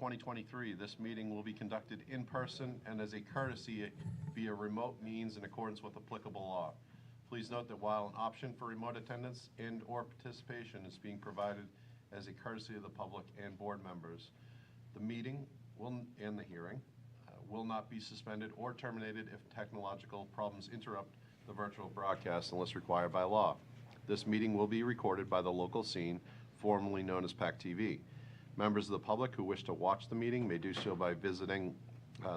2023. This meeting will be conducted in person and as a courtesy via remote means in accordance with applicable law. Please note that while an option for remote attendance and/or participation is being provided as a courtesy of the public and board members, the meeting and the hearing will not be suspended or terminated if technological problems interrupt the virtual broadcast unless required by law. This meeting will be recorded by the local scene, formerly known as pac-tv. Members of the public who wish to watch the meeting may do so by visiting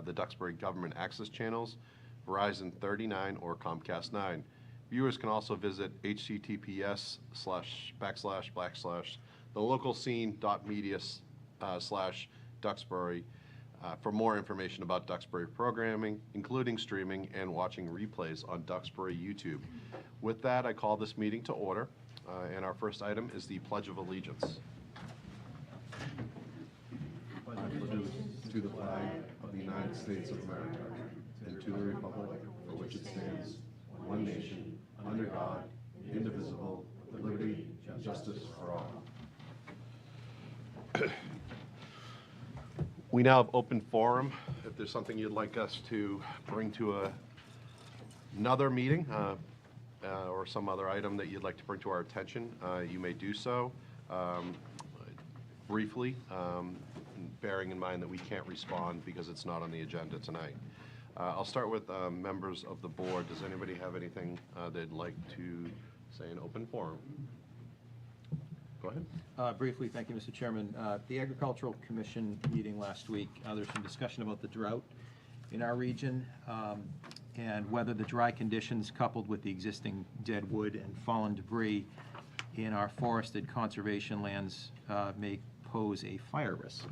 the Duxbury Government Access Channels, Verizon 39 or Comcast 9. Viewers can also visit https://thelocalscene.media/Duxbury for more information about Duxbury programming, including streaming and watching replays on Duxbury YouTube. With that, I call this meeting to order, and our first item is the Pledge of Allegiance. Pledge allegiance to the flag of the United States of America and to the republic for which it stands, one nation, under God, indivisible, with liberty and justice for all. We now have open forum. If there's something you'd like us to bring to another meeting or some other item that you'd like to bring to our attention, you may do so briefly, bearing in mind that we can't respond because it's not on the agenda tonight. I'll start with members of the board. Does anybody have anything they'd like to say in open forum? Go ahead. Briefly, thank you, Mr. Chairman. The Agricultural Commission meeting last week, there's some discussion about the drought in our region and whether the dry conditions coupled with the existing dead wood and fallen debris in our forested conservation lands may pose a fire risk.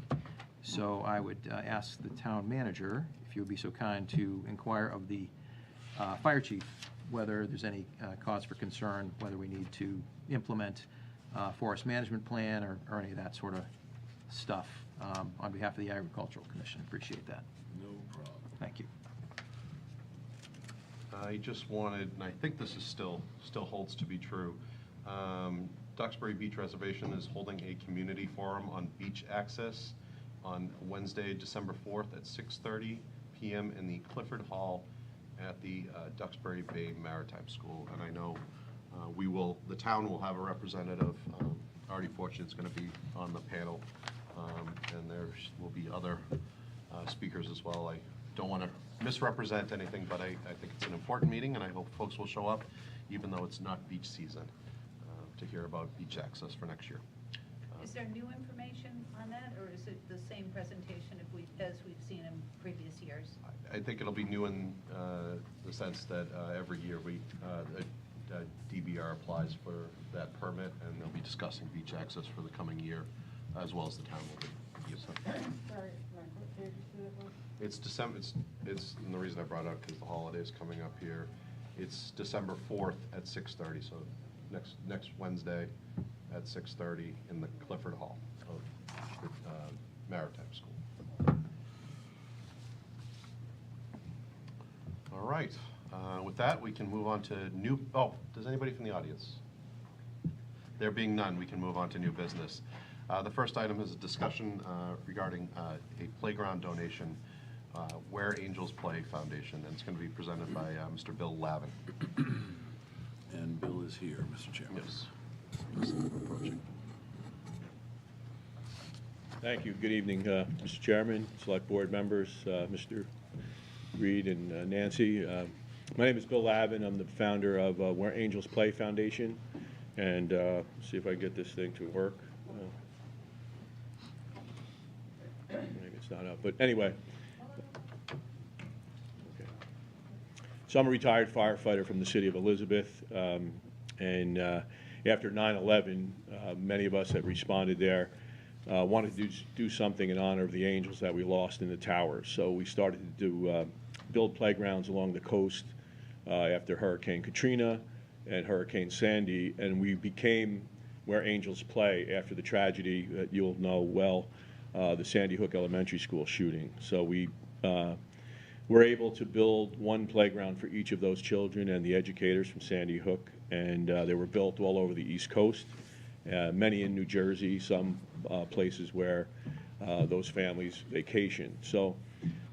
So I would ask the town manager, if you would be so kind, to inquire of the fire chief whether there's any cause for concern, whether we need to implement forest management plan or any of that sort of stuff on behalf of the Agricultural Commission. Appreciate that. No problem. Thank you. I just wanted, and I think this is still holds to be true, Duxbury Beach Reservation is holding a community forum on beach access on Wednesday, December 4th at 6:30 p.m. in the Clifford Hall at the Duxbury Bay Maritime School. And I know the town will have a representative. Already fortunate it's going to be on the panel, and there will be other speakers as well. I don't want to misrepresent anything, but I think it's an important meeting, and I hope folks will show up, even though it's not beach season, to hear about beach access for next year. Is there new information on that, or is it the same presentation as we've seen in previous years? I think it'll be new in the sense that every year DBR applies for that permit, and they'll be discussing beach access for the coming year, as well as the town will be. Yes, Sorry, what page is that one? It's December. It's and the reason I brought it up because the holiday is coming up here. It's December 4th at 6:30. So next Wednesday at 6:30 in the Clifford Hall of the Maritime School. All right. With that, we can move on to new. Oh, does anybody from the audience? There being none, we can move on to new business. The first item is a discussion regarding a playground donation, Where Angels Play Foundation, and it's going to be presented by Mr. Bill Lavin. And Bill is here, Mr. Chairman. Yes. Just approaching. Thank you. Good evening, Mr. Chairman, Select Board members, Mr. Reed and Nancy. My name is Bill Lavin. I'm the founder of Where Angels Play Foundation, and see if I can get this thing to work. Maybe it's not up, but anyway. Okay. So I'm a retired firefighter from the city of Elizabeth, and after 9/11, many of us that responded there wanted to do something in honor of the angels that we lost in the towers. So we started to build playgrounds along the coast after Hurricane Katrina and Hurricane Sandy, and we became Where Angels Play after the tragedy that you'll know well, the Sandy Hook Elementary School shooting. So we were able to build one playground for each of those children and the educators from Sandy Hook, and they were built all over the East Coast, many in New Jersey, some places where those families' vacation. So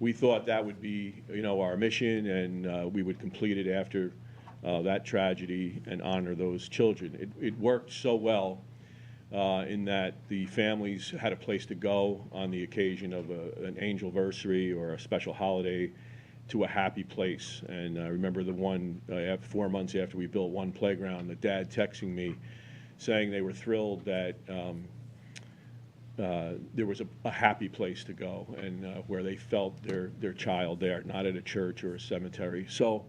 we thought that would be, our mission, and we would complete it after that tragedy and honor those children. It worked so well in that the families had a place to go on the occasion of an angelversary or a special holiday, to a happy place. And I remember the one, 4 months after we built one playground, the dad texting me saying they were thrilled that there was a happy place to go, and where they felt their child there, not at a church or a cemetery. So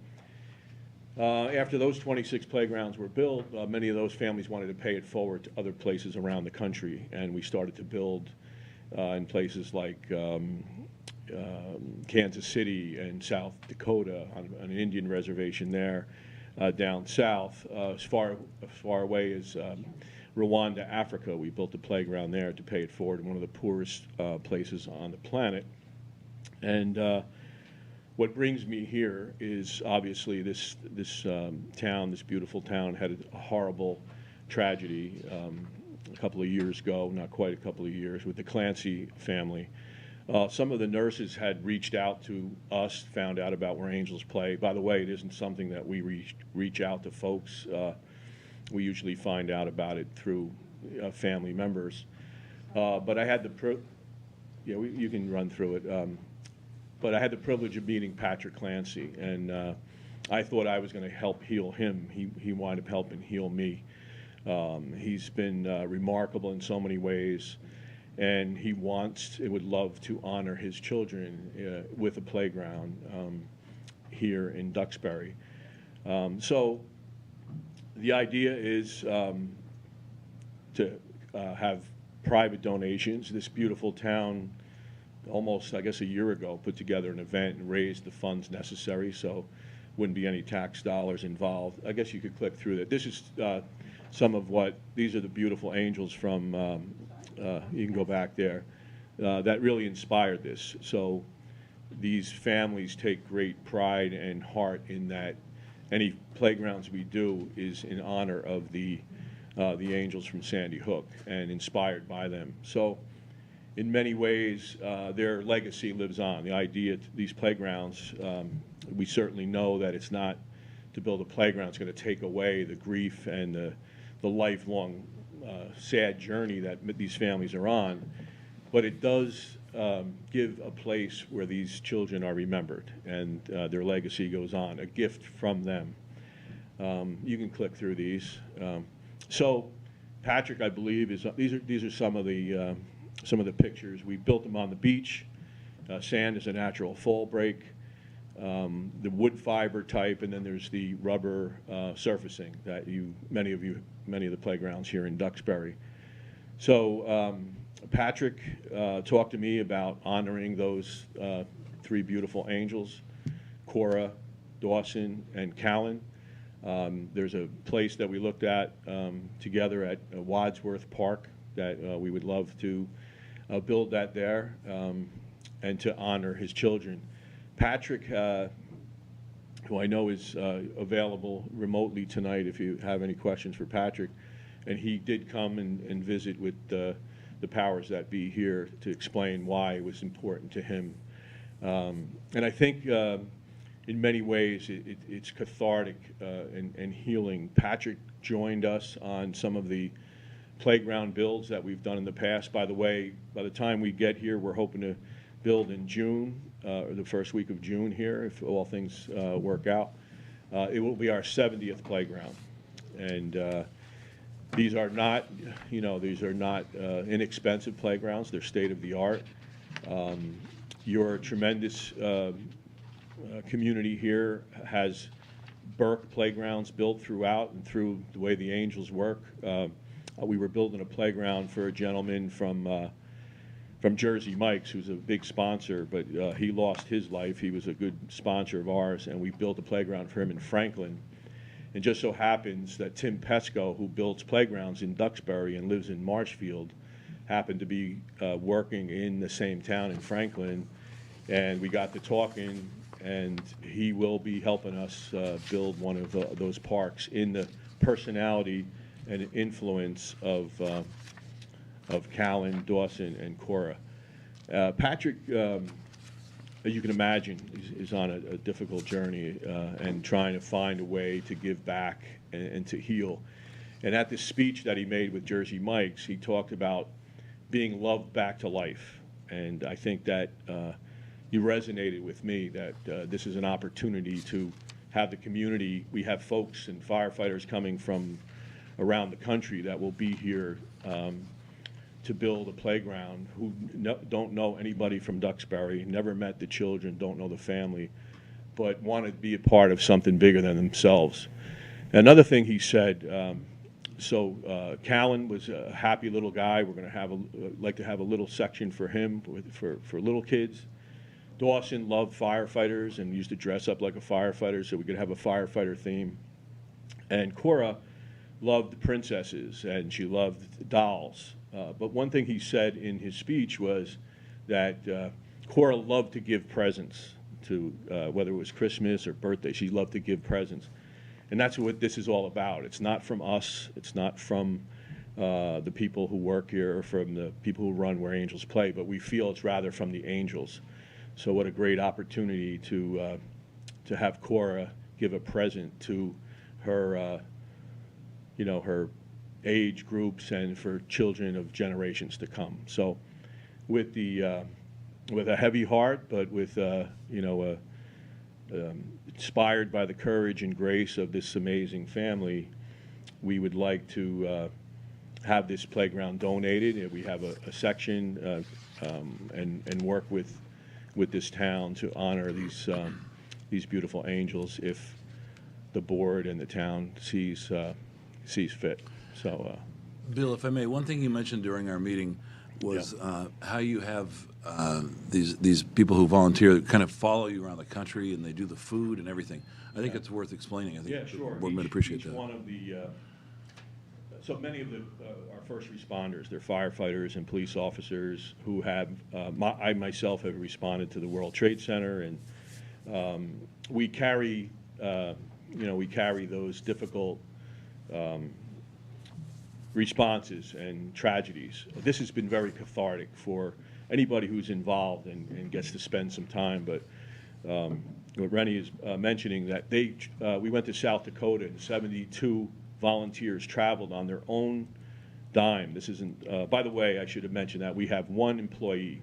after those 26 playgrounds were built, many of those families wanted to pay it forward to other places around the country, and we started to build in places like Kansas City and South Dakota, on an Indian reservation there, down south, as far away as Rwanda, Africa. We built a playground there to pay it forward in one of the poorest places on the planet. And what brings me here is obviously this town, this beautiful town, had a horrible tragedy a couple of years ago, not quite a couple of years, with the Clancy family. Some of the nurses had reached out to us, found out about where angels play. By the way, it isn't something that we reach out to folks. We usually find out about it through family members. But I had you can run through it. But I had the privilege of meeting Patrick Clancy, and I thought I was going to help heal him. He wound up helping heal me. He's been remarkable in so many ways, and he would love to honor his children with a playground here in Duxbury. So the idea is to have private donations. This beautiful town, almost, I guess, a year ago, put together an event and raised the funds necessary, so wouldn't be any tax dollars involved. I guess you could click through that. This is these are the beautiful angels from, you can go back there, that really inspired this. So these families take great pride and heart in that any playgrounds we do is in honor of the angels from Sandy Hook and inspired by them. So in many ways, their legacy lives on. The idea, these playgrounds, we certainly know that it's not to build a playground. It's going to take away the grief and the lifelong sad journey that these families are on. But it does give a place where these children are remembered and their legacy goes on, a gift from them. You can click through these. So Patrick, I believe, these are some of the pictures. We built them on the beach. Sand is a natural fall break. The wood fiber type, and then there's the rubber surfacing that many of the playgrounds here in Duxbury. So Patrick talked to me about honoring those 3 beautiful angels, Cora, Dawson, and Callan. There's a place that we looked at together at Wadsworth Park that we would love to build that there and to honor his children. Patrick, who I know is available remotely tonight if you have any questions for Patrick, and he did come and visit with the powers that be here to explain why it was important to him. And I think in many ways it's cathartic and healing. Patrick joined us on some of the playground builds that we've done in the past. By the way, by the time we get here, we're hoping to build in June, or the first week of June here, if all things work out. It will be our 70th playground. And these are not, inexpensive playgrounds. They're state-of-the-art. Your tremendous community here has Burke playgrounds built throughout and through the way the angels work. We were building a playground for a gentleman from Jersey Mike's, who's a big sponsor, but he lost his life. He was a good sponsor of ours, and we built a playground for him in Franklin. And just so happens that Tim Pesco, who builds playgrounds in Duxbury and lives in Marshfield, happened to be working in the same town in Franklin, and we got to talking, and he will be helping us build one of those parks in the personality and influence of Callan, Dawson, and Cora. Patrick, as you can imagine, is on a difficult journey and trying to find a way to give back and to heal. And at this speech that he made with Jersey Mike's, he talked about being loved back to life. And I think that you resonated with me that this is an opportunity to have the community. We have folks and firefighters coming from around the country that will be here to build a playground who don't know anybody from Duxbury, never met the children, don't know the family, but want to be a part of something bigger than themselves. Another thing he said, Callan was a happy little guy. We're going to have like to have a little section for him for little kids. Dawson loved firefighters and used to dress up like a firefighter so we could have a firefighter theme. And Cora loved princesses and she loved dolls. But one thing he said in his speech was that Cora loved to give presents to, whether it was Christmas or birthday, she loved to give presents. And that's what this is all about. It's not from us, it's not from the people who work here or from the people who run Where Angels Play, but we feel it's rather from the angels. So what a great opportunity to have Cora give a present to her, her age groups and for children of generations to come. So with a heavy heart, but with inspired by the courage and grace of this amazing family, we would like to have this playground donated. We have a section and work with this town to honor these beautiful angels if the board and the town sees fit. So, Bill, if I may, one thing you mentioned during our meeting was how you have these people who volunteer that kind of follow you around the country and they do the food and everything. I think it's worth explaining. I think sure. The board might appreciate each that. One of the, so many of our first responders, they're firefighters and police officers who have, I myself have responded to the World Trade Center, and we carry those difficult responses and tragedies. This has been very cathartic for anybody who's involved and gets to spend some time. But what Rennie is mentioning, that we went to South Dakota and 72 volunteers traveled on their own dime. This isn't, by the way, I should have mentioned that we have one employee,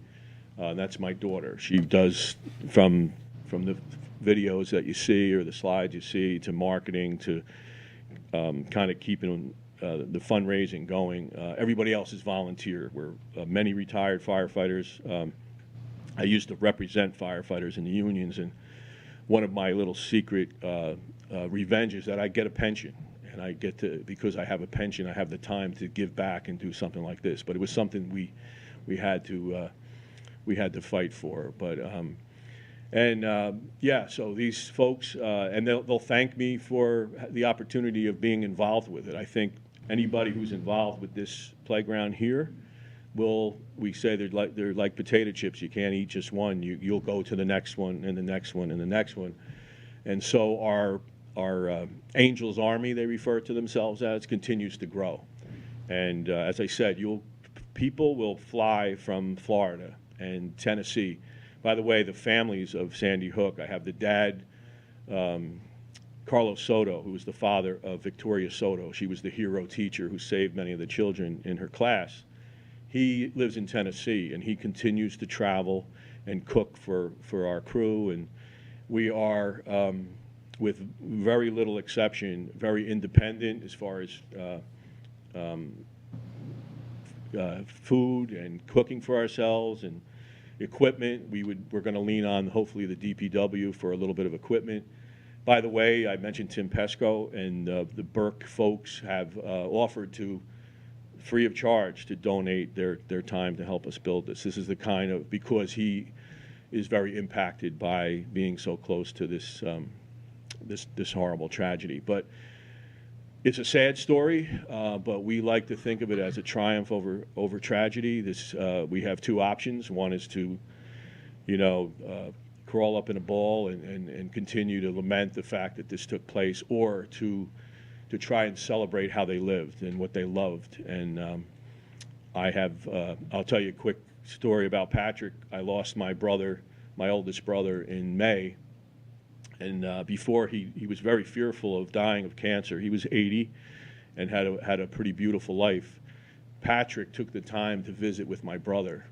and that's my daughter. She does from the videos that you see or the slides you see to marketing to kind of keeping the fundraising going. Everybody else is volunteer. We're many retired firefighters. I used to represent firefighters in the unions, and one of my little secret revenges that I get a pension, and I get to, because I have a pension, I have the time to give back and do something like this. But it was something we had to fight for. But so these folks, and they'll thank me for the opportunity of being involved with it. I think anybody who's involved with this playground here we say they're like potato chips. You can't eat just one. You'll go to the next one and the next one and the next one. And so our Angels Army, they refer to themselves as, continues to grow. And as I said, people will fly from Florida and Tennessee. By the way, the families of Sandy Hook, I have the dad, Carlos Soto, who was the father of Victoria Soto. She was the hero teacher who saved many of the children in her class. He lives in Tennessee, and he continues to travel and cook for our crew. And we are, with very little exception, very independent as far as food and cooking for ourselves and equipment. We're going to lean on, hopefully, the DPW for a little bit of equipment. By the way, I mentioned Tim Pesco, and the Burke folks have offered to, free of charge, to donate their time to help us build this. This is the kind of, because he is very impacted by being so close to this this horrible tragedy. But it's a sad story, but we like to think of it as a triumph over tragedy. We have two options. One is to, crawl up in a ball and continue to lament the fact that this took place, or to try and celebrate how they lived and what they loved. And I'll tell you a quick story about Patrick, I lost my brother, my oldest brother, in May. And before, he was very fearful of dying of cancer. He was 80 and had a pretty beautiful life. Patrick took the time to visit with my brother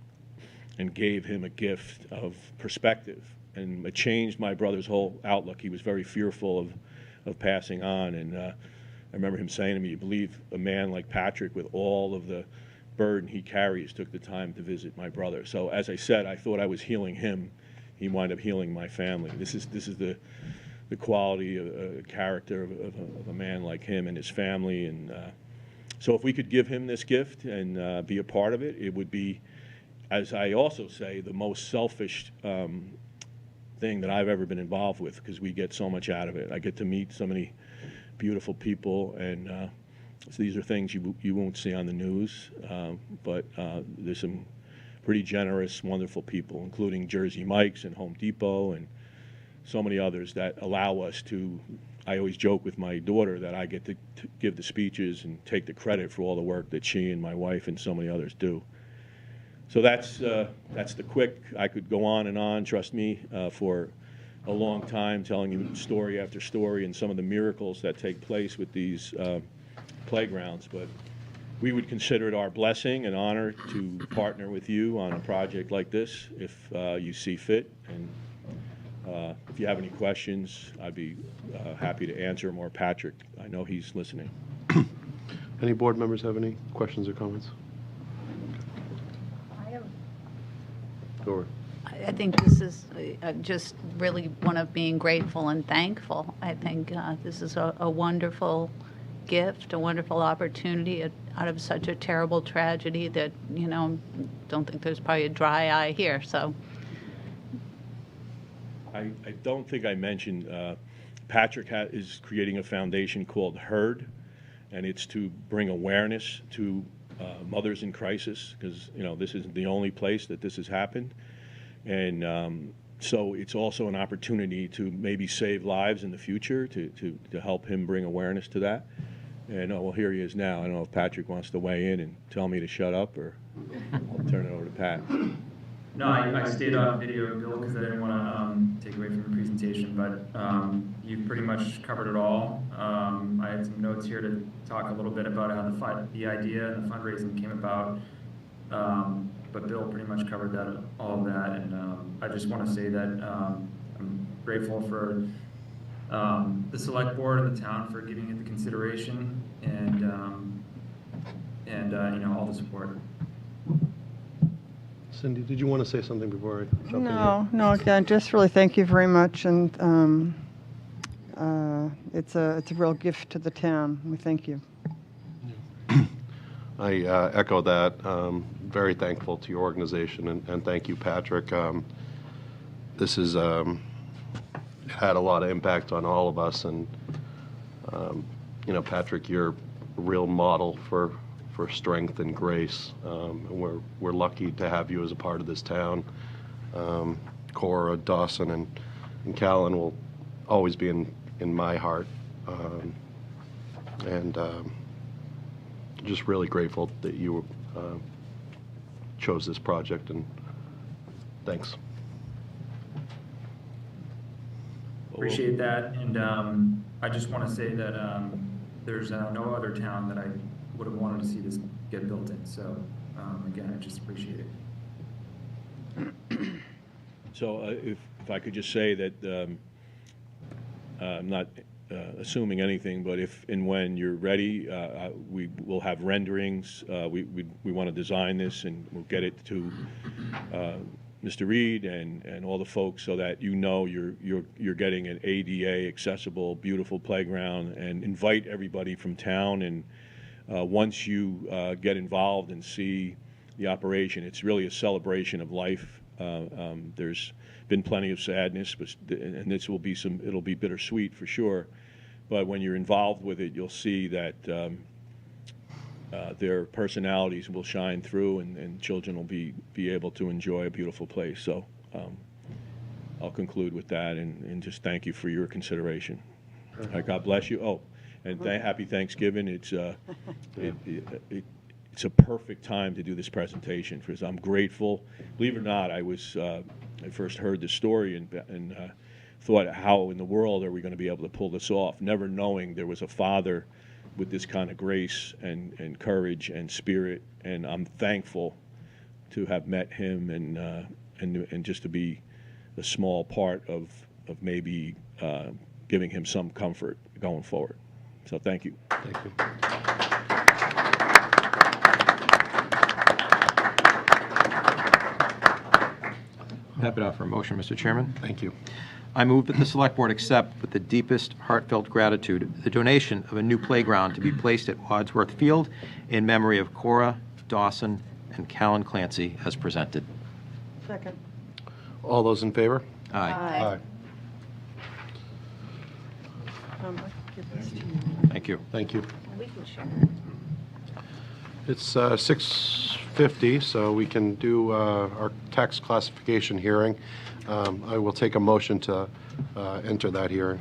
and gave him a gift of perspective. And it changed my brother's whole outlook. He was very fearful of passing on. And I remember him saying to me, "You believe a man like Patrick, with all of the burden he carries, took the time to visit my brother." So as I said, I thought I was healing him. He wound up healing my family. This is the quality of character of a man like him and his family. And so if we could give him this gift and be a part of it, it would be, as I also say, the most selfish thing that I've ever been involved with, because we get so much out of it. I get to meet so many beautiful people, and so these are things you won't see on the news, but there's some pretty generous, wonderful people, including Jersey Mike's and Home Depot and so many others that allow us to. I always joke with my daughter that I get to give the speeches and take the credit for all the work that she and my wife and so many others do. So that's the quick. I could go on and on, trust me, for a long time, telling you story after story and some of the miracles that take place with these playgrounds. But we would consider it our blessing and honor to partner with you on a project like this if you see fit. And if you have any questions, I'd be happy to answer them, or Patrick. I know he's listening. Any board members have any questions or comments? Go ahead. I think this is just really one of being grateful and thankful. I think this is a wonderful gift, a wonderful opportunity out of such a terrible tragedy that, don't think there's probably a dry eye here. So I don't think I mentioned Patrick is creating a foundation called HERD, and it's to bring awareness to mothers in crisis, because this isn't the only place that this has happened. And so it's also an opportunity to maybe save lives in the future, to help him bring awareness to that. And well, here he is now. I don't know if Patrick wants to weigh in and tell me to shut up, or I'll turn it over to Pat. No, I stayed on video, Bill, because I didn't want to take away from the presentation, but you pretty much covered it all. I had some notes here to talk a little bit about how the idea and the fundraising came about. But Bill pretty much covered all of that, and I just want to say that I'm grateful for the select board and the town for giving it the consideration and all the support. Cindy, did you want to say something before I jump in here? No, again, just really thank you very much, and it's a real gift to the town. We thank you. I echo that. Very thankful to your organization, and thank you, Patrick. This has had a lot of impact on all of us, and Patrick, you're a real model for strength and grace. And we're lucky to have you as a part of this town. Cora, Dawson, and Callan will always be in my heart, and just really grateful that you chose this project, and thanks. Appreciate that, and I just want to say that there's no other town that I would have wanted to see this get built in. So again, I just appreciate it. So if I could just say that I'm not assuming anything, but if and when you're ready, we will have renderings. We want to design this, and we'll get it to Mr. Reed and all the folks, so that you're getting an ADA accessible, beautiful playground, and invite everybody from town. And once you get involved and see the operation, it's really a celebration of life. There's been plenty of sadness, and it'll be bittersweet for sure. But when you're involved with it, you'll see that their personalities will shine through, and children will be able to enjoy a beautiful place. So I'll conclude with that, and just thank you for your consideration. God bless you. Oh, and happy Thanksgiving. It's it's a perfect time to do this presentation because I'm grateful. Believe it or not, I first heard the story and thought, how in the world are we going to be able to pull this off? Never knowing there was a father with this kind of grace and courage and spirit, and I'm thankful to have met him and just to be a small part of maybe giving him some comfort going forward. So thank you. Thank you. Happy to offer a motion, Mr. Chairman. Thank you. I move that the Select Board accept with the deepest heartfelt gratitude the donation of a new playground to be placed at Wadsworth Field in memory of Cora, Dawson, and Callan Clancy as presented. Second. All those in favor? Aye. Aye. I can give this to you. Thank you. Thank you. We can share. It's 6:50, so we can do our tax classification hearing. I will take a motion to enter that hearing.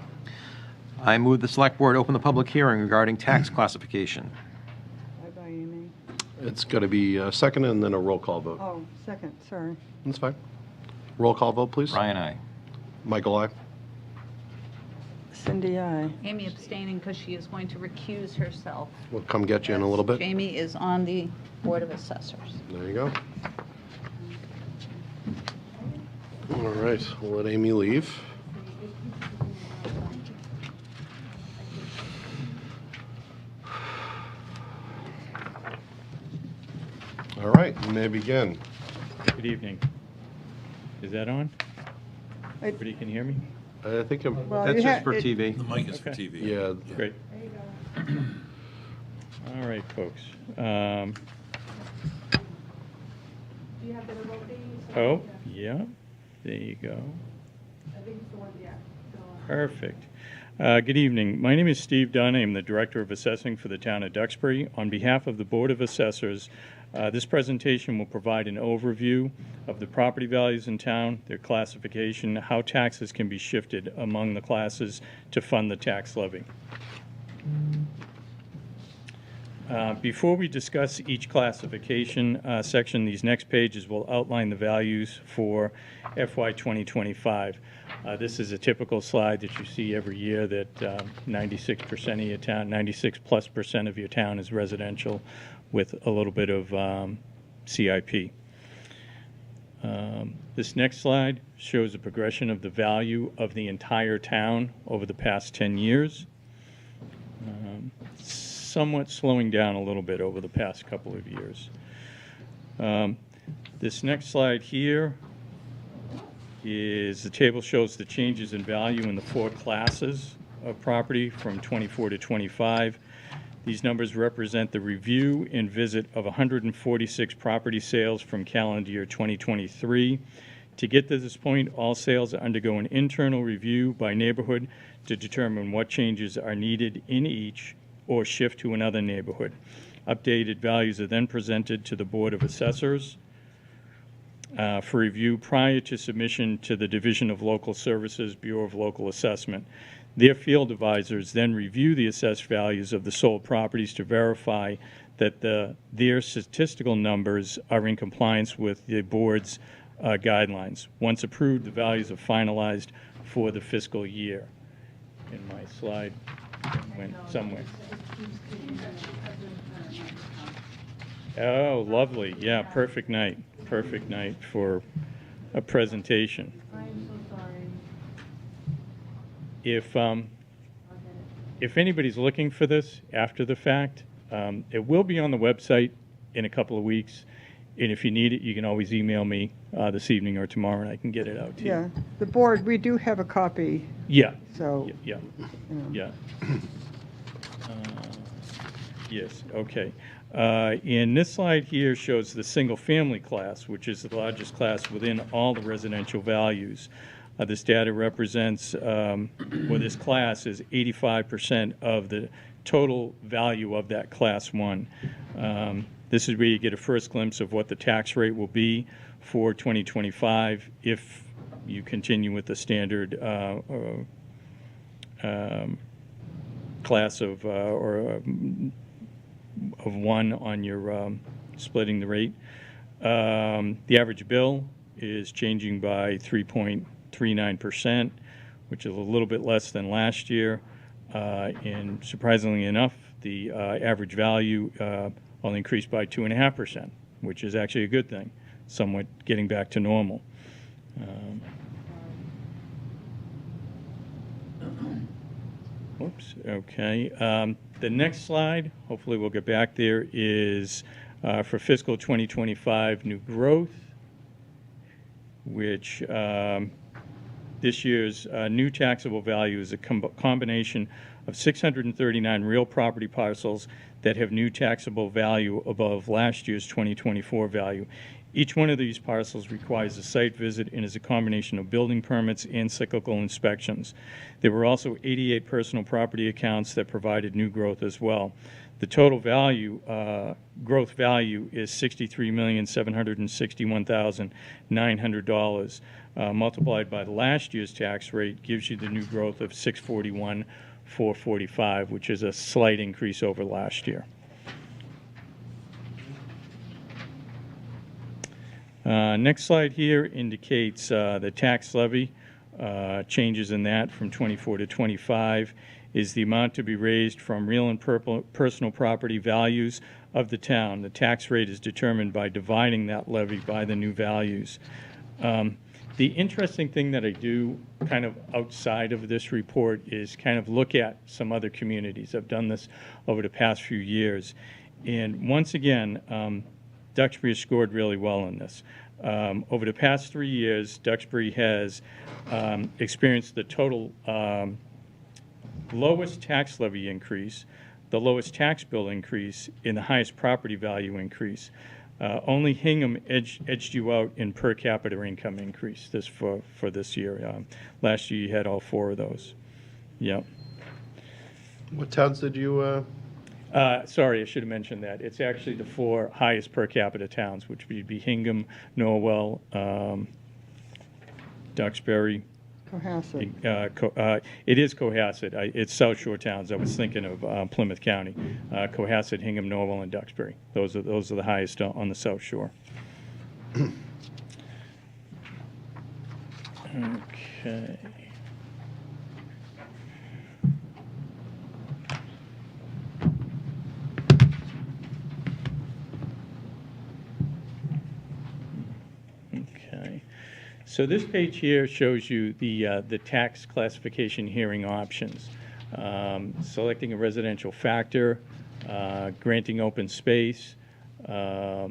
I move the Select Board open the public hearing regarding tax classification. Bye-bye, Amy. It's going to be a second and then a roll call vote. Oh, second, sorry. That's fine. Roll call vote, please. Ryan, aye. Michael, aye. Cindy, aye. Amy abstaining because she is going to recuse herself. We'll come get you in a little bit. Jamie is on the Board of Assessors. There you go. All right, we'll let Amy leave. All right, you may begin. Good evening. Is that on? Everybody can hear me? I think, Well, That's you just ha- for it- TV. The mic is for Okay. TV. yeah, Great. All right, folks. Oh, yeah, there you go. Perfect. Good evening. My name is Steve Dunn. I am the Director of Assessing for the town of Duxbury. On behalf of the Board of Assessors, this presentation will provide an overview of the property values in town, their classification, how taxes can be shifted among the classes to fund the tax levy. Before we discuss each classification section, these next pages will outline the values for FY 2025. This is a typical slide that you see every year that 96% of your town, 96+% of your town is residential with a little bit of CIP. This next slide shows a progression of the value of the entire town over the past 10 years. Somewhat slowing down a little bit over the past couple of years. This next slide here is the table shows the changes in value in the 4 classes of property from 24 to 25. These numbers represent the review and visit of 146 property sales from calendar year 2023. To get to this point, all sales undergo an internal review by neighborhood to determine what changes are needed in each or shift to another neighborhood. Updated values are then presented to the Board of Assessors for review prior to submission to the Division of Local Services, Bureau of Local Assessment. Their field advisors then review the assessed values of the sold properties to verify that their statistical numbers are in compliance with the board's guidelines. Once approved, the values are finalized for the fiscal year. And my slide went somewhere. Oh, lovely. Yeah, perfect night. Perfect night for a presentation. I'm so sorry. If anybody's looking for this after the fact, it will be on the website in a couple of weeks. And if you need it, you can always email me this evening or tomorrow, and I can get it out to you. Yeah, the board, we do have a copy, Yeah. so, Yeah. you know. Yeah. Yes, okay. And this slide here shows the single-family class, which is the largest class within all the residential values. This data represents, well, this class is 85% of the total value of that Class 1. This is where you get a first glimpse of what the tax rate will be for 2025 if you continue with the standard class of, 1 on your splitting the rate. The average bill is changing by 3.39%, which is a little bit less than last year. And surprisingly enough, the average value only increased by 2.5%, which is actually a good thing, somewhat getting back to normal. Oops, okay. The next slide, hopefully we'll get back there, is for fiscal 2025 new growth, which this year's new taxable value is a combination of 639 real property parcels that have new taxable value above last year's 2024 value. Each one of these parcels requires a site visit and is a combination of building permits and cyclical inspections. There were also 88 personal property accounts that provided new growth as well. The total value, growth value, is $63,761,900. Multiplied by the last year's tax rate gives you the new growth of $641,445, which is a slight increase over last year. Next slide here indicates the tax levy. Changes in that from 24 to 25 is the amount to be raised from real and personal property values of the town. The tax rate is determined by dividing that levy by the new values. The interesting thing that I do kind of outside of this report is kind of look at some other communities. I've done this over the past few years. And once again, Duxbury has scored really well in this. Over the past 3 years, Duxbury has experienced the total lowest tax levy increase, the lowest tax bill increase, and the highest property value increase. Only Hingham edged you out in per capita income increase for this year. Last year you had all 4 of those. Yeah. What towns did you? Sorry, I should have mentioned that. It's actually the 4 highest per capita towns, which would be Hingham, Norwell, Duxbury. Cohasset. It is Cohasset. It's South Shore towns. I was thinking of Plymouth County. Cohasset, Hingham, Norwell, and Duxbury. Those are the highest on the South Shore. Okay. So this page here shows you the tax classification hearing options. Selecting a residential factor, granting open space, a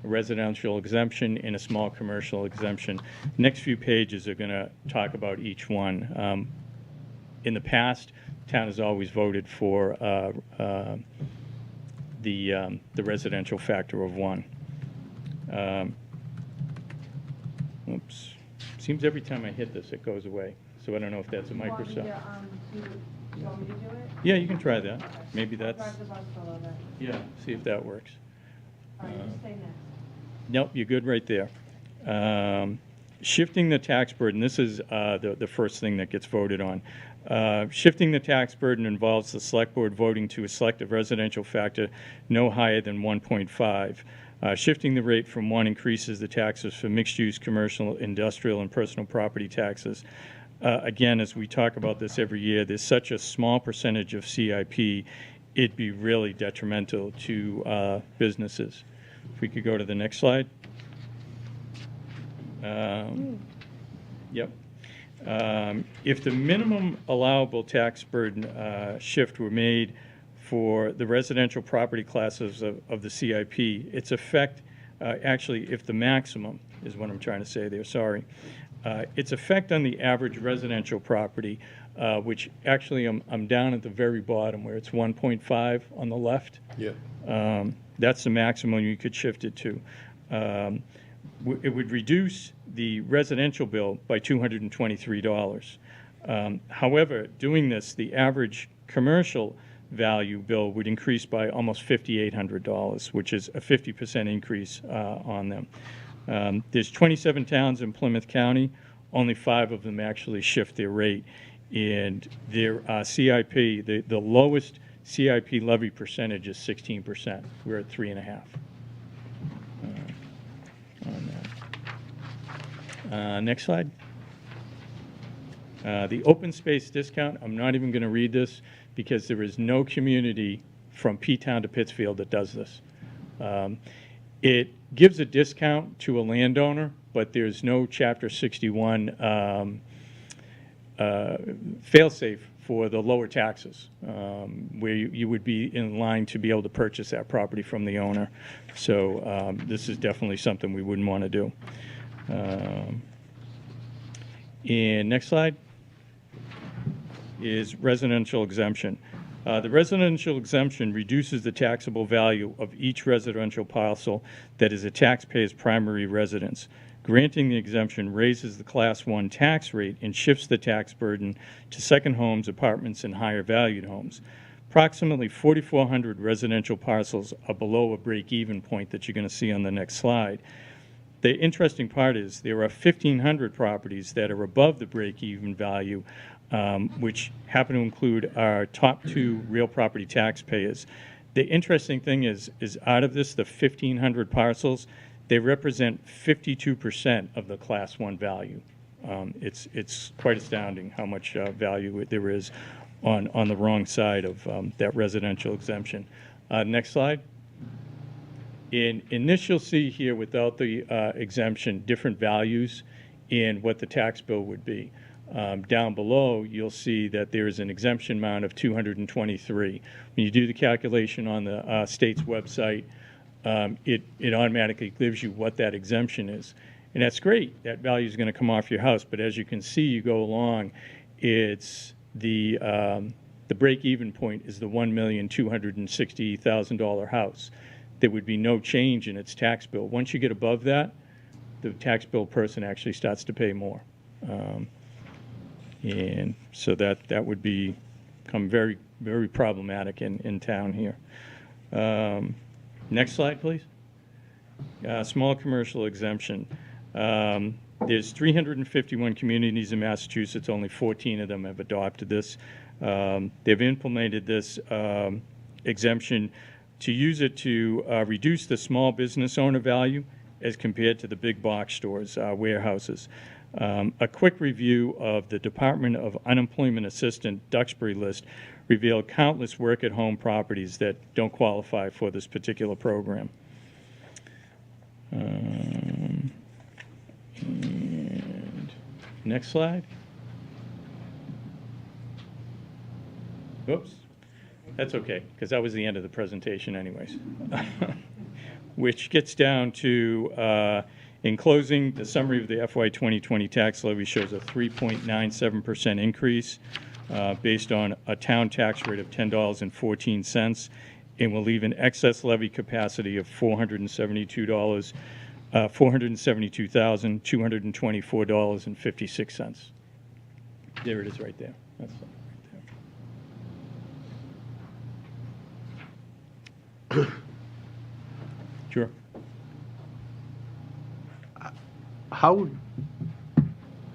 residential exemption, and a small commercial exemption. Next few pages are going to talk about each one. In the past, the town has always voted for the residential factor of 1. Oops. Seems every time I hit this, it goes away. So I don't know if that's a Microsoft. Do you want me to do it? Yeah, you can try that. Maybe that's, Drive the bus for a little bit. yeah, see if that works. All right, just stay next. Nope, you're good right there. Shifting the tax burden, this is the first thing that gets voted on. Shifting the tax burden involves the select board voting to select a residential factor no higher than 1.5. Shifting the rate from 1 increases the taxes for mixed-use, commercial, industrial, and personal property taxes. Again, as we talk about this every year, there's such a small percentage of CIP, it'd be really detrimental to businesses. If we could go to the next slide. Yep. If the minimum allowable tax burden shift were made for the residential property classes of the CIP, its effect, actually, if the maximum is what I'm trying to say there, sorry, its effect on the average residential property, which actually I'm down at the very bottom where it's 1.5 on the left. Yeah. That's the maximum you could shift it to. It would reduce the residential bill by $223. However, doing this, the average commercial value bill would increase by almost $5,800, which is a 50% increase on them. There's 27 towns in Plymouth County. Only 5 of them actually shift their rate. And their CIP, the lowest CIP levy percentage is 16%. We're at 3.5%. On that. Next slide. The open space discount, I'm not even going to read this because there is no community from P-Town to Pittsfield that does this. It gives a discount to a landowner, but there's no Chapter 61 fail-safe for the lower taxes, where you would be in line to be able to purchase that property from the owner. So this is definitely something we wouldn't want to do. And next slide is residential exemption. The residential exemption reduces the taxable value of each residential parcel that is a taxpayer's primary residence. Granting the exemption raises the Class 1 tax rate and shifts the tax burden to second homes, apartments, and higher valued homes. Approximately 4,400 residential parcels are below a break-even point that you're going to see on the next slide. The interesting part is there are 1,500 properties that are above the break-even value, which happen to include our top 2 real property taxpayers. The interesting thing is out of this, the 1,500 parcels, they represent 52% of the Class 1 value. It's quite astounding how much value there is on the wrong side of that residential exemption. Next slide. In this, you'll see here without the exemption, different values in what the tax bill would be. Down below, you'll see that there is an exemption amount of $223. When you do the calculation on the state's website, it automatically gives you what that exemption is. And that's great. That value is going to come off your house. But as you can see, you go along, it's the break-even point is the $1,260,000 house. There would be no change in its tax bill. Once you get above that, the tax bill person actually starts to pay more. And so that would become very, very problematic in town here. Next slide, please. Small commercial exemption. There's 351 communities in Massachusetts. Only 14 of them have adopted this. They've implemented this exemption to use it to reduce the small business owner value as compared to the big box stores, warehouses. A quick review of the Department of Unemployment Assistant Duxbury list revealed countless work-at-home properties that don't qualify for this particular program. And next slide. Oops. That's okay, because that was the end of the presentation anyways. Which gets down to, in closing, the summary of the FY 2020 tax levy shows a 3.97% increase based on a town tax rate of $10.14, and will leave an excess levy capacity of $472,224.56. There it is right there. That's right there. Sure. How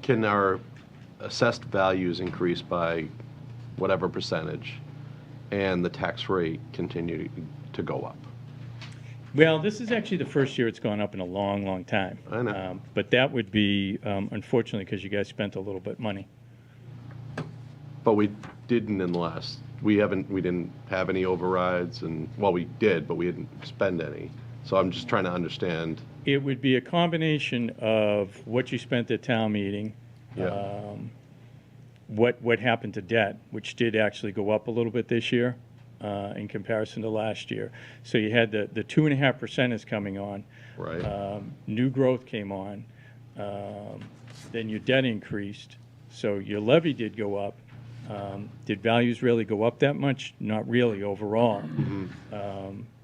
can our assessed values increase by whatever percentage and the tax rate continue to go up? Well, this is actually the first year it's gone up in a long, long time. I know. But that would be, unfortunately, because you guys spent a little bit money. But we didn't in the last, we didn't have any overrides, and, well, we did, but we didn't spend any. So I'm just trying to understand. It would be a combination of what you spent at town meeting, Yeah. what happened to debt, which did actually go up a little bit this year in comparison to last year. So you had the 2.5% is coming on. Right. New growth came on. Then your debt increased. So your levy did go up. Did values really go up that much? Not really overall.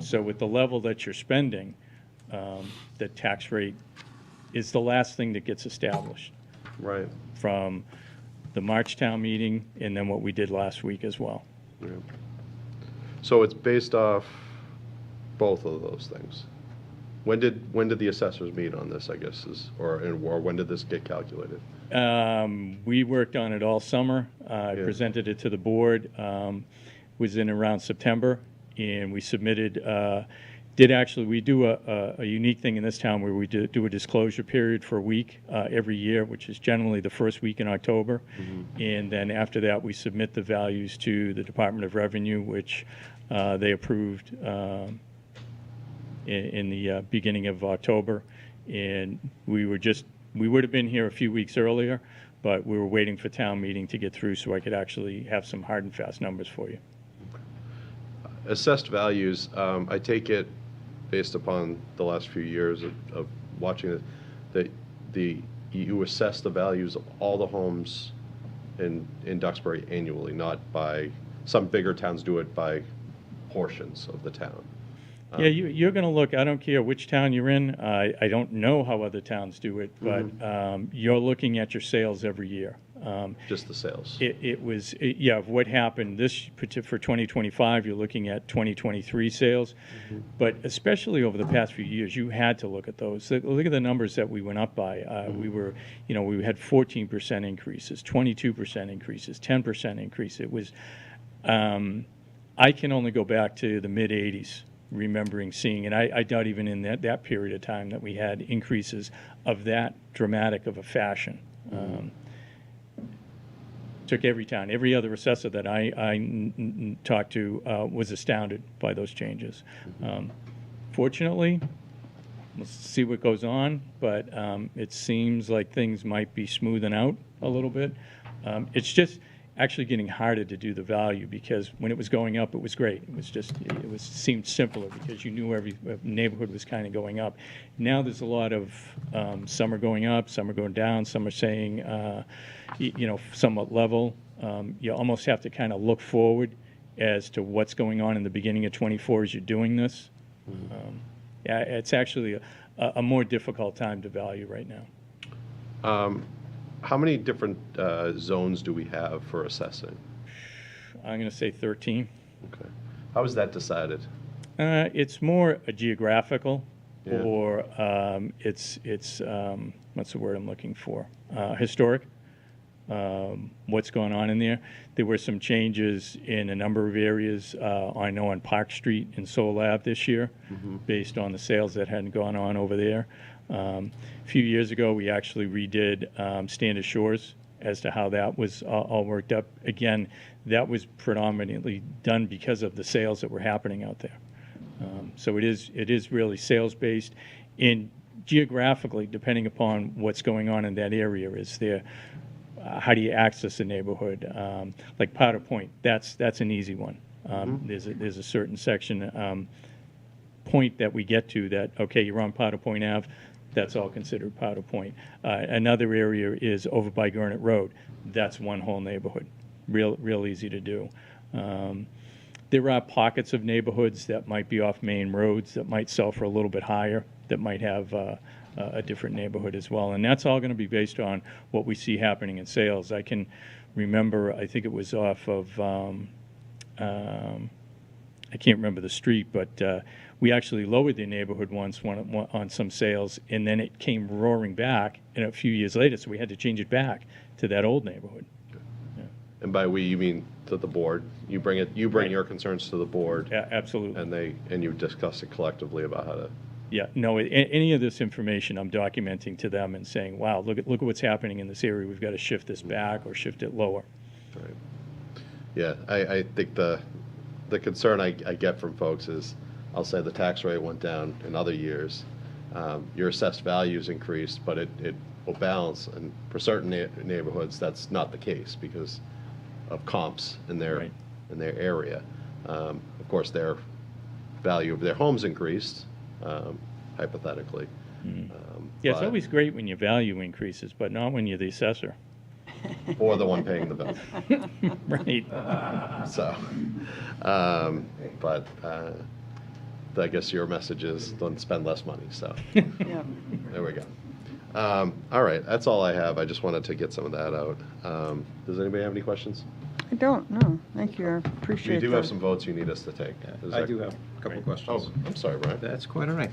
So with the level that you're spending, the tax rate is the last thing that gets established Right. from the March town meeting and then what we did last week as well. Yeah. So it's based off both of those things. When did the assessors meet on this, I guess, or when did this get calculated? We worked on it all summer. I presented it to the board. was in around September, and we submitted, we do a unique thing in this town where we do a disclosure period for a week every year, which is generally the first week in October. And then after that, we submit the values to the Department of Revenue, which they approved in the beginning of October. And we would have been here a few weeks earlier, but we were waiting for town meeting to get through so I could actually have some hard and fast numbers for you. Assessed values, I take it, based upon the last few years of watching it, that you assess the values of all the homes in Duxbury annually, not by, some bigger towns do it by portions of the town. Yeah, you're going to look, I don't care which town you're in, I don't know how other towns do it, but you're looking at your sales every year. Just the sales. What happened for 2025, you're looking at 2023 sales, but especially over the past few years, you had to look at those. Look at the numbers that we went up by. We had 14% increases, 22% increases, 10% increase. It was, I can only go back to the mid-'80s. Remembering seeing, and I doubt even in that period of time that we had increases of that dramatic of a fashion. Took every town, every other assessor that I talked to was astounded by those changes. Fortunately, let's see what goes on, but it seems like things might be smoothing out a little bit. It's just actually getting harder to do the value, because when it was going up, it was great. It seemed simpler because you knew every neighborhood was kind of going up. Now there's a lot of, some are going up, some are going down, some are saying, somewhat level. You almost have to kind of look forward as to what's going on in the beginning of 24 as you're doing this. It's actually a more difficult time to value right now. How many different zones do we have for assessing? I'm going to say 13. Okay. How is that decided? It's more a geographical, Yeah. or it's what's the word I'm looking for? Historic. What's going on in there? There were some changes in a number of areas. I know on Park Street in Soul Lab this year, based on the sales that hadn't gone on over there. A few years ago, we actually redid Standish Shores as to how that was all worked up. Again, that was predominantly done because of the sales that were happening out there. So it is really sales-based. In geographically, depending upon what's going on in that area, is there, how do you access the neighborhood? Like Powder Point, that's an easy one. There's a certain section point that we get to that, okay, you're on Powder Point Ave, that's all considered Powder Point. Another area is over by Gurnett Road. That's one whole neighborhood. Real easy to do. There are pockets of neighborhoods that might be off main roads that might sell for a little bit higher, that might have a different neighborhood as well. And that's all going to be based on what we see happening in sales. I can remember, I think it was off of, I can't remember the street, but we actually lowered the neighborhood once on some sales, and then it came roaring back and a few years later, so we had to change it back to that old neighborhood. Yeah. And by we, you mean to the board? You bring Right. your concerns to the board, Yeah, absolutely. and you discuss it collectively about how to. Yeah, no, any of this information I'm documenting to them and saying, wow, look at what's happening in this area. We've got to shift this back or shift it lower. Right. Yeah, I think the concern I get from folks is, I'll say the tax rate went down in other years. Your assessed values increased, but it will balance. And for certain neighborhoods, that's not the case because of comps in their Right. in their area. Of course, their value of their homes increased, hypothetically. Yeah, it's but- always great when your value increases, but not when you're the assessor. or the one paying the bill. Right. So, but I guess your message is don't spend less money. So Yeah. there we go. All right, that's all I have. I just wanted to get some of that out. Does anybody have any questions? I don't, no, thank you, I appreciate We that. do have some votes you need us to take. Is I that- do have a couple of questions. Oh, I'm sorry, Brian. That's quite all right.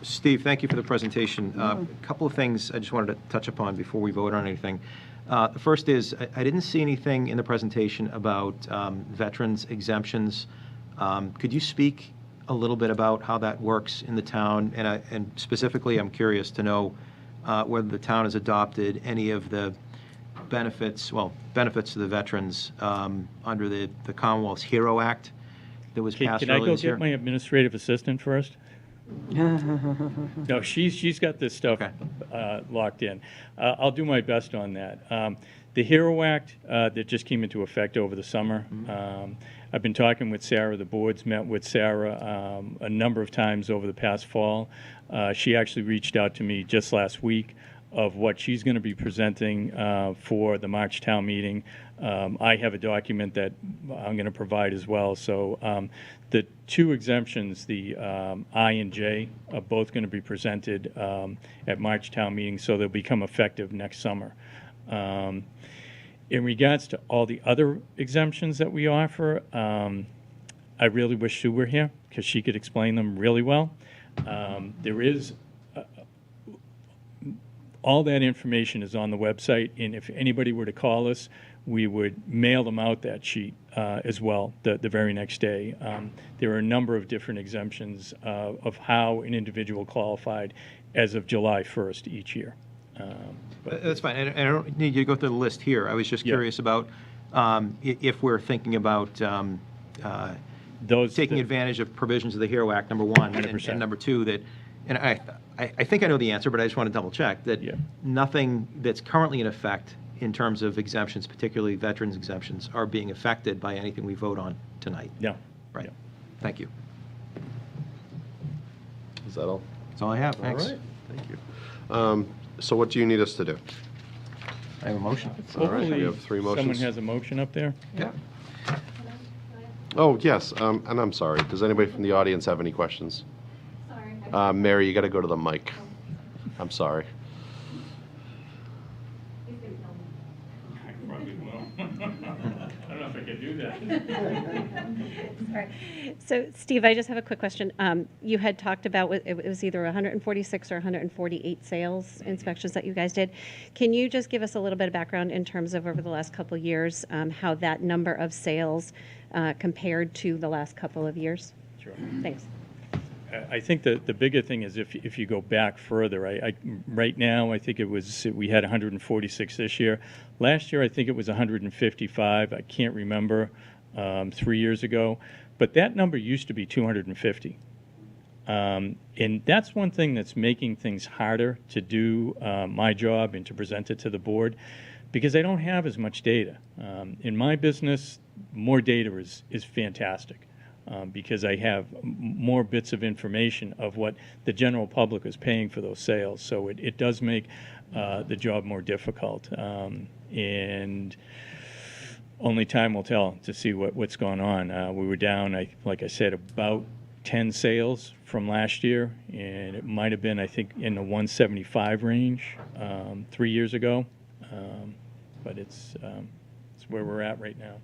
Steve, thank you for the presentation. A couple of things I just wanted to touch upon before we vote on anything. The first is, I didn't see anything in the presentation about veterans exemptions. Could you speak a little bit about how that works in the town? And specifically, I'm curious to know whether the town has adopted any of the benefits to the veterans under the Commonwealth's HERO Act that was passed Can I earlier go this year. get my administrative assistant first? No, she's got this stuff locked in. I'll do my best on that. The HERO Act that just came into effect over the summer, I've been talking with Sarah, the board's met with Sarah a number of times over the past fall. She actually reached out to me just last week of what she's going to be presenting for the March town meeting. I have a document that I'm going to provide as well. So the two exemptions, the I and J, are both going to be presented at March town meeting, so they'll become effective next summer. In regards to all the other exemptions that we offer, I really wish Sue were here because she could explain them really well. There is all that information is on the website, and if anybody were to call us, we would mail them out that sheet as well the very next day. There are a number of different exemptions of how an individual qualified as of July 1st each year. That's fine. And I don't need you to go through the list here. I was just Yeah. curious about if we're thinking about taking advantage of provisions of the HERO Act, number one, 100%. and number two, that, and I think I know the answer, but I just want to double check, that Yeah. nothing that's currently in effect in terms of exemptions, particularly veterans exemptions, are being affected by anything we vote on tonight. No. Right. No. Thank you. Is that all? That's all I have. Thanks. All right, thank you. So what do you need us to do? I have a motion. All right, we Hopefully, have three someone motions. has a motion up there. Yeah. Oh, yes, and I'm sorry. Does anybody from the audience have any questions? Sorry. Mary, you got to go to the mic. I'm sorry. I probably will. I don't know if I can do that. Sorry. So, Steve, I just have a quick question. You had talked about, it was either 146 or 148 sales inspections that you guys did. Can you just give us a little bit of background in terms of over the last couple of years, how that number of sales compared to the last couple of years? Sure. Thanks. I think the bigger thing is if you go back further, right now, I think we had 146 this year. Last year, I think it was 155. I can't remember 3 years ago. But that number used to be 250. And that's one thing that's making things harder to do my job and to present it to the board, because I don't have as much data. In my business, more data is fantastic. Because I have more bits of information of what the general public is paying for those sales. So it does make the job more difficult. And only time will tell to see what's going on. We were down, like I said, about 10 sales from last year, and it might have been, I think, in the 175 range 3 years ago. But it's where we're at right now.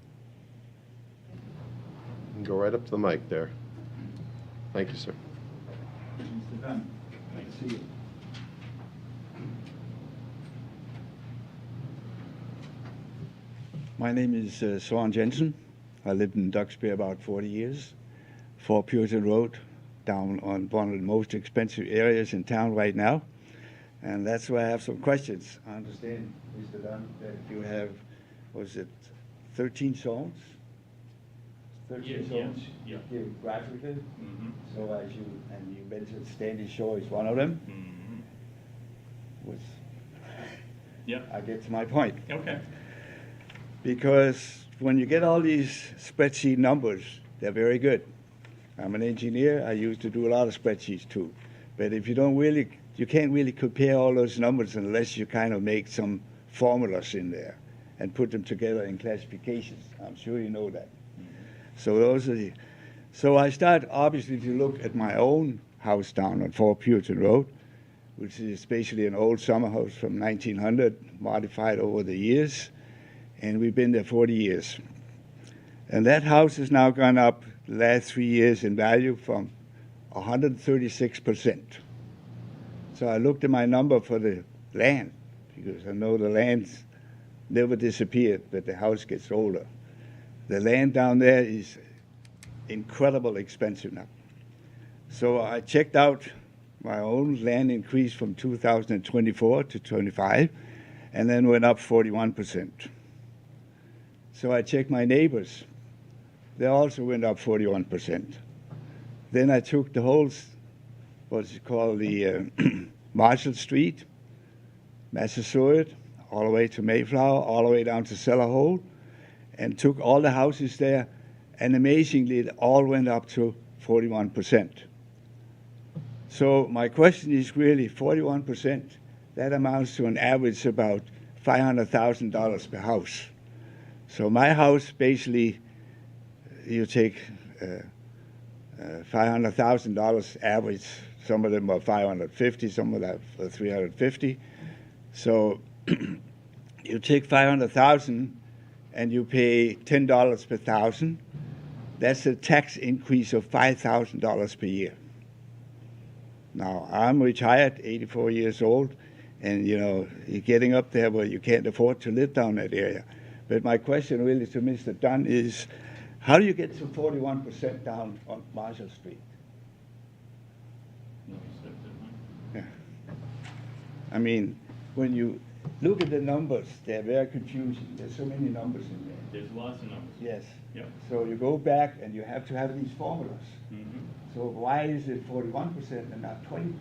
Go right up to the mic there. Thank you, sir. My name is Søren Jensen. I lived in Duxbury about 40 years, 4 Puritan Road, down on one of the most expensive areas in town right now. And that's why I have some questions. I understand, Mr. Dunn, that you have, was it 13 zones? 13 zones Yeah. geographically? Mm-hmm. So as you mentioned, Standing Shore is one of them. Mm-hmm. Which Yeah. I get to my point. Okay. Because when you get all these spreadsheet numbers, they're very good. I'm an engineer. I used to do a lot of spreadsheets too. But if you can't really compare all those numbers unless you kind of make some formulas in there and put them together in classifications. I'm sure you know that. So I start obviously to look at my own house down on 4 Puritan Road, which is basically an old summer house from 1900, modified over the years. And we've been there 40 years. And that house has now gone up the last 3 years in value from 136%. So I looked at my number for the land, because I know the land's never disappeared, but the house gets older. The land down there is incredibly expensive now. So I checked out my own land increase from 2024 to 25, and then went up 41%. So I checked my neighbors. They also went up 41%. Then I took the whole, what's it called, the Marshall Street, Massachusetts, all the way to Mayflower, all the way down to Cellar Hole, and took all the houses there, and amazingly, it all went up to 41%. So my question is really 41%, that amounts to an average about $500,000 per house. So my house, basically, you take $500,000 average. Some of them are 550, some of them are 350. So you take 500,000 and you pay $10 per thousand. That's a tax increase of $5,000 per year. Now, I'm retired, 84 years old, and, you know, you're getting up there where you can't afford to live down that area. But my question really to Mr. Dunn is, how do you get to 41% down on Marshall Street? Yeah. I mean, when you look at the numbers, they're very confusing. There's so many numbers in there. There's lots of numbers. Yes. Yep. So you go back and you have to have these formulas. Mm-hmm. So why is it 41% and not 20%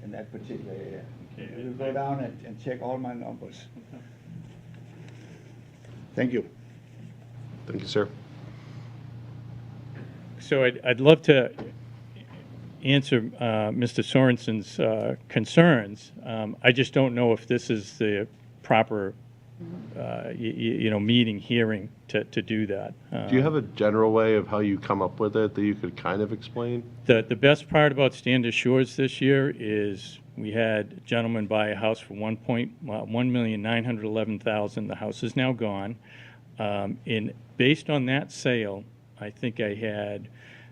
in that particular area? Okay, We'll go down and check all my numbers. Okay. Thank you. Thank you, sir. So I'd love to answer Mr. Sorensen's concerns. I just don't know if this is the proper, meeting, hearing to do that. Do you have a general way of how you come up with it that you could kind of explain? The best part about Standish Shores this year is we had a gentleman buy a house for $1,911,000. The house is now gone. Based on that sale, I think I had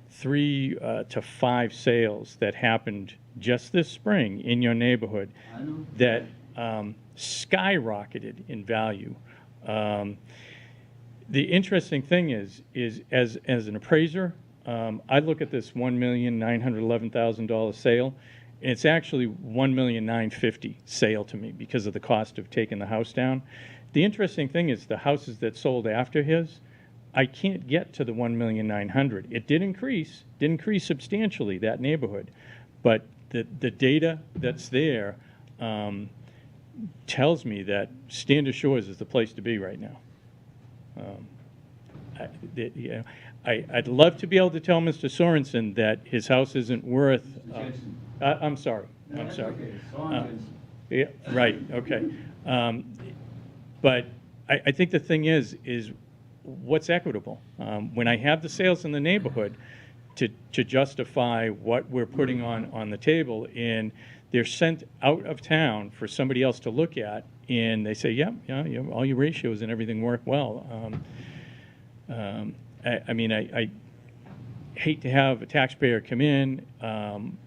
3 to 5 sales that happened just this spring in your neighborhood that skyrocketed in value. The interesting thing is as an appraiser, I look at this $1,911,000 sale, and it's actually $1,950,000 sale to me because of the cost of taking the house down. The interesting thing is the houses that sold after his, I can't get to the $1,900,000. It did increase substantially, that neighborhood, but the data that's there tells me that Standish Shores is the place to be right now. I'd love to be able to tell Mr. Sorensen that his house isn't worth. I'm sorry. I'm sorry. Yeah, right. Okay. But I think the thing is what's equitable. When I have the sales in the neighborhood to justify what we're putting on the table, and they're sent out of town for somebody else to look at, and they say, yeah, all your ratios and everything work well. I mean, I hate to have a taxpayer come in, and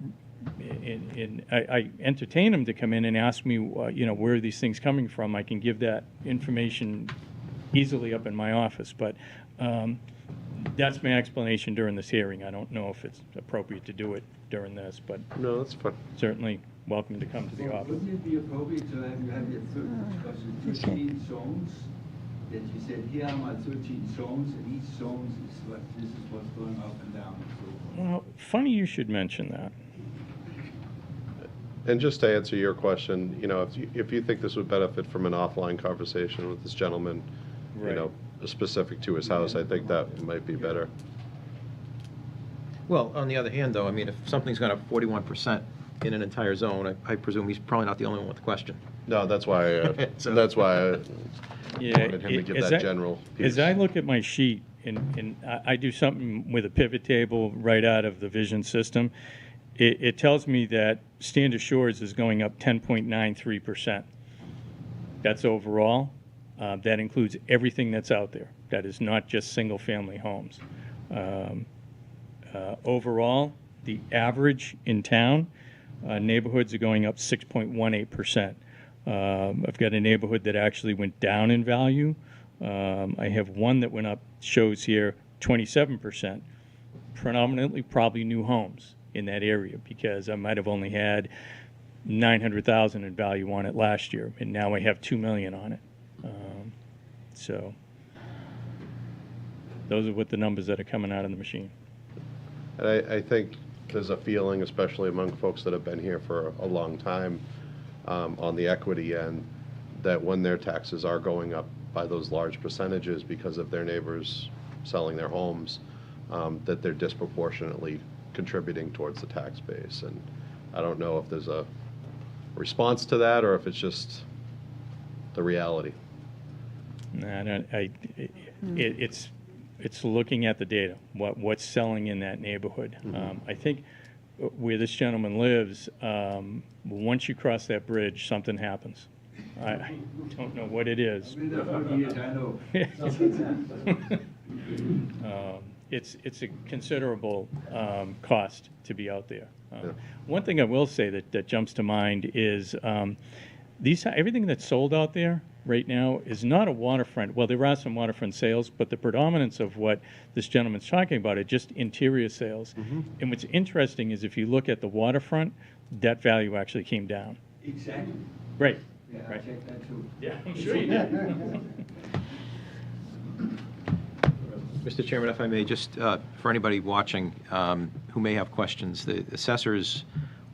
I entertain them to come in and ask me, where are these things coming from? I can give that information easily up in my office, but that's my explanation during this hearing. I don't know if it's appropriate to do it during this, but No, that's fine. certainly welcome to come to the office. Wouldn't it be appropriate to have you have your 13 zones? That you said, here are my 13 zones, and each zone is this is what's going up and down and so forth. Well, funny you should mention that. And just to answer your question, if you think this would benefit from an offline conversation with this gentleman, Right. Specific to his house, I think that might be better. Well, on the other hand, though, I mean, if something's gone up 41% in an entire zone, I presume he's probably not the only one with the question. No, that's why. So- That's why I Yeah, wanted him to give as that general piece. As I look at my sheet, and I do something with a pivot table right out of the vision system, it tells me that Standish Shores is going up 10.93%. That's overall. That includes everything that's out there. That is not just single-family homes. Overall, the average in town, neighborhoods are going up 6.18%. I've got a neighborhood that actually went down in value. I have one that went up, shows here 27%, predominantly probably new homes in that area, because I might have only had 900,000 in value on it last year, and now I have 2 million on it. So those are what the numbers that are coming out of the machine. And I think there's a feeling, especially among folks that have been here for a long time, on the equity end, that when their taxes are going up by those large percentages because of their neighbors selling their homes, that they're disproportionately contributing towards the tax base. And I don't know if there's a response to that or if it's just the reality. It's looking at the data, what's selling in that neighborhood. I think where this gentleman lives, once you cross that bridge, something happens. I don't know what it is. It's a considerable cost to be out there. One thing I will say that jumps to mind is everything that's sold out there right now is not a waterfront. Well, there are some waterfront sales, but the predominance of what this gentleman's talking about are just interior sales. And what's interesting is if you look at the waterfront, that value actually came down. Exactly. Right. Yeah, I Right. checked that too. Yeah, I'm sure you did. Mr. Chairman, if I may, just for anybody watching who may have questions, the assessor's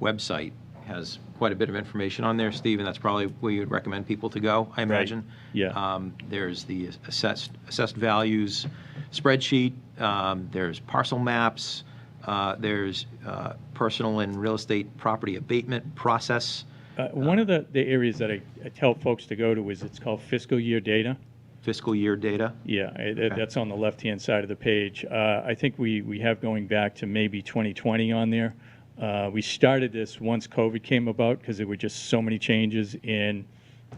website has quite a bit of information on there, Steve, and that's probably where you'd recommend people to go, I imagine. Yeah. There's the assessed values spreadsheet, there's parcel maps, there's personal and real estate property abatement process. One of the areas that I tell folks to go to is it's called fiscal year data. Fiscal year data. Yeah, that's on the left-hand side of the page. I think we have going back to maybe 2020 on there. We started this once COVID came about because there were just so many changes in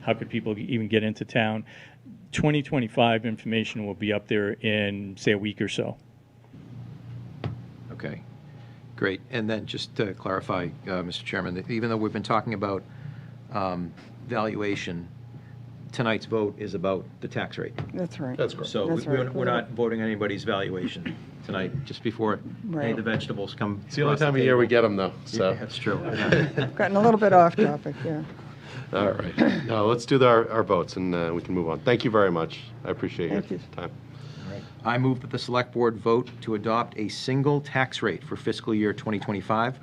how could people even get into town. 2025 information will be up there in, say, a week or so. Okay, great. And then just to clarify, Mr. Chairman, that even though we've been talking about valuation, tonight's vote is about the tax rate. That's right. That's correct. So That's right. we're not voting on anybody's valuation tonight, just before any Right. of the vegetables come. It's the only across time of year we table. get them, though, so. Yeah, that's true. Yeah. Gotten a little bit off topic, yeah. All right. Now, let's do our votes, and we can move on. Thank you very much. I appreciate your Thank you. time. I move that the Select Board vote to adopt a single tax rate for fiscal year 2025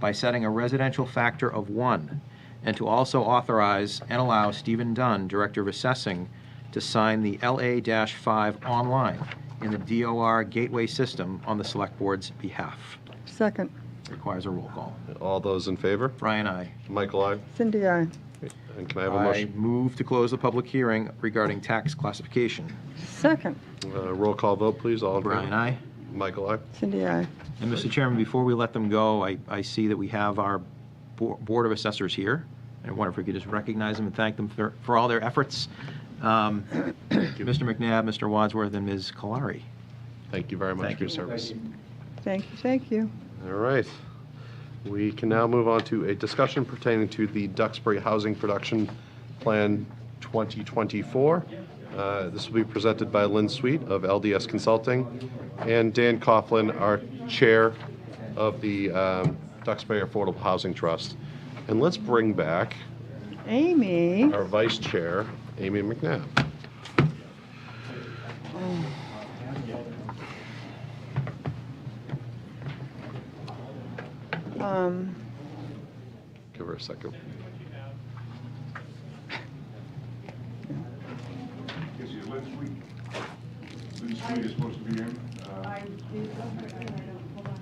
by setting a residential factor of 1, and to also authorize and allow Stephen Dunn, Director of Assessing, to sign the LA-5 online in the DOR gateway system on the Select Board's behalf. Second, Requires a roll call. All those in favor? Brian, aye. Michael, aye. Cindy, aye. And can I have a I motion? move to close the public hearing regarding tax classification. Second, Roll call vote, please. All in favor? Brian, aye. Michael, aye. Cindy, aye. And Mr. Chairman, before we let them go, I see that we have our Board of Assessors here. I wonder if we could just recognize them and thank them for all their efforts. Mr. McNabb, Mr. Wadsworth, and Ms. Kalari. Thank you very much Thank for your you. service. Thank you. All right. We can now move on to a discussion pertaining to the Duxbury Housing Production Plan 2024. This will be presented by Lynn Sweet of LDS Consulting and Dan Coughlin, our Chair of the Duxbury Affordable Housing Trust. And let's bring back Amy, our Vice Chair, Amy McNabb. Give her a second. Lynn Sweet is supposed to be in. I did, I don't, hold on.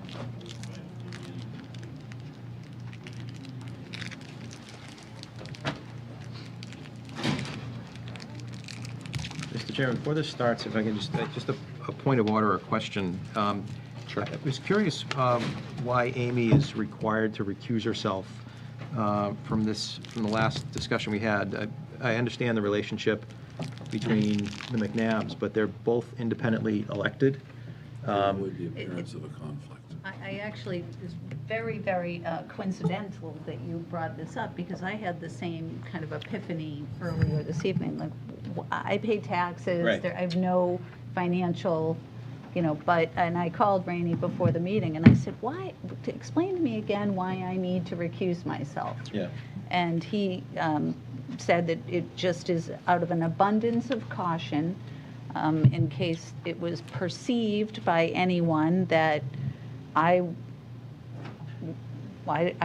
Mr. Chairman, before this starts, if I can just a point of order or question. Sure. I was curious why Amy is required to recuse herself from the last discussion we had. I understand the relationship between the McNabbs, but they're both independently elected. There would be appearance of a conflict. I actually was very, very coincidental that you brought this up, because I had the same kind of epiphany earlier this evening. Like, I pay taxes, Right. I have no financial, and I called Rainey before the meeting, and I said, explain to me again why I need to recuse myself. Yeah. And he said that it just is out of an abundance of caution, in case it was perceived by anyone that I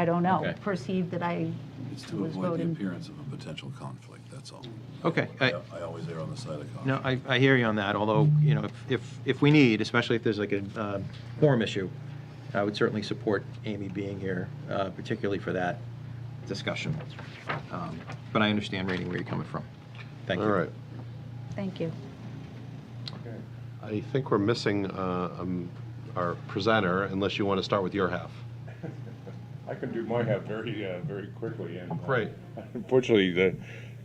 don't know, Okay. perceived that I It's to was avoid the voting. appearance of a potential conflict, that's all. Okay. I always err on the side of caution. No, I hear you on that, although, if we need, especially if there's like a quorum issue, I would certainly support Amy being here, particularly for that discussion. But I understand, Rainey, where you're coming from. Thank you. All right. Thank you. I think we're missing our presenter, unless you want to start with your half. I can do my half very quickly. And, Great. Unfortunately,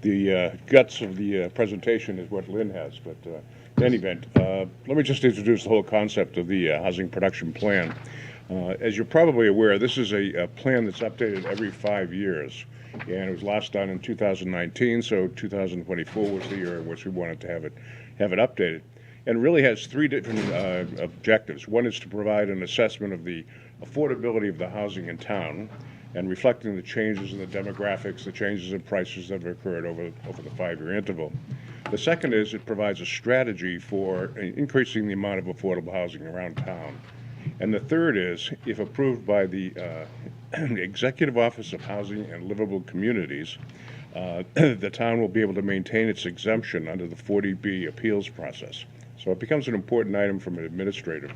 the guts of the presentation is what Lynn has, but in any event, let me just introduce the whole concept of the housing production plan. As you're probably aware, this is a plan that's updated every 5 years, and it was last done in 2019, so 2024 was the year in which we wanted to have it updated. And it really has three different objectives. One is to provide an assessment of the affordability of the housing in town, and reflecting the changes in the demographics, the changes in prices that have occurred over the 5-year interval. The second is it provides a strategy for increasing the amount of affordable housing around town. And the third is, if approved by the Executive Office of Housing and Livable Communities, the town will be able to maintain its exemption under the 40B appeals process. So it becomes an important item from an administrative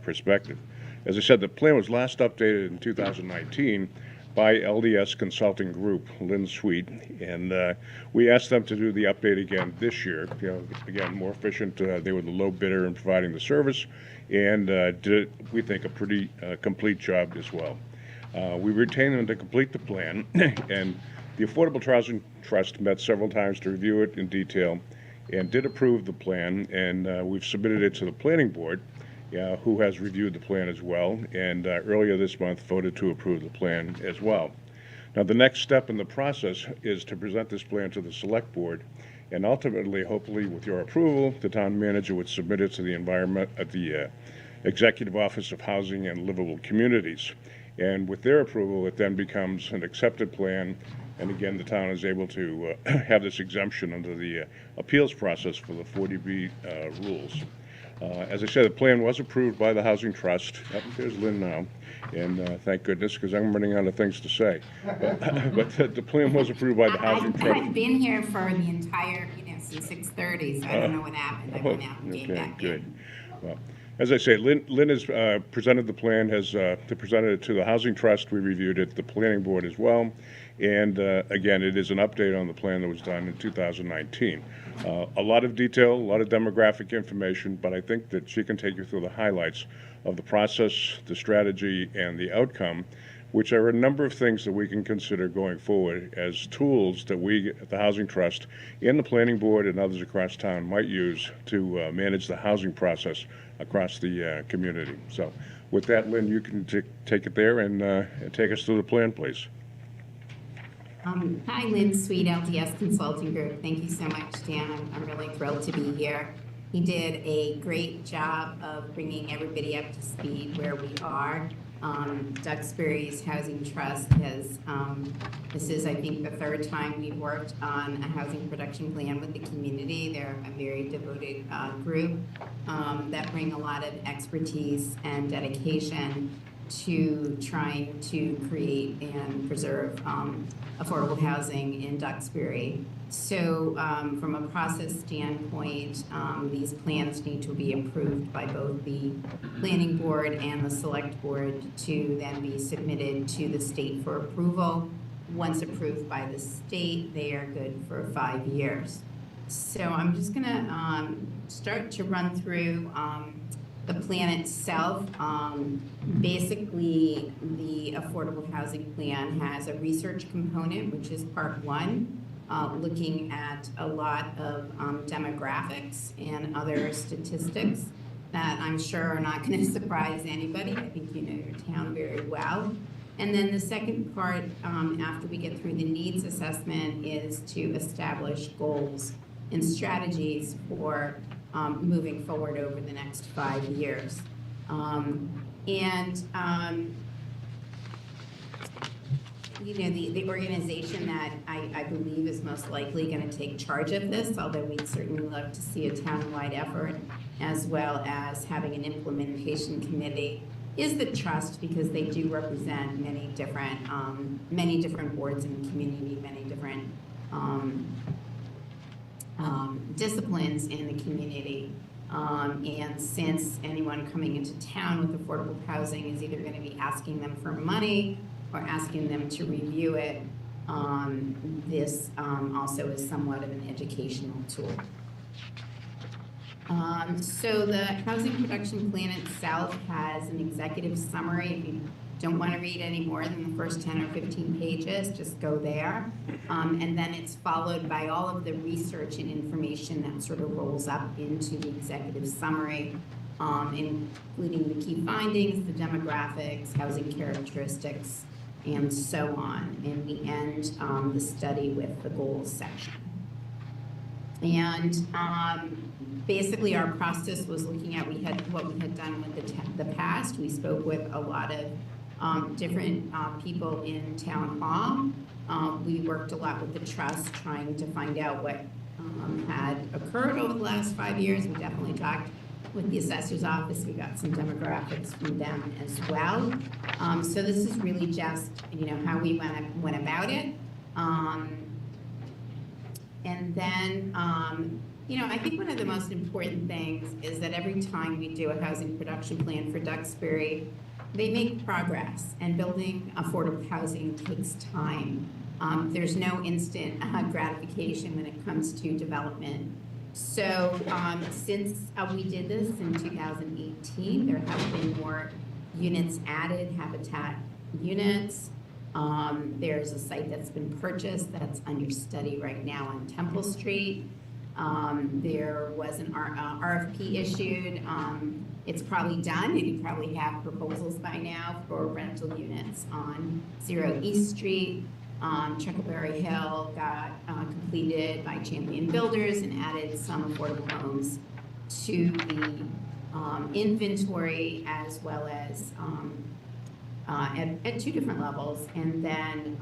perspective. As I said, the plan was last updated in 2019 by LDS Consulting Group, Lynn Sweet, and we asked them to do the update again this year. Again, more efficient. They were the low bidder in providing the service, and did, we think, a pretty complete job as well. We retained them to complete the plan, and the Affordable Housing Trust met several times to review it in detail, and did approve the plan, and we've submitted it to the Planning Board, who has reviewed the plan as well, and earlier this month voted to approve the plan as well. Now, the next step in the process is to present this plan to the Select Board, and ultimately, hopefully, with your approval, the town manager would submit it to the Executive Office of Housing and Livable Communities. And with their approval, it then becomes an accepted plan, and again, the town is able to have this exemption under the appeals process for the 40B rules. As I said, the plan was approved by the Housing Trust. There's Lynn now, and thank goodness, because I'm running out of things to say. But the plan was approved by the Housing Trust. I've been here for the entire, since 6:30, so I don't know what happened. I went out and came back Good. in. Well, as I say, Lynn has presented the plan, has presented it to the Housing Trust. We reviewed it, the Planning Board as well. And again, it is an update on the plan that was done in 2019. A lot of detail, a lot of demographic information, but I think that she can take you through the highlights of the process, the strategy, and the outcome, which are a number of things that we can consider going forward as tools that we at the Housing Trust and the Planning Board and others across town might use to manage the housing process across the community. So with that, Lynn, you can take it there and take us through the plan, please. Hi, Lynn Sweet, LDS Consulting Group. Thank you so much, Dan. I'm really thrilled to be here. He did a great job of bringing everybody up to speed where we are. Duxbury's Housing Trust has, this is, I think, the third time we've worked on a housing production plan with the community. They're a very devoted group that bring a lot of expertise and dedication to trying to create and preserve affordable housing in Duxbury. So from a process standpoint, these plans need to be approved by both the Planning Board and the Select Board to then be submitted to the state for approval. Once approved by the state, they are good for 5 years. So I'm just gonna start to run through the plan itself. Basically, the Affordable Housing Plan has a research component, which is part one, looking at a lot of demographics and other statistics that I'm sure are not going to surprise anybody. I think you know your town very well. And then the second part, after we get through the needs assessment, is to establish goals and strategies for moving forward over the next 5 years. You know, the organization that I believe is most likely going to take charge of this, although we'd certainly love to see a town-wide effort, as well as having an implementation committee, is the trust, because they do represent many different boards in the community, many different disciplines in the community. And since anyone coming into town with affordable housing is either going to be asking them for money or asking them to review it, this also is somewhat of an educational tool. So the housing production plan itself has an executive summary. If you don't want to read any more than the first 10 or 15 pages, just go there. And then it's followed by all of the research and information that sort of rolls up into the executive summary, including the key findings, the demographics, housing characteristics, and so on. And we end the study with the goals section. And basically our process was looking at what we had done with the past. We spoke with a lot of different people in town hall. We worked a lot with the trust, trying to find out what had occurred over the last 5 years. We definitely talked with the assessor's office. We got some demographics from them as well. So this is really just, you know, how we went about it. And then, you know, I think one of the most important things is that every time we do a housing production plan for Duxbury, they make progress, and building affordable housing takes time. There's no instant gratification when it comes to development. So since we did this in 2018, there have been more units added, habitat units. There's a site that's been purchased that's under study right now on Temple Street. There was an RFP issued. It's probably done, and you probably have proposals by now for rental units on 0 East Street. Chuckleberry Hill got completed by Champion Builders and added some affordable homes to the inventory, as well as at 2 different levels. And then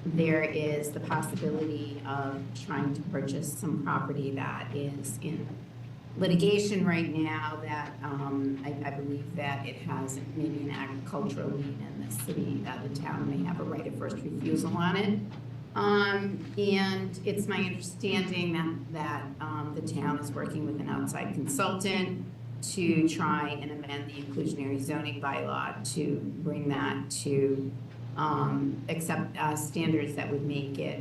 there is the possibility of trying to purchase some property that is in litigation right now that I believe that it has maybe an agricultural lien, and the city, the town may have a right of first refusal on it. And it's my understanding that the town is working with an outside consultant to try and amend the inclusionary zoning bylaw to bring that to accept standards that would make it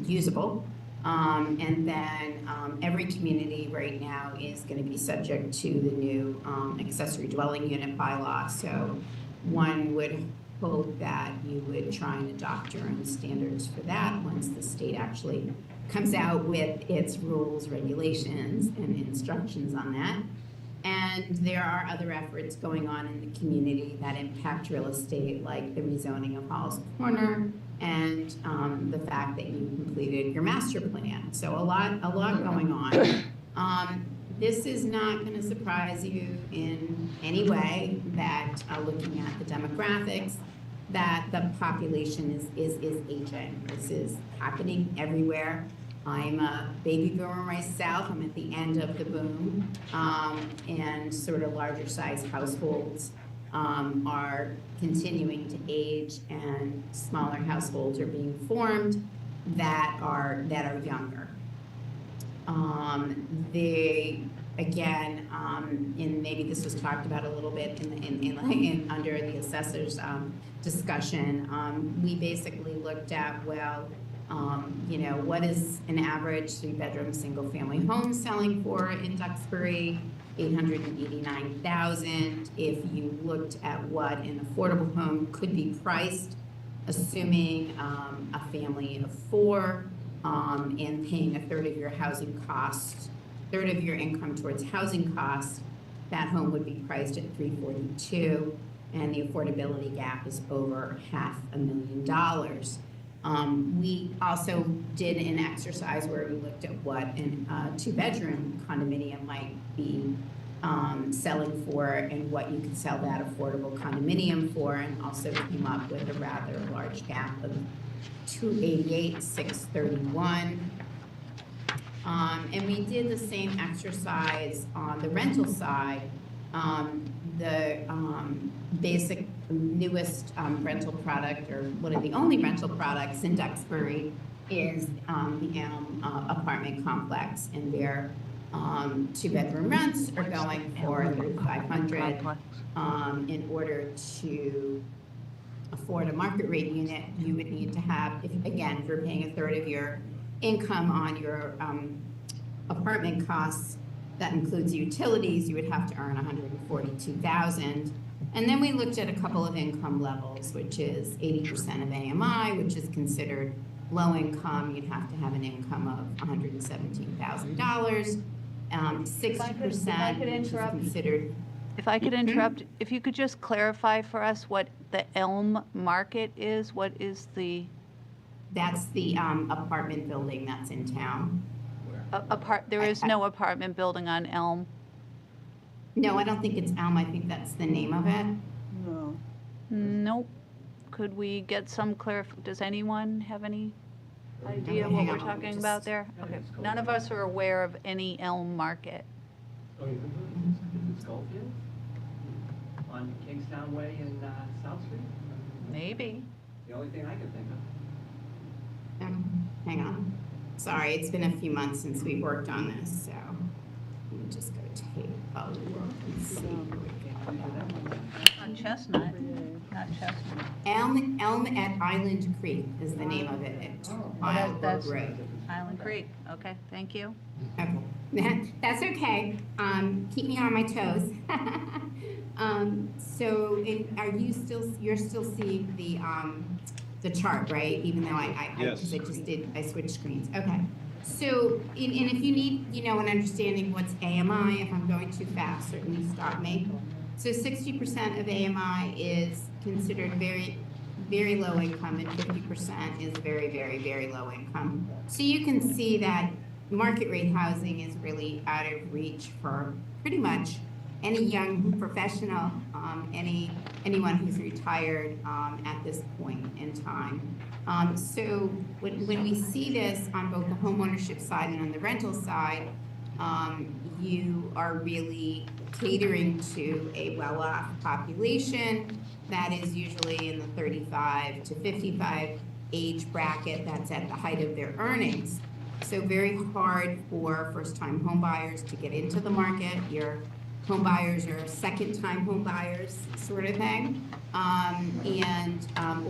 usable. And then every community right now is going to be subject to the new accessory dwelling unit bylaw. So one would hope that you would try and adopt your own standards for that once the state actually comes out with its rules, regulations, and instructions on that. And there are other efforts going on in the community that impact real estate, like the rezoning of Halls Corner, and the fact that you completed your master plan. So a lot going on. This is not going to surprise you in any way that looking at the demographics, that the population is aging. This is happening everywhere. I'm a baby boomer myself. I'm at the end of the boom, and sort of larger size households are continuing to age, and smaller households are being formed that are younger. And maybe this was talked about a little bit in under the assessor's discussion. We basically looked at, well, you know, what is an average 3-bedroom single-family home selling for in Duxbury? $889,000. If you looked at what an affordable home could be priced, assuming a family of 4 and paying a third of your housing costs, third of your income towards housing costs, that home would be priced at $342,000, and the affordability gap is over $500,000. We also did an exercise where we looked at what a two-bedroom condominium might be selling for and what you could sell that affordable condominium for, and also came up with a rather large gap of $288,631. And we did the same exercise on the rental side. The basic newest rental product, or one of the only rental products in Duxbury, is the Elm apartment complex, and their two-bedroom rents are going for $3,500. In order to afford a market rate unit, you would need to have, if you're paying a third of your income on your apartment costs, that includes utilities, you would have to earn $142,000. And then we looked at a couple of income levels, which is 80% of AMI, which is considered low income. You'd have to have an income of $117,000. 60% which is considered. If I could interrupt, if you could just clarify for us what the Elm Market is, what is the? That's the apartment building that's in town. There is no apartment building on Elm? No, I don't think it's Elm. I think that's the name of it. No. Nope. Could we get some does anyone have any idea Okay, what hang we're on, let me talking just- about there? Okay. None of us are aware of any Elm Market. Oh, is it Schofield? On Kingstown Way in South Street? Maybe. The only thing I can think of. Hang on. Sorry, it's been a few months since we worked on this, so let me just go take a look and see. On Chestnut, not Chestnut. Elm at Island Creek is the name of it. At Wildwood that's- Road. Island Creek. Okay, thank you. Okay, that's okay. Keep me on my toes. So, you're still seeing the chart, right? Even though Yes. I switched screens. Okay. So, and if you need, an understanding what's AMI, if I'm going too fast, certainly stop me. So 60% of AMI is considered very, very low income, and 50% is very, very, very low income. So you can see that market rate housing is really out of reach for pretty much any young professional, anyone who's retired at this point in time. So when we see this on both the homeownership side and on the rental side, you are really catering to a well-off population that is usually in the 35 to 55 age bracket that's at the height of their earnings. So very hard for first-time homebuyers to get into the market. Your homebuyers are second-time homebuyers, sort of thing.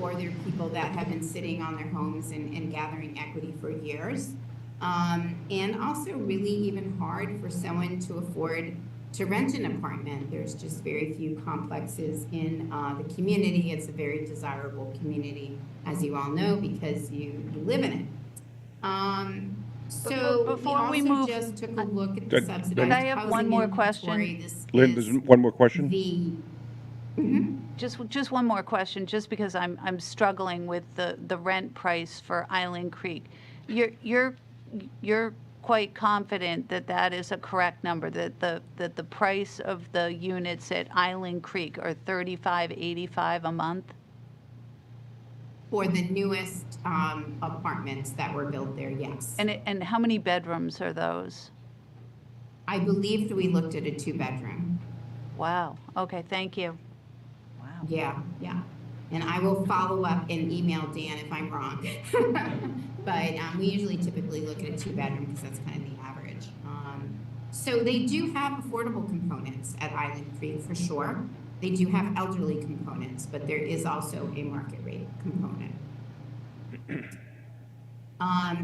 Or they're people that have been sitting on their homes and gathering equity for years. And also really even hard for someone to afford to rent an apartment. There's just very few complexes in the community. It's a very desirable community, as you all know, because you live in it. So Before we we also move- just took a look at the Could- subsidized Could I have housing one more inventory. question? This Lynn, is there's one more question? Just one more question, just because I'm struggling with the rent price for Island Creek. You're quite confident that that is a correct number, that the price of the units at Island Creek are $35.85 a month? For the newest apartments that were built there, yes. And how many bedrooms are those? I believed we looked at a two-bedroom. Wow. Okay, thank you. Wow. Yeah. And I will follow up and email Dan if I'm wrong. But we usually typically look at a two-bedroom because that's kind of the average. So they do have affordable components at Island Creek for sure. They do have elderly components, but there is also a market rate component.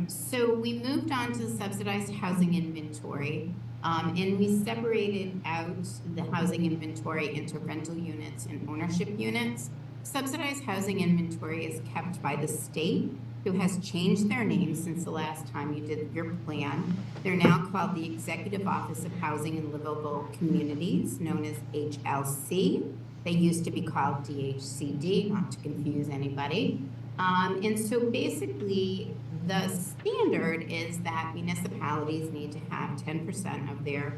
So we moved on to the subsidized housing inventory, and we separated out the housing inventory into rental units and ownership units. Subsidized housing inventory is kept by the state, who has changed their name since the last time you did your plan. They're now called the Executive Office of Housing and Livable Communities, known as HLC. They used to be called DHCD, not to confuse anybody. And so basically, the standard is that municipalities need to have 10% of their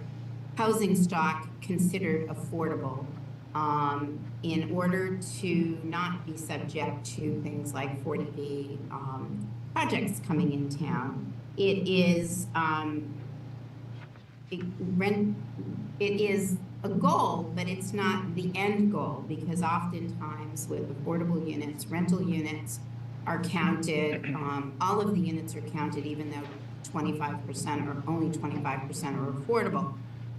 housing stock considered affordable in order to not be subject to things like 40B projects coming in town. It is a goal, but it's not the end goal, because oftentimes with affordable units, rental units are counted, all of the units are counted, even though 25% or only 25% are affordable.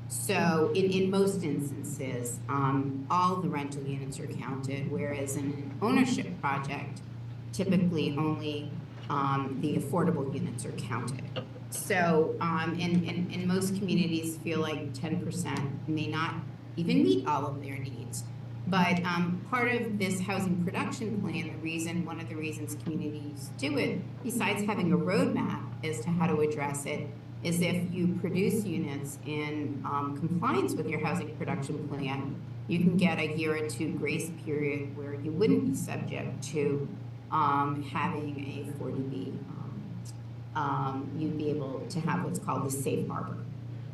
So in most instances, all the rental units are counted, whereas in an ownership project, typically only the affordable units are counted. So, and most communities feel like 10% may not even meet all of their needs. But part of this housing production plan, one of the reasons communities do it, besides having a roadmap as to how to address it, is if you produce units in compliance with your housing production plan, you can get a year or two grace period where you wouldn't be subject to having a 40B. You'd be able to have what's called the safe harbor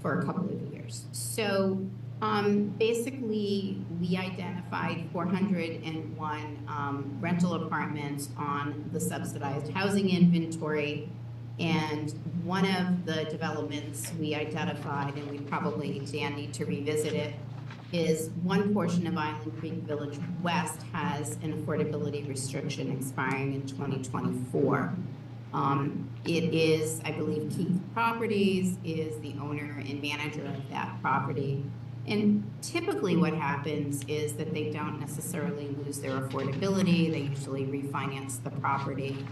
for a couple of years. So basically, we identified 401 rental apartments on the subsidized housing inventory. And one of the developments we identified, and we probably, Dan, need to revisit it, is one portion of Island Creek Village West has an affordability restriction expiring in 2024. It is, I believe, Keith Properties is the owner and manager of that property. And typically what happens is that they don't necessarily lose their affordability. They usually refinance the property.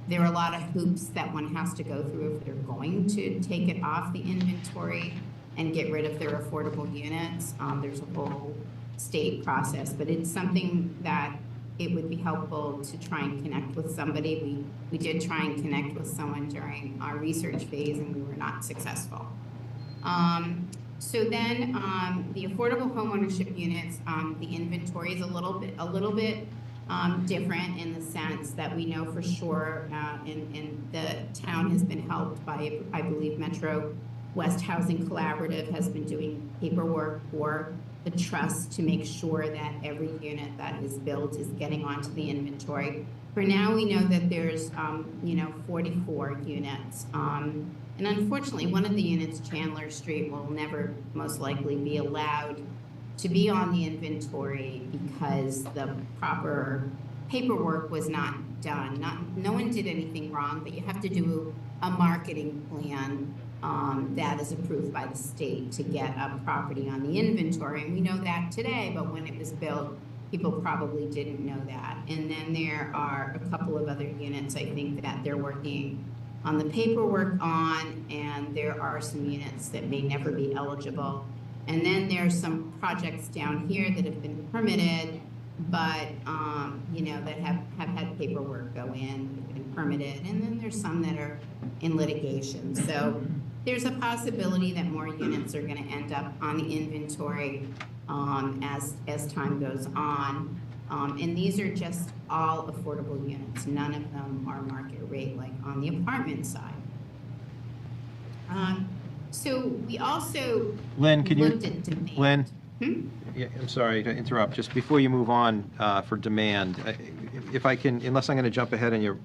There are a lot of hoops that one has to go through if they're going to take it off the inventory and get rid of their affordable units. There's a whole state process, but it's something that it would be helpful to try and connect with somebody. We did try and connect with someone during our research phase, and we were not successful. So then the affordable homeownership units, the inventory is a little bit different in the sense that we know for sure, and the town has been helped by, I believe, Metro West Housing Collaborative has been doing paperwork for the trust to make sure that every unit that is built is getting onto the inventory. For now, we know that there's 44 units. And unfortunately, one of the units, Chandler Street, will never most likely be allowed to be on the inventory because the proper paperwork was not done. No one did anything wrong, but you have to do a marketing plan that is approved by the state to get a property on the inventory. And we know that today, but when it was built, people probably didn't know that. And then there are a couple of other units, I think, that they're working on the paperwork on, and there are some units that may never be eligible. And then there's some projects down here that have been permitted, but that have had paperwork go in, been permitted, and then there's some that are in litigation. So there's a possibility that more units are going to end up on the inventory as time goes on. And these are just all affordable units. None of them are market rate like on the apartment side. So we also Lynn, looked at demand. Lynn? Hmm? Yeah, I'm sorry to interrupt. Just before you move on for demand, if I can, unless I'm going to jump ahead in your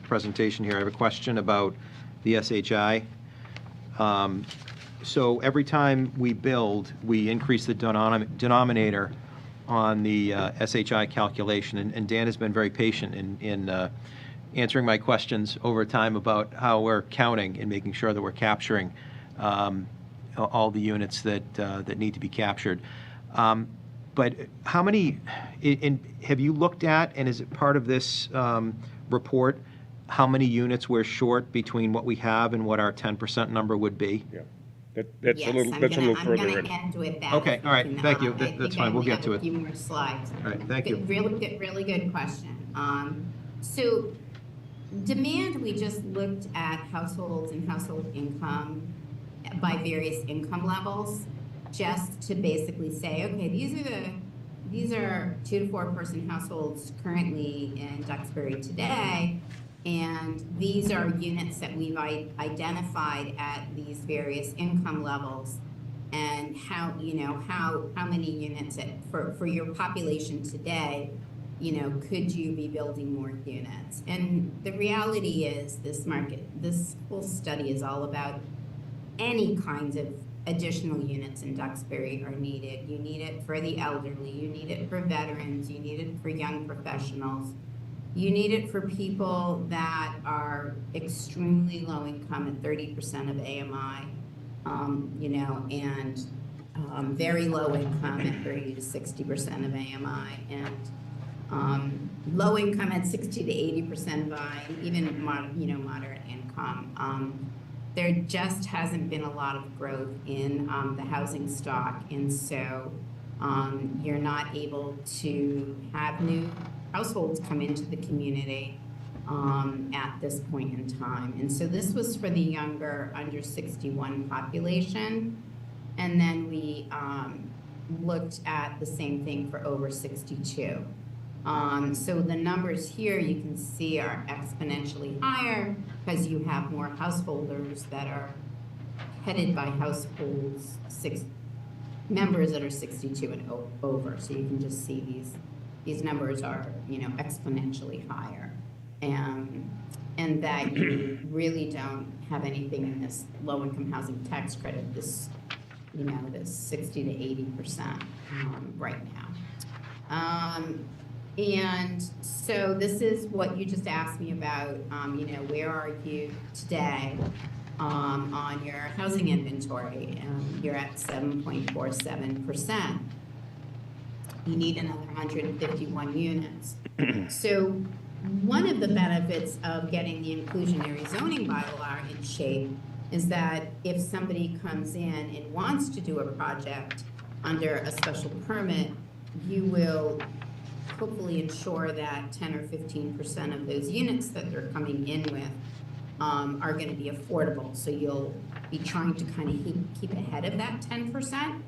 presentation here, I have a question about the SHI. So every time we build, we increase the denominator on the SHI calculation, and Dan has been very patient in answering my questions over time about how we're counting and making sure that we're capturing all the units that need to be captured. But how many, have you looked at, and is it part of this report, how many units we're short between what we have and what our 10% number would be? Yeah. That's Yes, a little further I'm in. going to end with that. Okay, all right, thank you. I think That's fine, we'll I get to have it. a few more slides. All right, thank you. Really good question. So Demand, we just looked at households and household income by various income levels, just to basically say, okay, these are 2 to 4 person households currently in Duxbury today, and these are units that we've identified at these various income levels, and how many units for your population today, could you be building more units? And the reality is, this whole study is all about any kinds of additional units in Duxbury are needed. You need it for the elderly, you need it for veterans, you need it for young professionals, you need it for people that are extremely low income at 30% of AMI, and very low income at 30 to 60% of AMI, and low income at 60 to 80% of AMI, even moderate income. There just hasn't been a lot of growth in the housing stock, and so you're not able to have new households come into the community at this point in time. And so this was for the younger, under 61 population, and then we looked at the same thing for over 62. So the numbers here you can see are exponentially higher because you have more householders that are headed by households, members that are 62 and over. So you can just see these numbers are exponentially higher, and that you really don't have anything in this low-income housing tax credit, this 60 to 80% right now. And so this is what you just asked me about, where are you today on your housing inventory? You're at 7.47%. You need another 151 units. So one of the benefits of getting the inclusionary zoning bylaw in shape is that if somebody comes in and wants to do a project under a special permit, you will hopefully ensure that 10 or 15% of those units that they're coming in with are going to be affordable. So you'll be trying to kind of keep ahead of that 10%.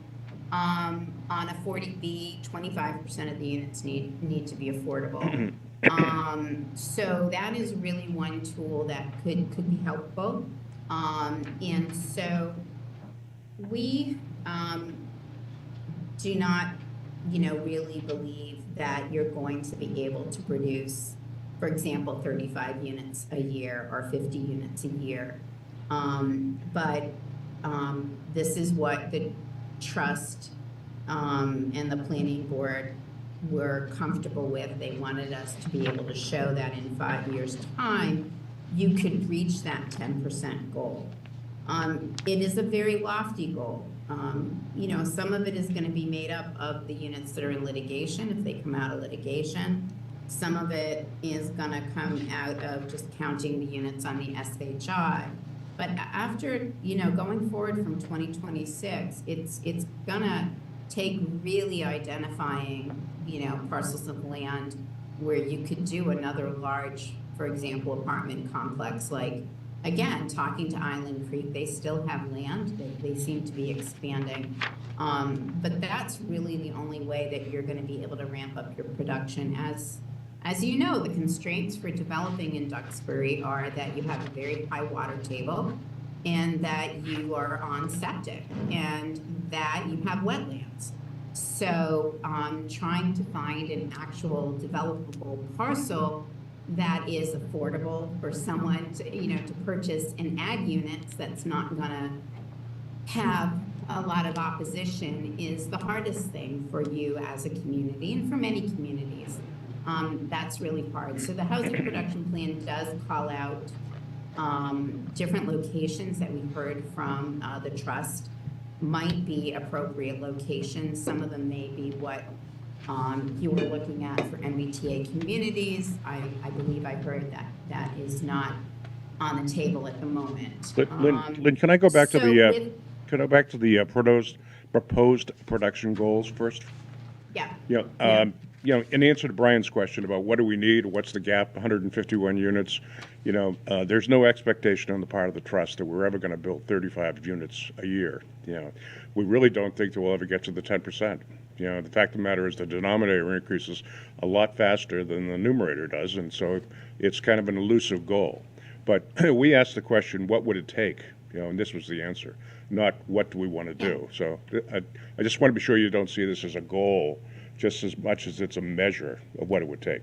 On a 40B, 25% of the units need to be affordable. So that is really one tool that could be helpful. And so we do not, really believe that you're going to be able to produce, for example, 35 units a year or 50 units a year. But this is what the trust and the planning board were comfortable with. They wanted us to be able to show that in 5 years' time, you could reach that 10% goal. It is a very lofty goal. Some of it is going to be made up of the units that are in litigation, if they come out of litigation. Some of it is going to come out of just counting the units on the SHI. But after, going forward from 2026, it's going to take really identifying, parcels of land where you could do another large, for example, apartment complex. Like, again, talking to Island Creek, they still have land. They seem to be expanding. But that's really the only way that you're going to be able to ramp up your production. As you know, the constraints for developing in Duxbury are that you have a very high water table, and that you are on septic, and that you have wetlands. So trying to find an actual developable parcel that is affordable for someone to purchase and add units that's not going to have a lot of opposition is the hardest thing for you as a community, and for many communities. That's really hard. So the housing production plan does call out different locations that we heard from the trust might be appropriate locations. Some of them may be what you were looking at for MBTA communities. I believe I heard that is not on the table at the moment. Lynn, can I go back to the proposed production goals first? Yeah. In answer to Brian's question about what do we need, what's the gap, 151 units, There's no expectation on the part of the trust that we're ever going to build 35 units a year. We really don't think that we'll ever get to the 10%. The fact of the matter is the denominator increases a lot faster than the numerator does, and so it's kind of an elusive goal. But we asked the question, what would it take? And this was the answer, not what do we want to do. So I just want to be sure you don't see this as a goal just as much as it's a measure of what it would take.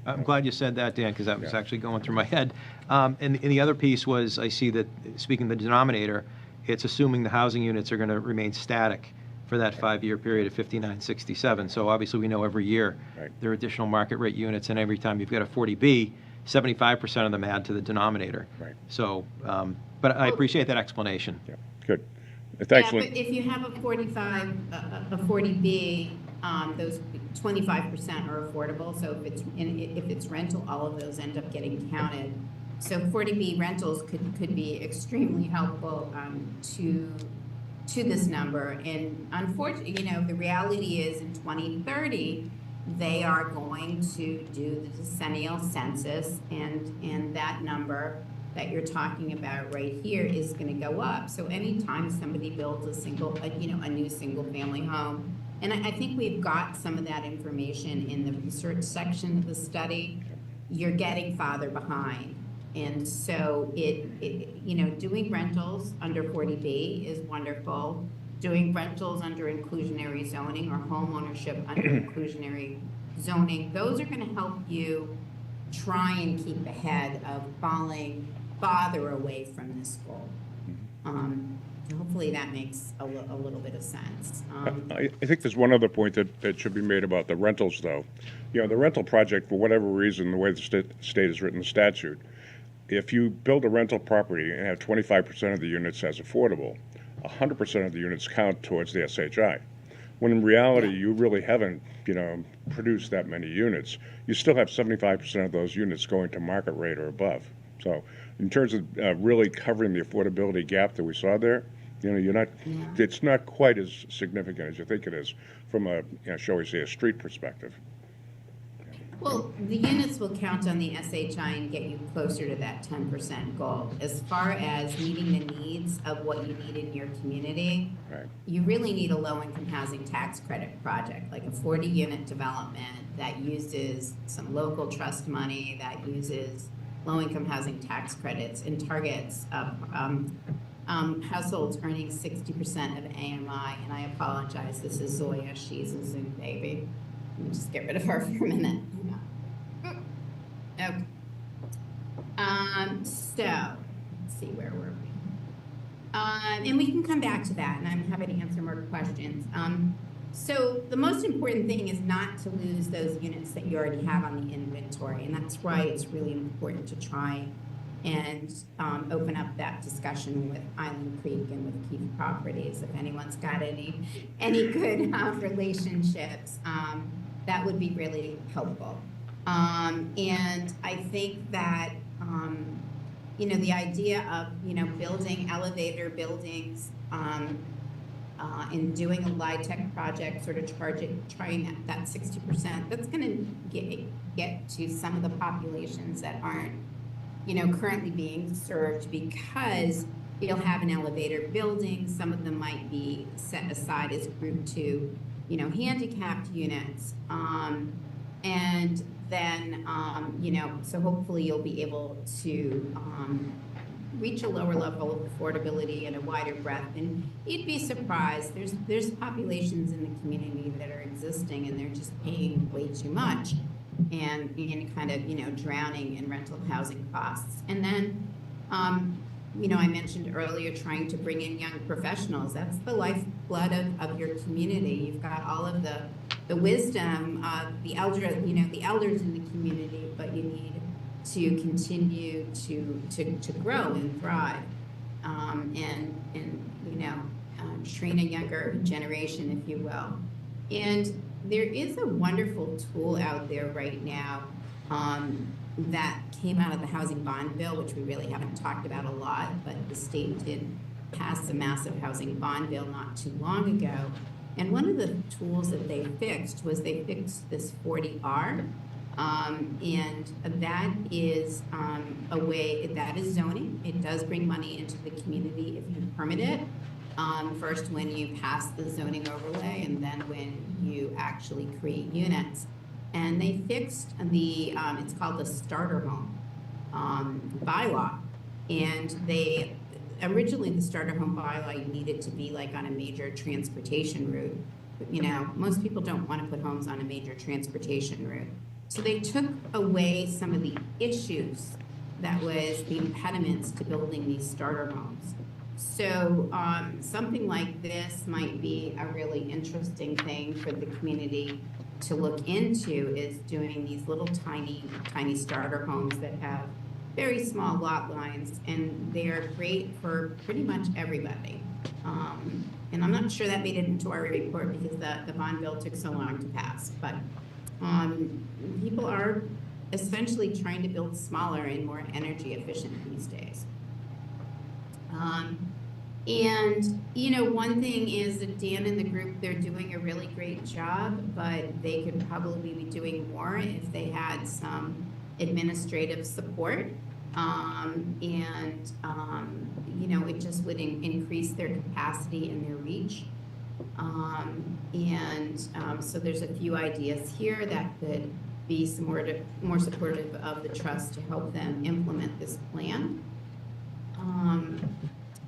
I'm glad you said that, Dan, because that was actually going through my head. And the other piece was, I see that, speaking of the denominator, it's assuming the housing units are going to remain static for that 5-year period of 5967. So obviously, we know every year there are additional market rate units, and every time you've got a 40B, 75% of them add to the denominator. Right. So, but I appreciate that explanation. Yeah, good. Thanks, Yeah, Lynn. but if you have a 40B, those 25% are affordable. So if it's rental, all of those end up getting counted. So 40B rentals could be extremely helpful to this number. And unfortunately, the reality is in 2030, they are going to do the decennial census, and that number that you're talking about right here is going to go up. So anytime somebody builds a new single-family home, and I think we've got some of that information in the research section of the study, you're getting farther behind. And so doing rentals under 40B is wonderful. Doing rentals under inclusionary zoning or home ownership under inclusionary zoning, those are going to help you try and keep ahead of falling farther away from this goal. Hopefully that makes a little bit of sense. I think there's one other point that should be made about the rentals, though. The rental project, for whatever reason, the way the state has written the statute, if you build a rental property and have 25% of the units as affordable, 100% of the units count towards the SHI. When in reality, you really haven't, produced that many units. You still have 75% of those units going to market rate or above. So in terms of really covering the affordability gap that we saw there, it's not quite as significant as you think it is from a, shall we say, a street perspective. Well, the units will count on the SHI and get you closer to that 10% goal. As far as meeting the needs of what you need in your community, you really need a low-income housing tax credit project, like a 40-unit development that uses some local trust money, that uses low-income housing tax credits and targets households earning 60% of AMI. And I apologize, this is Zoya, she's a Zoom baby. Let me just get rid of her for a minute. Okay. So, let's see, where were we? And we can come back to that, and I'm happy to answer more questions. So the most important thing is not to lose those units that you already have on the inventory, and that's why it's really important to try and open up that discussion with Island Creek and with Keith Properties. If anyone's got any good relationships, that would be really helpful. And I think that, the idea of, building elevator buildings and doing a LIHTC project, sort of trying that 60%, that's going to get to some of the populations that aren't, currently being served, because you'll have an elevator building. Some of them might be set aside as group 2, handicapped units. And then, so hopefully you'll be able to reach a lower level of affordability and a wider breadth. And you'd be surprised, there's populations in the community that are existing and they're just paying way too much and kind of, drowning in rental housing costs. And then, I mentioned earlier trying to bring in young professionals. That's the lifeblood of your community. You've got all of the wisdom of the elders in the community, but you need to continue to grow and thrive, and train a younger generation, if you will. And there is a wonderful tool out there right now that came out of the housing bond bill, which we really haven't talked about a lot, but the state did pass a massive housing bond bill not too long ago. And one of the tools that they fixed was they fixed this 40R. And that is a way, that is zoning. It does bring money into the community if you permit it. First when you pass the zoning overlay and then when you actually create units. And they fixed the, it's called the starter home bylaw. And they, originally the starter home bylaw needed to be like on a major transportation route. But, you know, most people don't want to put homes on a major transportation route. So they took away some of the issues that was the impediments to building these starter homes. So something like this might be a really interesting thing for the community to look into, is doing these little tiny starter homes that have very small lot lines, and they're great for pretty much everybody. And I'm not sure that made it into our report because the bond bill took so long to pass, but people are essentially trying to build smaller and more energy efficient these days. And, you know, one thing is that Dan and the group, they're doing a really great job, but they could probably be doing more if they had some administrative support. You know, it just would increase their capacity and their reach. So there's a few ideas here that could be some more supportive of the trust to help them implement this plan.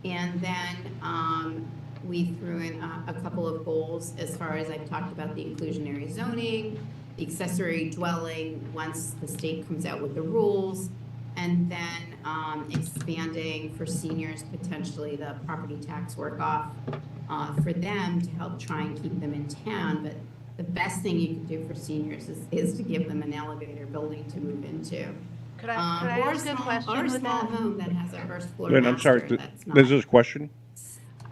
And then we threw in a couple of goals as far as I've talked about the inclusionary zoning, the accessory dwelling once the state comes out with the rules, and then expanding for seniors potentially the property tax work-off for them to help try and keep them in town. But the best thing you can do for seniors is to give them an elevator building to move into. Could I ask a question or a with small that? home that has a first floor Lynn, master. I'm sorry, That's not there's this question?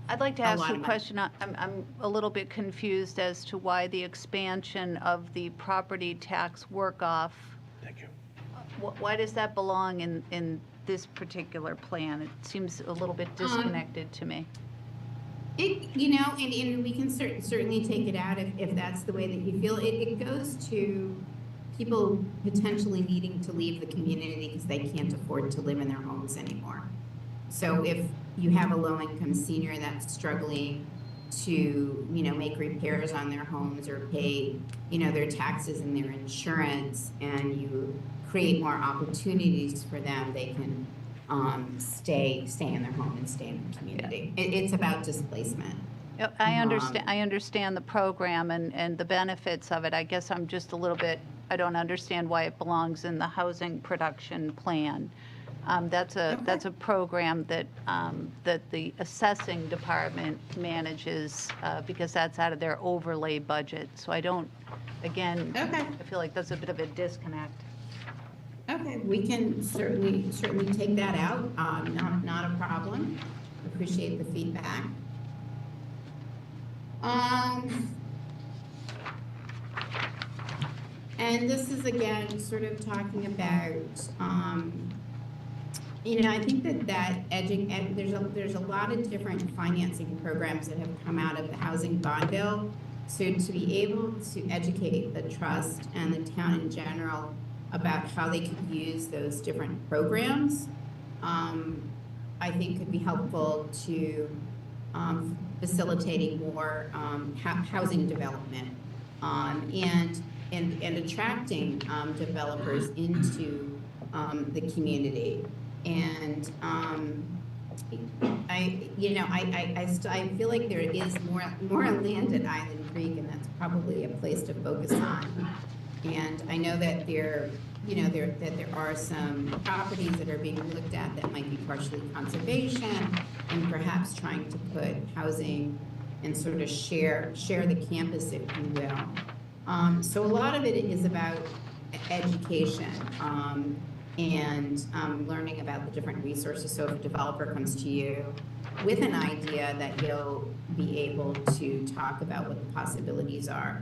I'd like to a ask lot you a of money. question. I'm a little bit confused as to why the expansion of the property tax work-off. Thank you. Why does that belong in this particular plan? It seems a little bit disconnected to me. You know, and we can certainly take it out if that's the way that you feel. It goes to people potentially needing to leave the community because they can't afford to live in their homes anymore. So if you have a low-income senior that's struggling to, you know, make repairs on their homes or pay, you know, their taxes and their insurance, and you create more opportunities for them, they can stay in their home and stay in the community. It's about displacement. Yep, I understand the program and the benefits of it. I guess I'm just a little bit, I don't understand why it belongs in the housing production plan. That's a program that the assessing department manages because that's out of their overlay budget. So I don't, again, Okay. I feel like that's a bit of a disconnect. Okay, we can certainly take that out. Not a problem. Appreciate the feedback. And this is again sort of talking about, you know, I think there's a lot of different financing programs that have come out of the housing bond bill. So to be able to educate the trust and the town in general about how they could use those different programs, I think could be helpful to facilitating more housing development and attracting developers into the community. And I feel like there is more land at Island Creek, and that's probably a place to focus on. And I know that there are some properties that are being looked at that might be partially conservation and perhaps trying to put housing and sort of share the campus, if you will. So a lot of it is about education and learning about the different resources. So if a developer comes to you with an idea, that you'll be able to talk about what the possibilities are.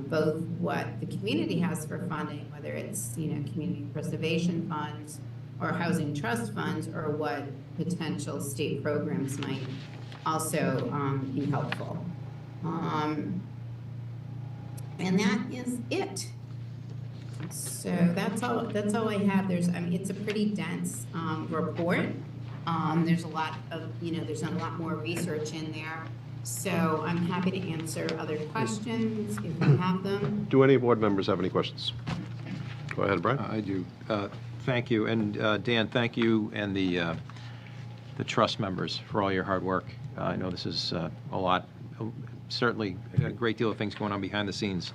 Both what the community has for funding, whether it's, you know, community preservation funds or housing trust funds, or what potential state programs might also be helpful. And that is it. So that's all I have. It's a pretty dense report. There's a lot of, there's a lot more research in there. So I'm happy to answer other questions if you have them. Do any board members have any questions? Go ahead, Brian. I do. Thank you. And Dan, thank you and the trust members for all your hard work. I know this is a lot, certainly a great deal of things going on behind the scenes,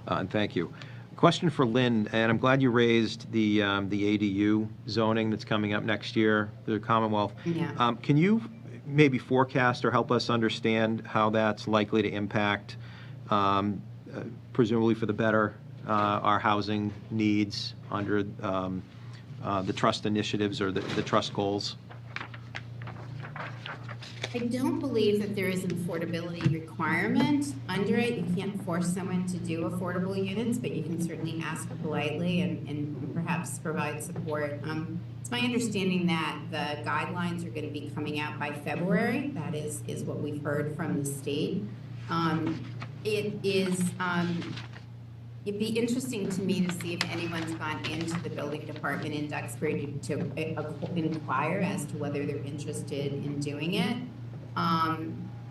and thank you. Question for Lynn, and I'm glad you raised the ADU zoning that's coming up next year, the Commonwealth. Yeah. Can you maybe forecast or help us understand how that's likely to impact, presumably for the better, our housing needs under the trust initiatives or the trust goals? I don't believe that there is an affordability requirement under it. You can't force someone to do affordable units, but you can certainly ask politely and perhaps provide support. It's my understanding that the guidelines are going to be coming out by February. That is what we've heard from the state. It'd be interesting to me to see if anyone's gone into the building department in Duxbury to inquire as to whether they're interested in doing it.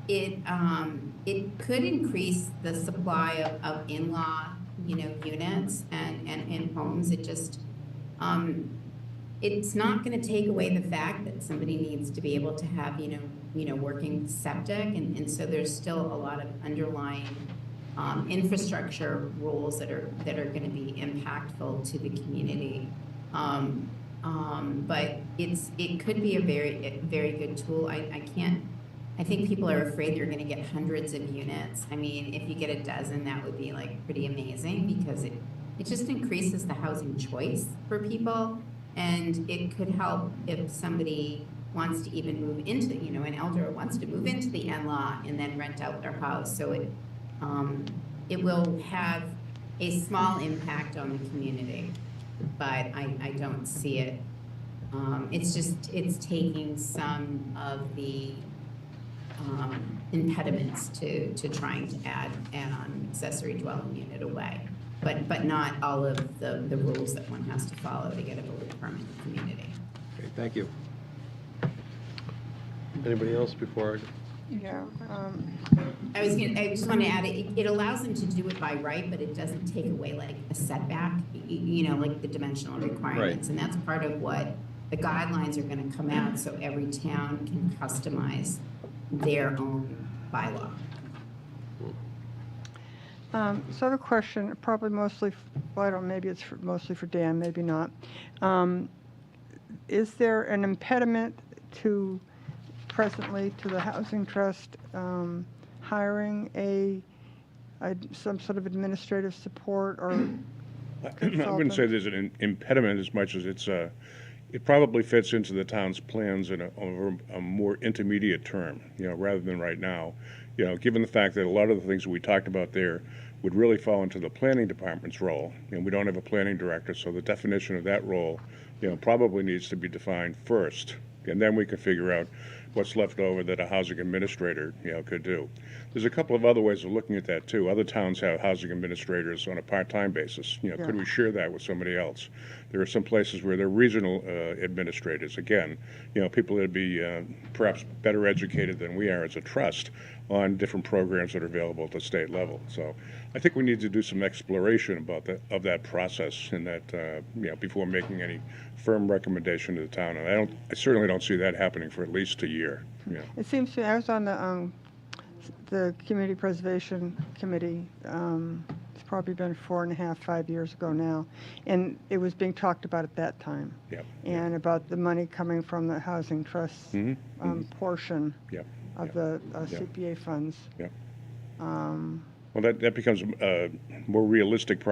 It could increase the supply of in-law, units and homes. It just, it's not going to take away the fact that somebody needs to be able to have, working septic, and so there's still a lot of underlying infrastructure rules that are going to be impactful to the community. But it could be a very good tool. I think people are afraid they're going to get hundreds of units. I mean, if you get a dozen, that would be like pretty amazing, because it just increases the housing choice for people, and it could help if somebody wants to even move into, an elder wants to move into the in-law and then rent out their house. So it will have a small impact on the community, but I don't see it. It's taking some of the impediments to trying to add on accessory dwelling unit away, but not all of the rules that one has to follow to get a building permit in the community. Okay, thank you. Anybody else before Yeah. I just want to add, it allows them to do it by right, but it doesn't take away like a setback, like the dimensional requirements. Right. And that's part of what the guidelines are going to come out, so every town can customize their own bylaw. So I have a question, probably mostly, maybe it's mostly for Dan, maybe not. Is there an impediment presently to the Housing Trust hiring some sort of administrative support or I wouldn't say there's an impediment as much as it probably fits into the town's plans over a more intermediate term, rather than right now. Given the fact that a lot of the things that we talked about there would really fall into the planning department's role, and we don't have a planning director, so the definition of that role, probably needs to be defined first, and then we can figure out what's left over that a housing administrator, could do. There's a couple of other ways of looking at that too. Other towns have housing administrators on a part-time basis. Could we share that with somebody else? There are some places where they're regional administrators. Again, people that'd be perhaps better educated than we are as a trust on different programs that are available at the state level. So I think we need to do some exploration of that process, and that before making any firm recommendation to the town. And I certainly don't see that happening for at least a year. It seems to me, I was on the Community Preservation Committee. It's probably been 4.5, 5 years ago now, and it was being talked about at that time. Yep. And about the money coming from the Housing Trust portion of the CPA funds. Yep. Well, that becomes a more realistic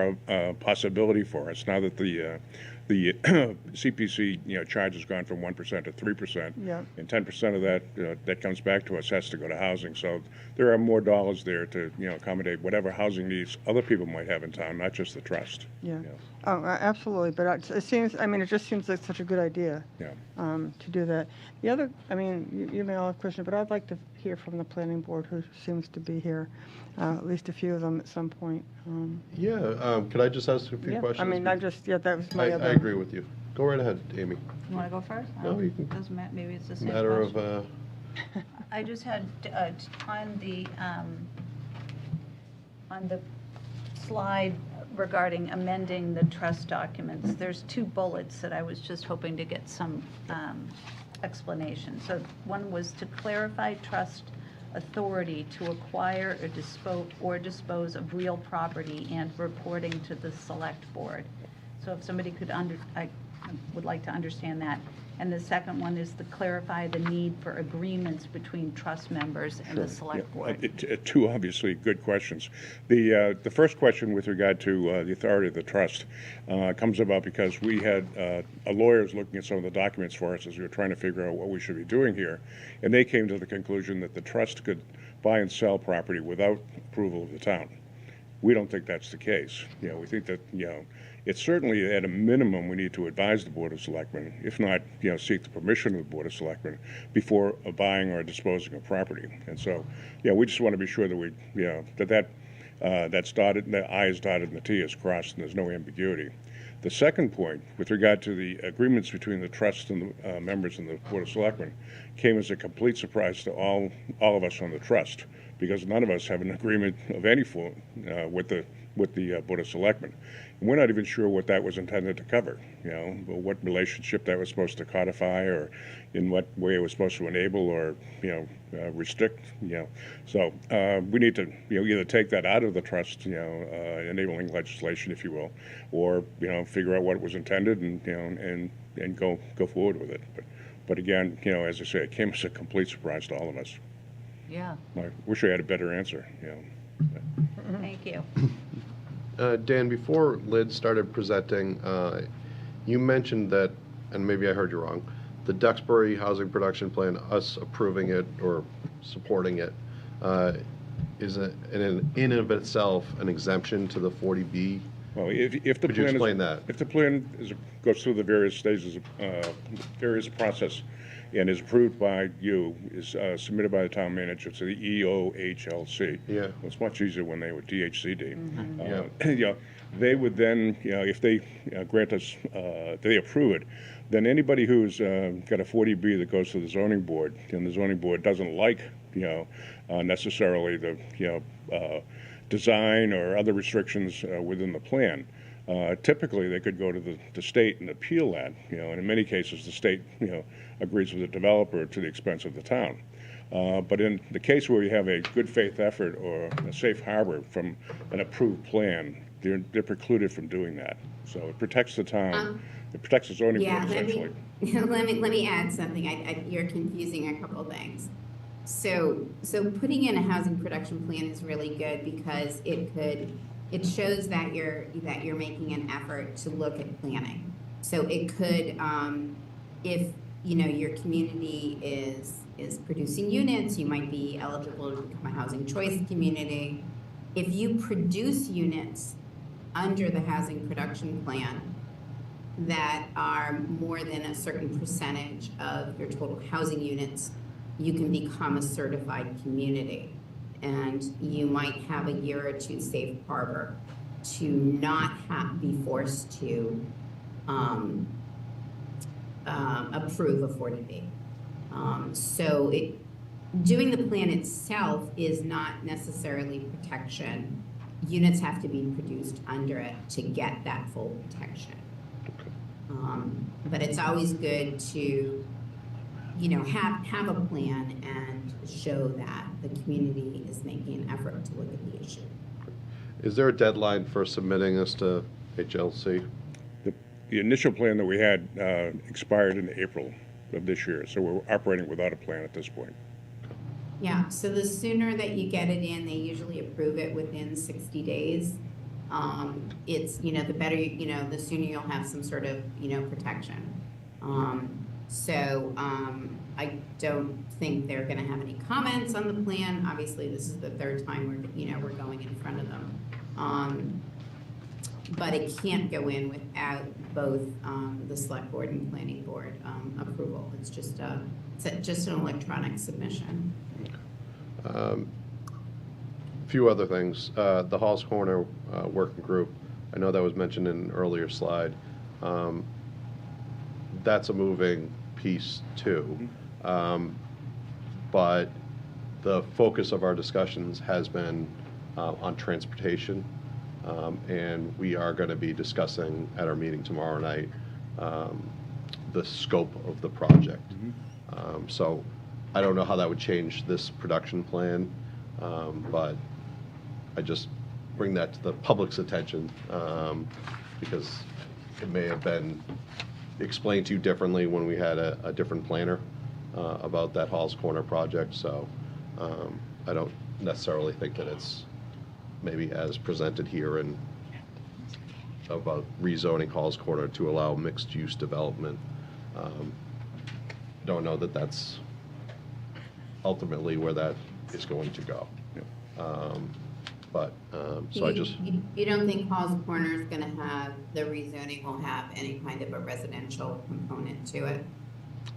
possibility for us now that the the CPC, charge has gone from 1% to 3%. Yeah. And 10% of that, that comes back to us has to go to housing. So there are more dollars there to, accommodate whatever housing needs other people might have in town, not just the trust. Yeah. Oh, absolutely, but it seems, it just seems like such a good idea. Yeah. To do that. The other, you may all have questions, but I'd like to hear from the planning board, who seems to be here, at least a few of them at some point. Could I just ask a few Yeah, questions? that was my other. I agree with you. Go right ahead, Amy. You want to go first? No, you can. Doesn't matter, maybe it's the same Matter question. of, I just had, on the slide regarding amending the trust documents, there's 2 bullets that I was just hoping to get some explanation. So one was to clarify trust authority to acquire or dispose of real property and reporting to the select board. So if somebody could I would like to understand that. And the second one is to clarify the need for agreements between trust members and the select board. 2 obviously good questions. The first question with regard to the authority of the trust comes about because we had lawyers looking at some of the documents for us as we were trying to figure out what we should be doing here, and they came to the conclusion that the trust could buy and sell property without approval of the town. We don't think that's the case. We think that, it's certainly at a minimum we need to advise the Board of Selectmen, if not, seek the permission of the Board of Selectmen before buying or disposing of property. And so, we just want to be sure that we, that's dotted, the I is dotted and the T is crossed and there's no ambiguity. The second point, with regard to the agreements between the trust and the members and the Board of Selectmen, came as a complete surprise to all of us on the trust, because none of us have an agreement of any form with the Board of Selectmen. And we're not even sure what that was intended to cover, what relationship that was supposed to codify, or in what way it was supposed to enable or, restrict, So we need to, either take that out of the trust, enabling legislation, if you will, or, figure out what it was intended and go forward with it. But again, as I say, it came as a complete surprise to all of us. Yeah, I wish I had a better answer, thank you. Dan, before Lyd started presenting, you mentioned that, and maybe I heard you wrong, the Duxbury Housing Production Plan, us approving it or supporting it, is in and of itself an exemption to the 40B. Well, if the Could you plan explain that? If the plan goes through the various stages of various process and is approved by you, is submitted by the town manager to the EOHLC. Yeah. Well, it's much easier when they were DHCD. Yeah. They would then, if they grant us, they approve it, then anybody who's got a 40B that goes to the zoning board, and the zoning board doesn't like, necessarily the, design or other restrictions within the plan. Typically, they could go to the state and appeal that, and in many cases, the state, agrees with the developer to the expense of the town. But in the case where you have a good faith effort or a safe harbor from an approved plan, they're precluded from doing that. So it protects the town, it protects the zoning board essentially. Let me add something. You're confusing a couple things. So putting in a housing production plan is really good because it shows that you're making an effort to look at planning. So it could, if your community is producing units, you might be eligible to become a housing choice community. If you produce units under the housing production plan that are more than a certain percentage of your total housing units, you can become a certified community. And you might have a year or two safe harbor to not be forced to approve a 40B. So doing the plan itself is not necessarily protection. Units have to be produced under it to get that full protection. But it's always good to, have a plan and show that the community is making an effort to look at the issue. Is there a deadline for submitting this to HLC? The initial plan that we had expired in April of this year, so we're operating without a plan at this point. Yeah, so the sooner that you get it in, they usually approve it within 60 days. it's, the better, the sooner you'll have some sort of, protection. I don't think they're gonna have any comments on the plan. Obviously, this is the third time we're going in front of them. But it can't go in without both, the select board and planning board, approval. It's just an electronic submission. Few other things. The Halls Corner working group, I know that was mentioned in an earlier slide. That's a moving piece too. But the focus of our discussions has been on transportation. And we are going to be discussing at our meeting tomorrow night the scope of the project. So I don't know how that would change this production plan, but I just bring that to the public's attention because it may have been explained to you differently when we had a different planner about that Halls Corner project. So I don't necessarily think that it's maybe as presented here and about rezoning Halls Corner to allow mixed-use development. Don't know that that's ultimately where that is going to go. So I just... You don't think Halls Corner is gonna have, the rezoning will have any kind of a residential component to it?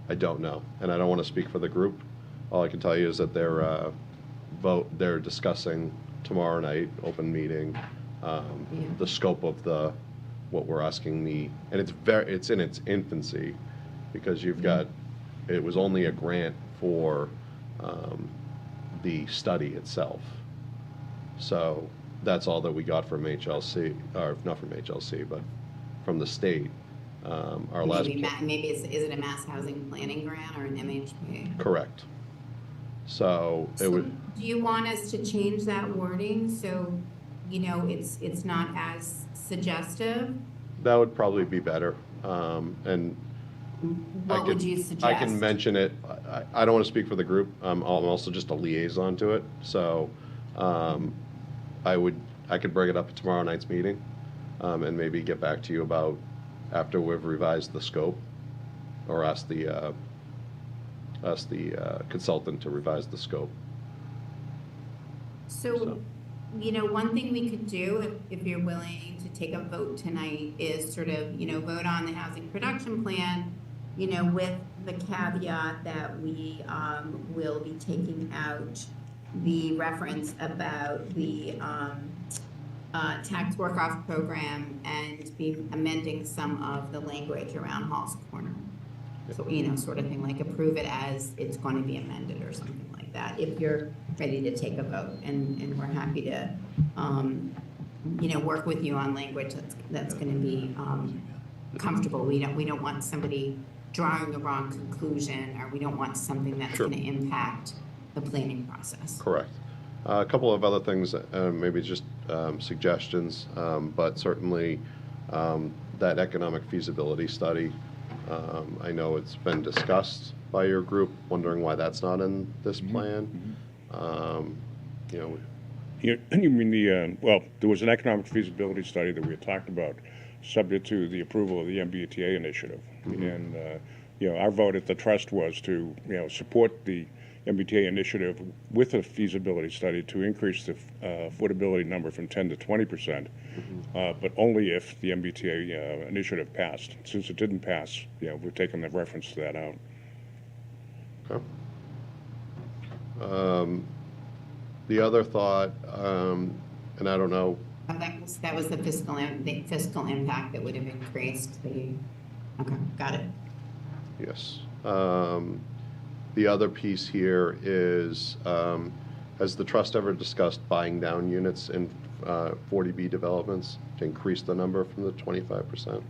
I don't know, and I don't want to speak for the group. All I can tell you is that they're discussing tomorrow night, open meeting, the scope of what we're asking and it's in its infancy because you've got, it was only a grant for the study itself. So that's all that we got from HLC, or not from HLC, but from the state. Our last. Maybe is it a mass housing planning grant or an MHP? Correct. So it would. Do you want us to change that wording so, it's not as suggestive? That would probably be better. And what would you suggest? I can mention it. I don't want to speak for the group. I'm also just a liaison to it. So I could bring it up at tomorrow night's meeting and maybe get back to you about after we've revised the scope or ask the consultant to revise the scope. So, one thing we could do, if you're willing to take a vote tonight, is sort of, vote on the housing production plan, with the caveat that we will be taking out the reference about the tax work-off program and be amending some of the language around Halls Corner. So, sort of thing like approve it as it's going to be amended or something like that, if you're ready to take a vote. And we're happy to, work with you on language that's going to be comfortable. We don't want somebody drawing the wrong conclusion, or we don't want something that's going to impact the planning process. Correct. A couple of other things, maybe just suggestions, but certainly that economic feasibility study. I know it's been discussed by your group, wondering why that's not in this plan. You mean well, there was an economic feasibility study that we had talked about, subject to the approval of the MBTA initiative. And, our vote at the trust was to, support the MBTA initiative with a feasibility study to increase the affordability number from 10 to 20%, but only if the MBTA initiative passed. Since it didn't pass, we've taken the reference to that out. Okay. The other thought, and I don't know. That was the fiscal impact that would have increased the. Okay, got it. Yes. The other piece here is, has the trust ever discussed buying down units in 40B developments to increase the number from the 25%?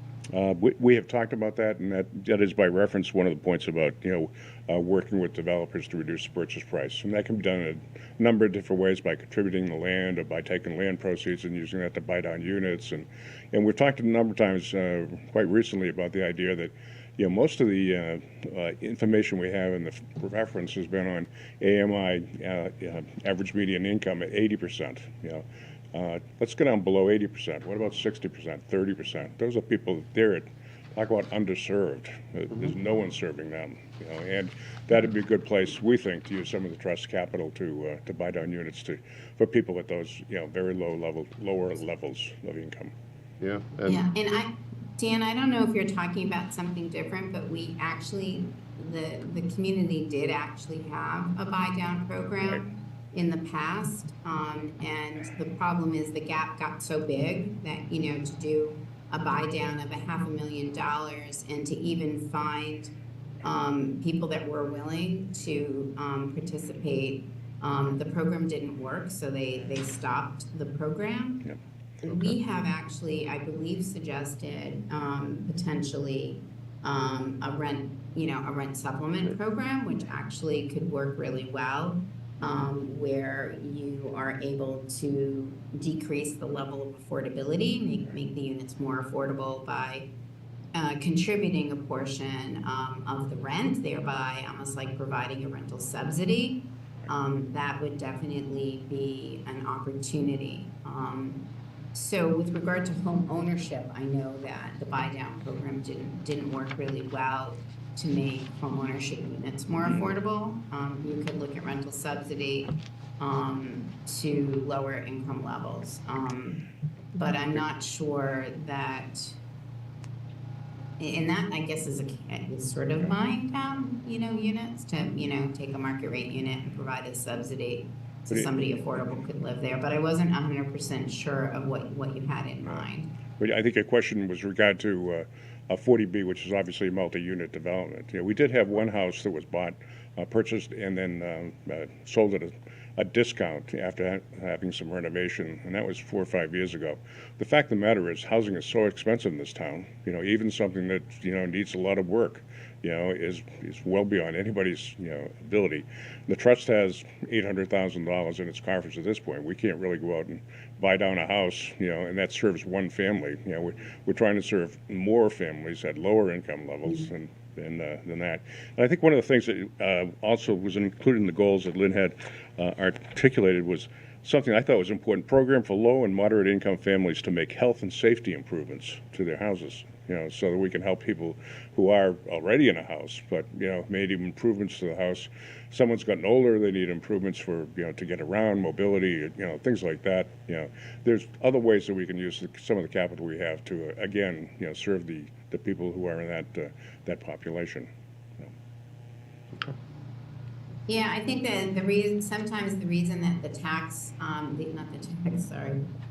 We have talked about that, and that is by reference one of the points about working with developers to reduce the purchase price, and that can be done in a number of different ways, by contributing the land or by taking land proceeds and using that to buy down units. And we've talked a number of times quite recently about the idea that most of the information we have in the reference has been on AMI, average median income, at 80%. Let's get down below 80%. What about 60%, 30%? Those are people there, talk about underserved. There's no one serving them, you know, and that'd be a good place, we think, to use some of the trust capital to buy down units for people at those, you know, very lower levels of income. Yeah. Yeah, and Dan, I don't know if you're talking about something different, but we actually, the community did actually have a buy-down program in the past, and the problem is the gap got so big that, you know, to do a buy-down of $500,000 and to even find people that were willing to participate, the program didn't work, so they stopped the program. Yep. We have actually, I believe, suggested potentially a rent supplement program, which actually could work really well, where you are able to decrease the level of affordability, make the units more affordable by contributing a portion of the rent, thereby almost like providing a rental subsidy. That would definitely be an opportunity. So with regard to home ownership, I know that the buy-down program didn't work really well to make home ownership units more affordable. You could look at rental subsidy to lower income levels. But I'm not sure that, and that I guess is sort of buying down, you know, units to, you know, take a market rate unit and provide a subsidy so somebody affordable could live there. But I wasn't 100% sure of what you had in mind. I think a question was regard to 40B, which is obviously a multi-unit development. You know, we did have one house that was purchased and then sold at a discount after having some renovation, and that was 4 or 5 years ago. The fact of the matter is, housing is so expensive in this town. You know, even something that, you know, needs a lot of work, you know, is well beyond anybody's, you know, ability. The trust has $800,000 in its coffers at this point. We can't really go out and buy down a house, you know, and that serves one family. You know, we're trying to serve more families at lower income levels than that. And I think one of the things that also was included in the goals that Lynn had articulated was something I thought was important: program for low and moderate income families to make health and safety improvements to their houses. You know, so that we can help people who are already in a house, but, you know, made improvements to the house. Someone's gotten older, they need improvements for, you know, to get around, mobility, you know, things like that. You know, there's other ways that we can use some of the capital we have to, again, you know, serve the people who are in that population. Yeah, I think that the reason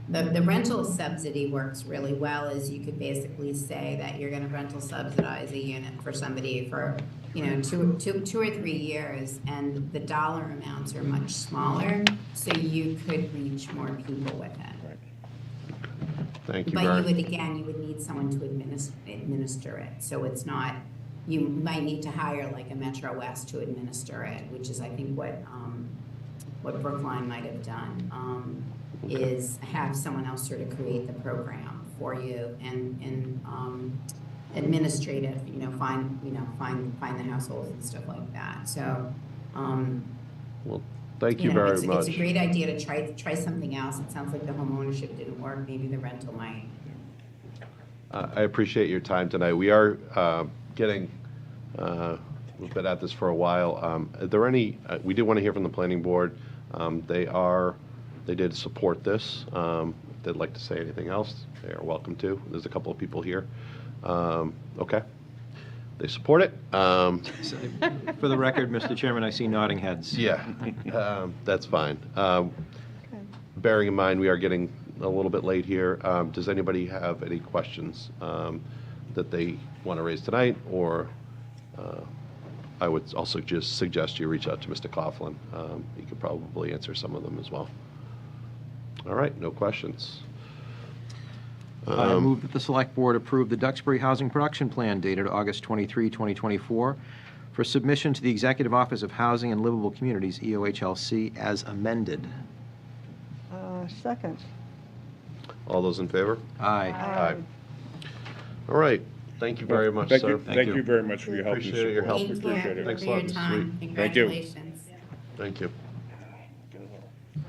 that the rental subsidy works really well is you could basically say that you're going to rental subsidize a unit for somebody for, you know, two or 3 years, and the dollar amounts are much smaller, so you could reach more people with it. Right. Thank you. But you would need someone to administer it, so it's not. You might need to hire like a Metro West to administer it, which is, I think, what Brookline might have done, is have someone else sort of create the program for you and administrative, you know, find the households and stuff like that. So, Well, thank you very much. It's a great idea to try something else. It sounds like the home ownership didn't work. Maybe the rental might. I appreciate your time tonight. We are we've been at this for a while. Are there any, we do want to hear from the planning board. They did support this. If they'd like to say anything else, they are welcome to. There's a couple of people here. Okay. They support it. For the record, Mr. Chairman, I see nodding heads. Yeah, that's fine. Bearing in mind we are getting a little bit late here, does anybody have any questions that they want to raise tonight, or I would also just suggest you reach out to Mr. Coughlin. He could probably answer some of them as well. All right, no questions. I move that the Select Board approve the Duxbury Housing Production Plan dated August 23, 2024, for submission to the Executive Office of Housing and Livable Communities, EOHLC, as amended. Second. All those in favor? Aye. Aye. All right. Thank you very much, Thank sir. you. Thank you very much for your help. Appreciate your help. Thank you Appreciate it. Thanks a for lot, your Mr. time. Sweet. Thank you. Congratulations. Thank you.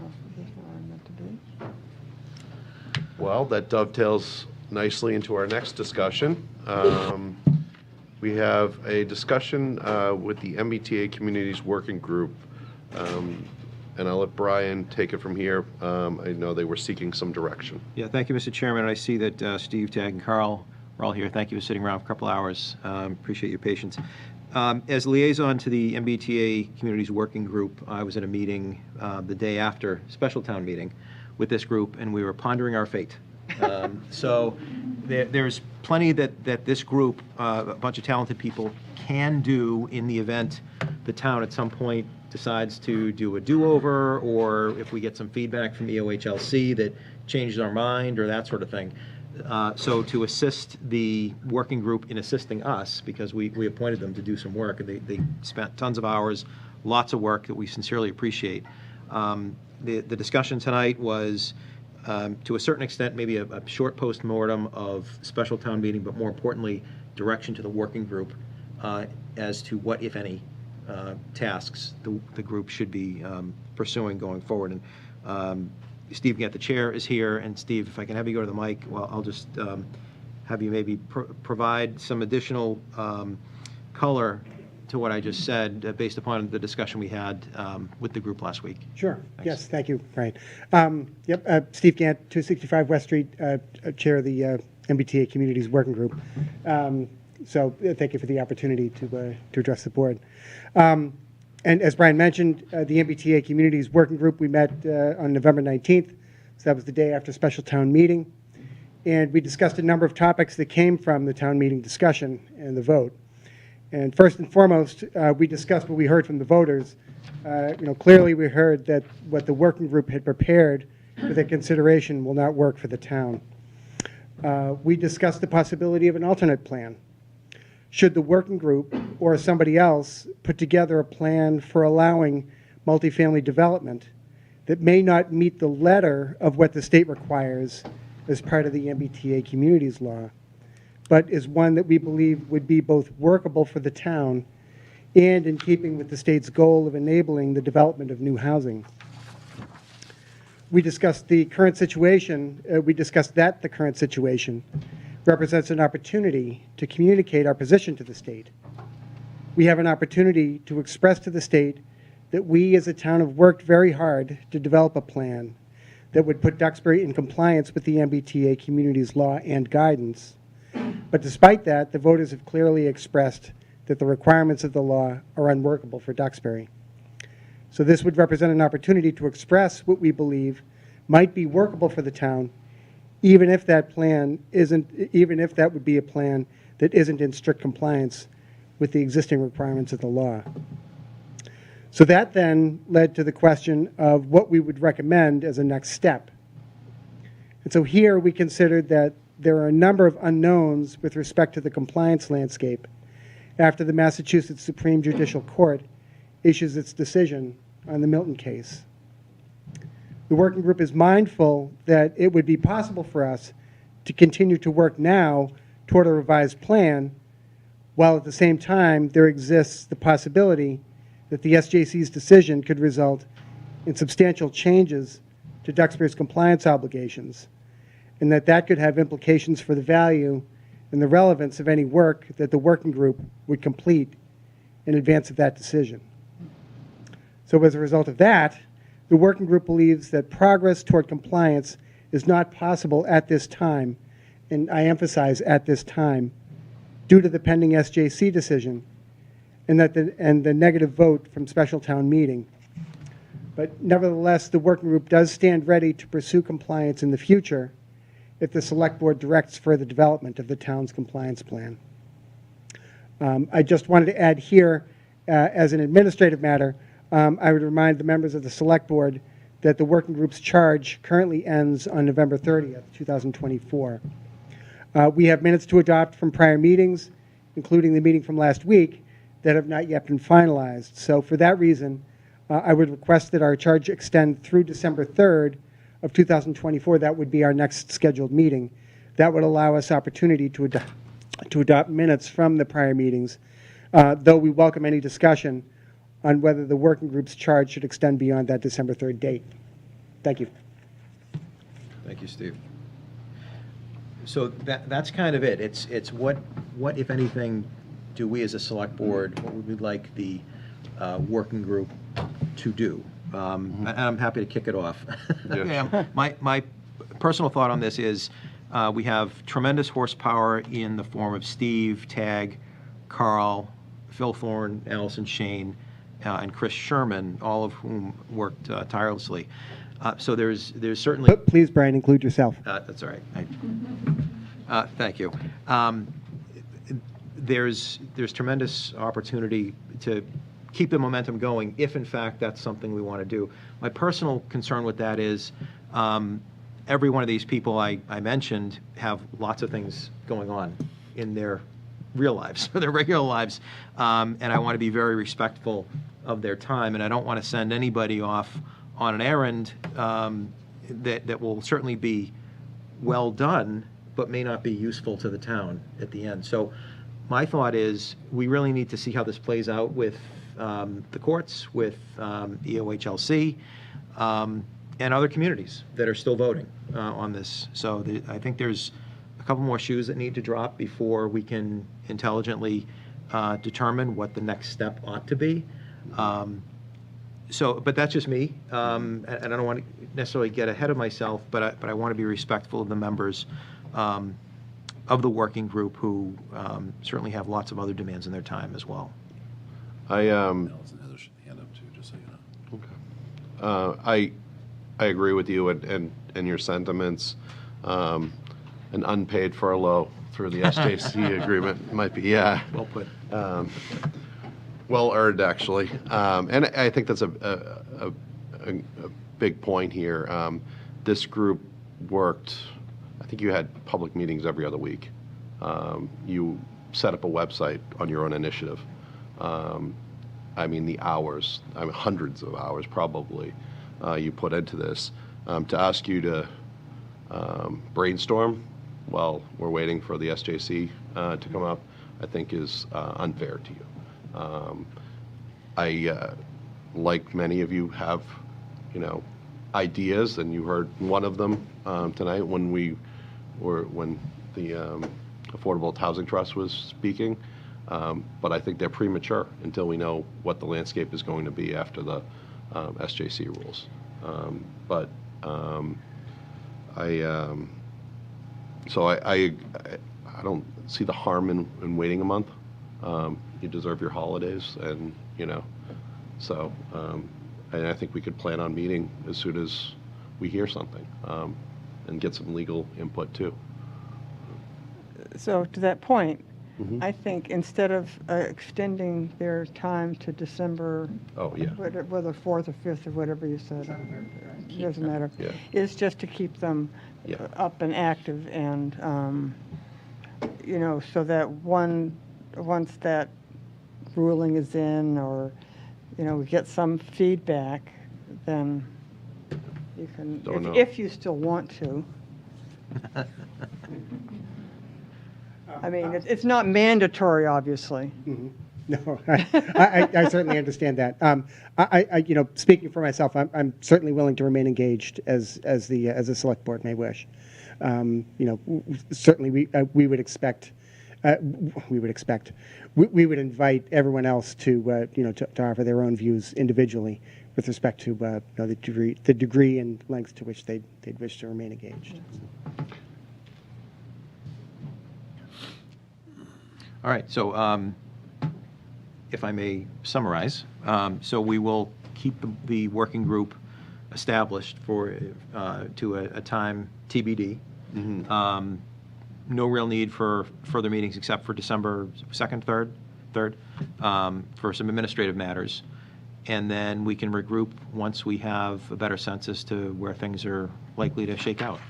Oh, this is where I meant to be. Well, that dovetails nicely into our next discussion. We have a discussion with the MBTA Communities Working Group, and I'll let Brian take it from here. I know they were seeking some direction. Yeah, thank you, Mr. Chairman. I see that Steve, Tag, and Carl are all here. Thank you for sitting around for a couple hours. Appreciate your patience. As liaison to the MBTA Communities Working Group, I was at a meeting the day after special town meeting with this group, and we were pondering our fate. So there's plenty that this group, a bunch of talented people, can do in the event the town at some point decides to do a do-over, or if we get some feedback from EOHLC that changes our mind or that sort of thing. So to assist the working group in assisting us, because we appointed them to do some work, and they spent tons of hours, lots of work that we sincerely appreciate. The discussion tonight was, to a certain extent, maybe a short post-mortem of special town meeting, but more importantly, direction to the working group as to what, if any, tasks the group should be pursuing going forward. And Steve Gant, the chair, is here, and Steve, if I can have you go to the mic, well, I'll just have you maybe provide some additional color to what I just said based upon the discussion we had with the group last week. Sure. Thanks. Yes, thank you, Brian. Steve Gant, 265 West Street, chair of the MBTA Communities Working Group. So thank you for the opportunity to address the board. And as Brian mentioned, the MBTA Communities Working Group, we met on November 19th, so that was the day after special town meeting. And we discussed a number of topics that came from the town meeting discussion and the vote. And first and foremost, we discussed what we heard from the voters. Clearly we heard that what the working group had prepared for their consideration will not work for the town. We discussed the possibility of an alternate plan. Should the working group or somebody else put together a plan for allowing multifamily development that may not meet the letter of what the state requires as part of the MBTA Communities Law, but is one that we believe would be both workable for the town and in keeping with the state's goal of enabling the development of new housing. We discussed the current situation. The current situation represents an opportunity to communicate our position to the state. We have an opportunity to express to the state that we as a town have worked very hard to develop a plan that would put Duxbury in compliance with the MBTA Communities Law and guidance. But despite that, the voters have clearly expressed that the requirements of the law are unworkable for Duxbury. So this would represent an opportunity to express what we believe might be workable for the town, even if that would be a plan that isn't in strict compliance with the existing requirements of the law. So that then led to the question of what we would recommend as a next step. And so here we considered that there are a number of unknowns with respect to the compliance landscape after the Massachusetts Supreme Judicial Court issues its decision on the Milton case. The working group is mindful that it would be possible for us to continue to work now toward a revised plan, while at the same time there exists the possibility that the SJC's decision could result in substantial changes to Duxbury's compliance obligations, and that could have implications for the value and the relevance of any work that the working group would complete in advance of that decision. So as a result of that, the working group believes that progress toward compliance is not possible at this time, and I emphasize at this time, due to the pending SJC decision and the negative vote from special town meeting. But nevertheless, the working group does stand ready to pursue compliance in the future if the Select Board directs further development of the town's compliance plan. I just wanted to add here, as an administrative matter, I would remind the members of the Select Board that the working group's charge currently ends on November 30th, 2024. We have minutes to adopt from prior meetings, including the meeting from last week, that have not yet been finalized. So for that reason, I would request that our charge extend through December 3rd of 2024. That would be our next scheduled meeting. That would allow us opportunity to adopt minutes from the prior meetings, though we welcome any discussion on whether the working group's charge should extend beyond that December 3rd date. Thank you. Thank you, Steve. So that's kind of it. It's what, if anything, do we as a select board, what would we like the working group to do? And I'm happy to kick it off. Yeah. My personal thought on this is we have tremendous horsepower in the form of Steve, Tag, Carl, Phil Thorne, Allison Shane, and Chris Sherman, all of whom worked tirelessly. So there's certainly... But please, Brian, include yourself. That's all right. Thank you. There's tremendous opportunity to keep the momentum going if, in fact, that's something we want to do. My personal concern with that is every one of these people I mentioned have lots of things going on in their real lives, or their regular lives, and I want to be very respectful of their time, and I don't want to send anybody off on an errand that will certainly be well done, but may not be useful to the town at the end. So my thought is we really need to see how this plays out with the courts, with EOHLC, and other communities that are still voting on this. So I think there's a couple more shoes that need to drop before we can intelligently determine what the next step ought to be. But that's just me, and I don't want to necessarily get ahead of myself, but I want to be respectful of the members of the working group who certainly have lots of other demands in their time as well. Allison has her hand up too, just so you know. Okay. I agree with you and your sentiments. An unpaid furlough through the SJC agreement might be, yeah. Well put. Well earned, actually. And I think that's a big point here. This group worked, I think you had public meetings every other week. You set up a website on your own initiative. I mean, the hours, hundreds of hours probably, you put into this. To ask you to brainstorm while we're waiting for the SJC to come up, I think is unfair to you. I, like many of you, have, ideas, and you heard one of them tonight when the Affordable Housing Trust was speaking. But I think they're premature until we know what the landscape is going to be after the SJC rules. I don't see the harm in waiting a month. You deserve your holidays, and and I think we could plan on meeting as soon as we hear something, and get some legal input too. So to that point, I think instead of extending their time to December, Oh, yeah. whether 4th or 5th or whatever you said, doesn't matter, Yeah. is just to keep them Yeah. up and active, and, so that once that ruling is in, or, we get some feedback, then you can, Don't know. if you still want to. I mean, it's not mandatory, obviously. No, I certainly understand that. Speaking for myself, I'm certainly willing to remain engaged as a select board may wish. Certainly we would expect. We would invite everyone else to offer their own views individually with respect to the degree and length to which they'd wish to remain engaged. All right, so if I may summarize, so we will keep the working group established to a time TBD. No real need for further meetings except for December 2nd, 3rd, for some administrative matters. And then we can regroup once we have a better sense as to where things are likely to shake out.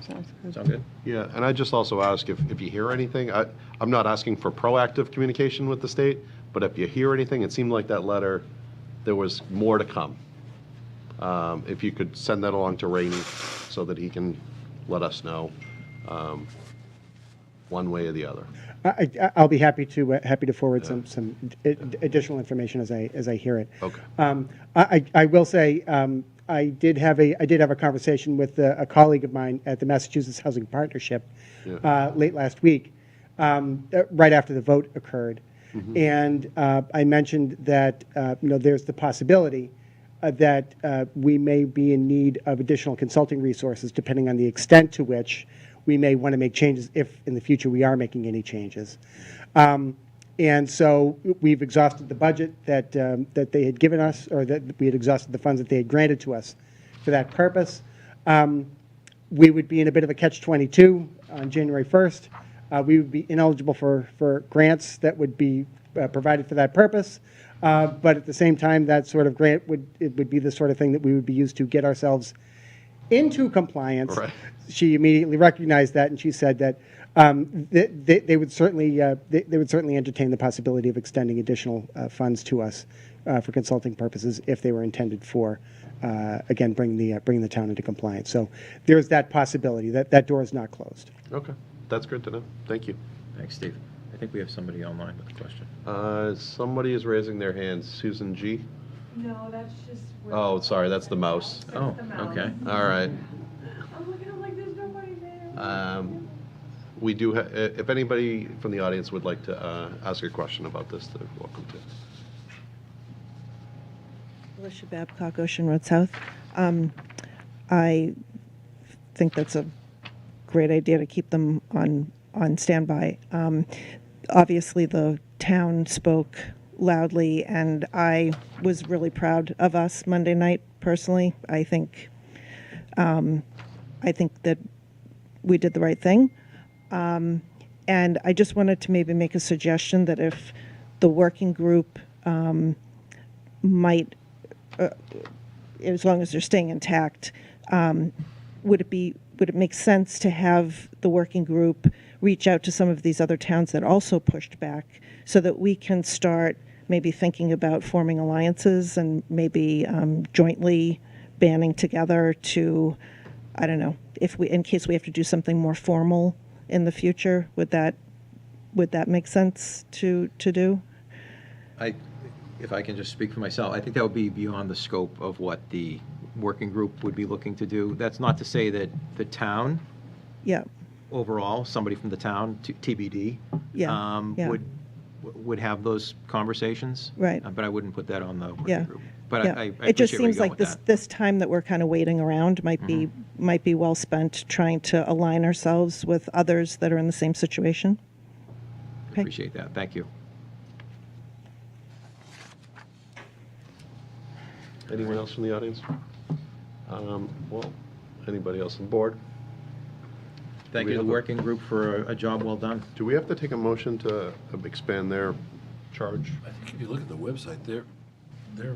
Sounds good. Sound good? Yeah, and I just also ask if you hear anything. I'm not asking for proactive communication with the state, but if you hear anything, it seemed like that letter, there was more to come. If you could send that along to Rainey so that he can let us know one way or the other. I'll be happy to forward some additional information as I hear it. Okay. I will say I did have a conversation with a colleague of mine at the Massachusetts Housing Partnership late last week, right after the vote occurred, and I mentioned that there's the possibility that we may be in need of additional consulting resources, depending on the extent to which we may want to make changes, if in the future we are making any changes. And so we've exhausted the budget that they had given us, or that we had exhausted the funds that they had granted to us for that purpose. We would be in a bit of a catch-22 on January 1st. We would be ineligible for grants that would be provided for that purpose. But at the same time, that sort of grant would be the sort of thing that we would be used to get ourselves into compliance. Right. She immediately recognized that, and she said that they would certainly entertain the possibility of extending additional funds to us for consulting purposes if they were intended for, again, bringing the town into compliance. So there's that possibility. That door is not closed. Okay, that's good to know. Thank you. Thanks, Steve. I think we have somebody online with a question. Somebody is raising their hand. Susan G. No, that's just. Oh, sorry, that's the mouse. Oh, okay. All right. I'm looking, I'm like, there's nobody there. We do, if anybody from the audience would like to ask a question about this, they're welcome to. Alicia Babcock, Ocean Road South. I think that's a great idea to keep them on standby. Obviously, the town spoke loudly, and I was really proud of us Monday night. Personally, I think that we did the right thing. And I just wanted to maybe make a suggestion that if the working group might, as long as they're staying intact, would it make sense to have the working group reach out to some of these other towns that also pushed back, so that we can start maybe thinking about forming alliances and maybe jointly banding together to, I don't know, in case we have to do something more formal in the future, would that make sense to do? If I can just speak for myself, I think that would be beyond the scope of what the working group would be looking to do. That's not to say that the town, Yeah. overall, somebody from the town, TBD, Yeah. would have those conversations. Right. But I wouldn't put that on the Yeah. working group. But Yeah. I It just appreciate where you're seems going like with that. this time that we're kind of waiting around might be well spent trying to align ourselves with others that are in the same situation. Okay. Appreciate that. Thank you. Anyone else from the audience? Well, anybody else on board? Thank we you to have the a- working group for a job well done. Do we have to take a motion to expand their charge? I think if you look at the website, their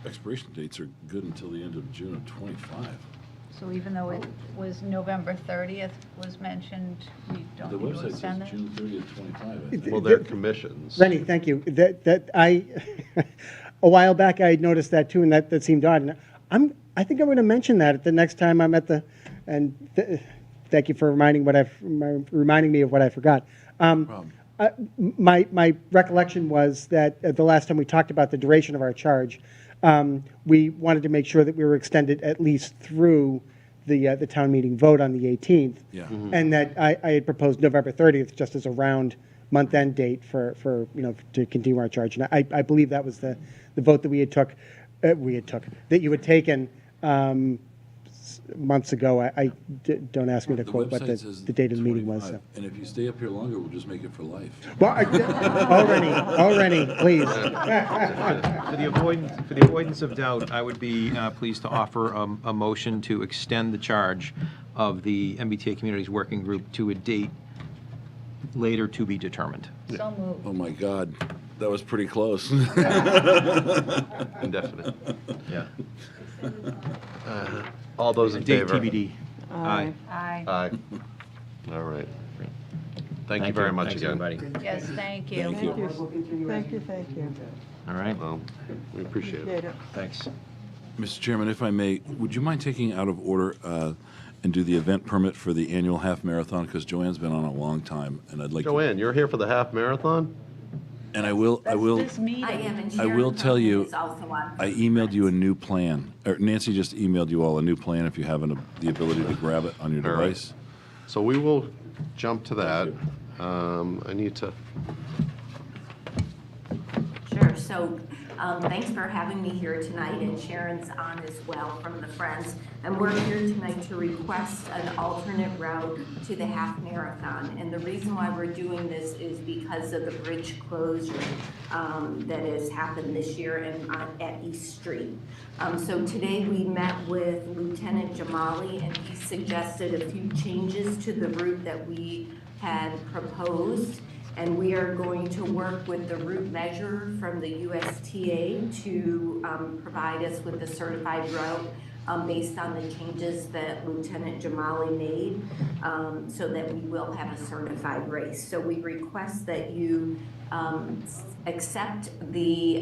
expiration dates are good until the end of June of '25. So even though it was November 30th was mentioned, we The don't need to website extend says it? June 30th, '25, I think. Well, they're commissions. Rennie, thank you. A while back I noticed that too, and that seemed odd. And I think I'm going to mention that at the next time I'm at the. And thank you for reminding me of what I forgot. Problem. My recollection was that the last time we talked about the duration of our charge, we wanted to make sure that we were extended at least through the town meeting vote on the 18th. Yeah. And that I had proposed November 30th just as a round month-end date for to continue our charge. And I believe that was the vote that that you had taken months ago. Don't ask me to The quote what website says the date of the meeting was. 25, and if you stay up here longer, we'll just make it for life. Well, already, please. For the avoidance of doubt, I would be pleased to offer a motion to extend the charge of the MBTA Communities Working Group to a date later to be determined. So moved. Oh, my God, that was pretty close. Indefinite. Yeah. All those in Date favor? TBD. Aye. Aye. Aye. All right. Thank you very much Thanks, again. everybody. Yes, thank you. Thank you. Thank you. All right. Well, we appreciate Appreciate it. it. Thanks. Mr. Chairman, if I may, would you mind taking out of order and do the event permit for the annual half marathon? Because Joanne's been on a long time, and I'd like to... Joanne, you're here for the half marathon? And I will, This meeting. I am, and I will Sharon tell you, is also on. I emailed you a new plan, or Nancy just emailed you all a new plan if you have the ability to grab it on your All right. device. So we will jump to that. I need to, Sure, so thanks for having me here tonight, and Sharon's on as well from the Friends. And we're here tonight to request an alternate route to the half marathon. And the reason why we're doing this is because of the bridge closure that has happened this year at East Street. So today we met with Lieutenant Jamali, and he suggested a few changes to the route that we had proposed. And we are going to work with the route measurer from the USTA to provide us with the certified route based on the changes that Lieutenant Jamali made, so that we will have a certified race. So we request that you accept the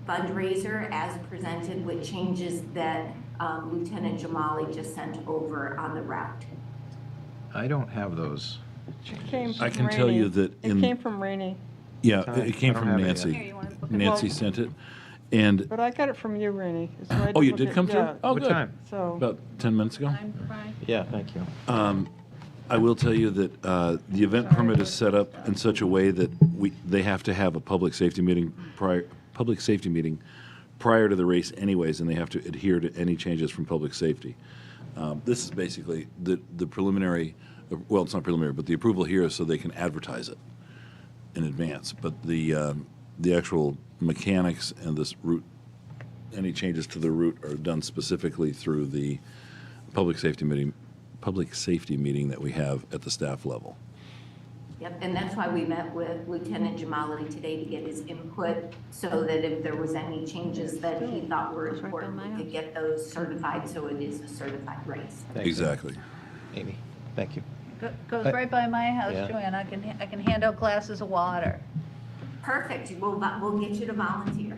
fundraiser as presented with changes that Lieutenant Jamali just sent over on the route. I don't have those Came changes. from I can tell you Rainey. that It in, came from Rainey, yeah, I it came don't from have it yet. Nancy. Here, you wanna look at Nancy it? sent it, and, but I got it from you, Rainey. It's right oh, you up did at- come through? yeah. Oh, What good. time? So, About 10 minutes ago. I'm Brian. Yeah, thank you. I will tell you that the event permit is set up in such a way that they have to have a public safety meeting prior to the race anyways, and they have to adhere to any changes from public safety. This is basically the preliminary, well, it's not preliminary, but the approval here is so they can advertise it in advance. But the actual mechanics and this route, any changes to the route are done specifically through the public safety meeting that we have at the staff level. Yep, and that's why we met with Lieutenant Jamali today to get his input, so that if there was any changes that he thought were important, we could get those certified, so it is a certified race. Thank you. Exactly. Amy, thank you. Goes right by my house, Yeah. Joanne. I can hand out glasses of water. Perfect, we'll get you to volunteer.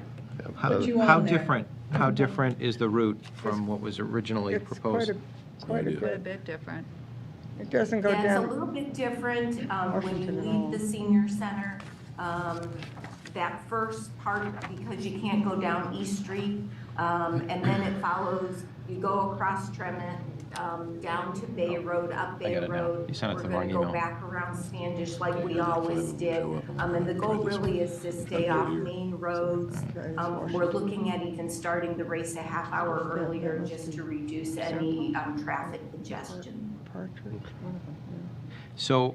How different is the route from what was originally it's proposed? quite a idea. Quite a bit. bit different. It doesn't go Yeah, it's a down. little bit different when you Washington leave the senior center. That first part, because you can't go down East Street, and then it follows, you go across Tremont, down to Bay Road, up I Bay got it now. Road. You sent it to the We're wrong gonna go email. back around Standish like we always did. And the goal really is to stay off main roads. We're looking at even starting the race a half hour earlier just to reduce any traffic congestion. Partridge, one of them, So,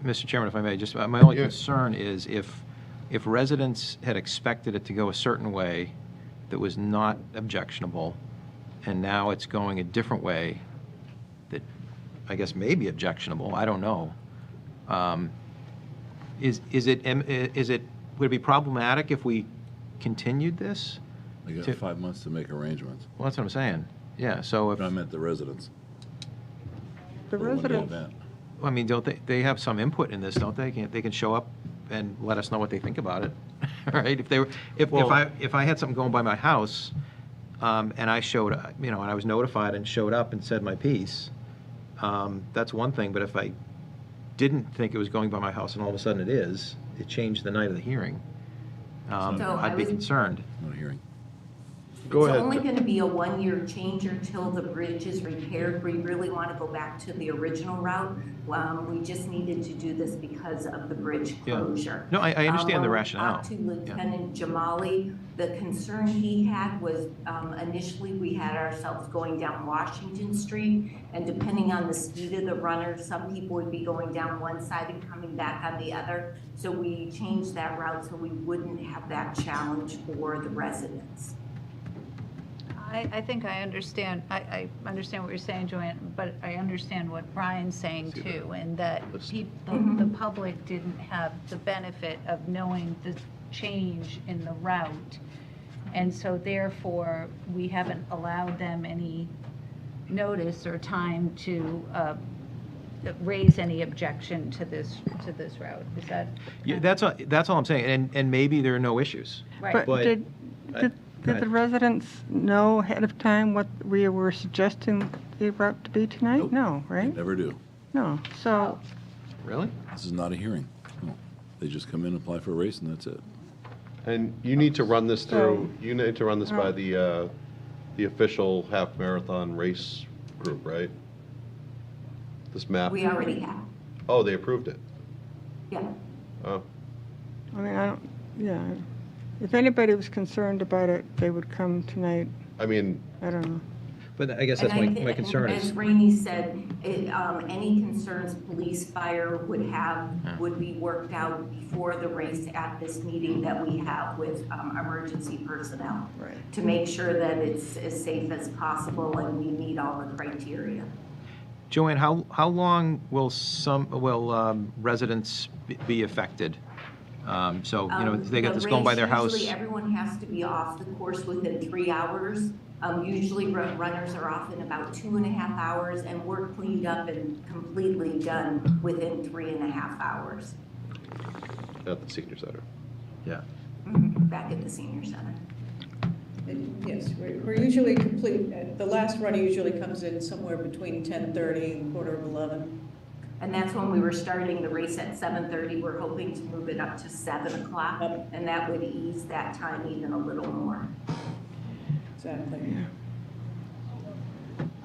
Mr. Chairman, if I may, just, my only Yeah. concern is if residents had expected it to go a certain way that was not objectionable, and now it's going a different way that I guess may be objectionable, I don't know. Would it be problematic if we continued this? They got To- 5 months to make arrangements. Well, that's what I'm saying. Yeah, so if, I meant the residents. The for the one-day residents, event. I mean, don't they have some input in this, don't they? They can show up and let us know what they think about it, right? If I had something going by my house, and I showed, and I was notified and showed up and said my piece, that's one thing, but if I didn't think it was going by my house and all of a sudden it changed the night of the hearing, So I I'd be was- concerned. Not a hearing. Go It's ahead. only going to be a one-year change until the bridge is repaired. We really want to go back to the original route. We just needed to do this because of the bridge Yeah. closure. No, I understand the When we rationale. talked to Lieutenant Jamali, the concern he had was initially we had ourselves going down Washington Street, and depending on the speed of the runner, some people would be going down one side and coming back on the other. So we changed that route so we wouldn't have that challenge for the residents. I think I understand, I understand what you're saying, Joanne, but I understand what Brian's saying too, and that the public didn't have the benefit of knowing the change in the route. And so therefore, we haven't allowed them any notice or time to raise any objection to this route. Is that? Yeah, that's all I'm saying, and maybe there are no issues. Right. but did Go the ahead. residents know ahead of time what we were suggesting the route to be tonight? Nope. No, They right? never do. No, so, Really? This is not a hearing. No. They just come in, apply for a race, and that's it. And you need to run this through, you need to run this by the official half marathon race group, right? This map? We already have, Oh, they approved it? yeah. Oh, I mean, I don't, yeah. If anybody was concerned about it, they would come tonight. I mean, I don't know. But I guess And that's I my think, concern as is, Rainey said, any concerns police, fire would have, would be worked out before the race at this meeting that we have with emergency personnel. Right. To make sure that it's as safe as possible and we meet all the criteria. Joanne, how long will residents be affected? So, you know, they got The this going by their race, house. Usually everyone has to be off the course within 3 hours. Usually runners are off in about 2.5 hours, and we're cleaned up and completely done within 3.5 hours. at the senior center. Yeah. Back at the senior center. Yes, we're usually complete. The last run usually comes in somewhere between 10:30 and 11:15. And that's when we were starting the race at 7:30. We're hoping to move it up to 7 o'clock, and that would ease that time even a little more. Exactly.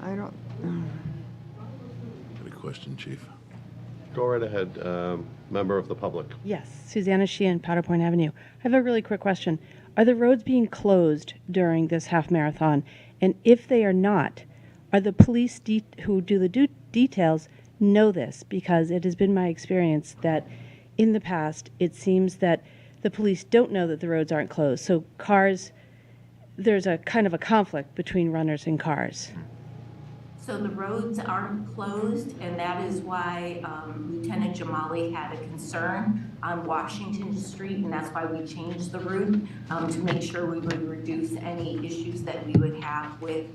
I don't, Got a question, Chief? Go right ahead, member of the public. Yes, Susanna Sheehan, Powder Point Avenue. I have a really quick question. Are the roads being closed during this half marathon? And if they are not, are the police who do the details know this? Because it has been my experience that in the past, it seems that the police don't know that the roads aren't closed. So cars, there's a kind of a conflict between runners and cars. So the roads aren't closed, and that is why Lieutenant Jamali had a concern on Washington Street, and that's why we changed the route to make sure we would reduce any issues that we would have with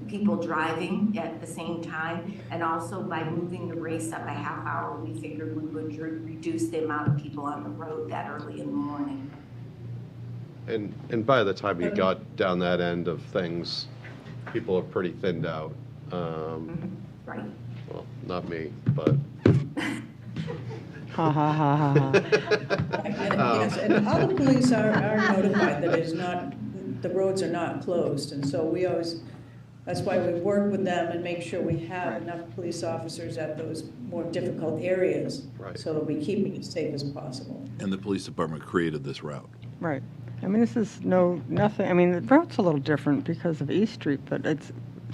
people driving at the same time. And also by moving the race up a half hour, we figured we would reduce the amount of people on the road that early in the morning. And by the time you got down that end of things, people are pretty thinned out. Right. Well, not me, but. ha, ha, ha, ha, ha. Yes, and all the police are notified that it is not, the roads are not closed, and so we always, that's why we work with them and make sure we have enough police officers at those more difficult areas, Right. so that we keep it as safe as possible. And the police department created this route. Right. I mean, this is nothing, I mean, the route's a little different because of East Street, but it's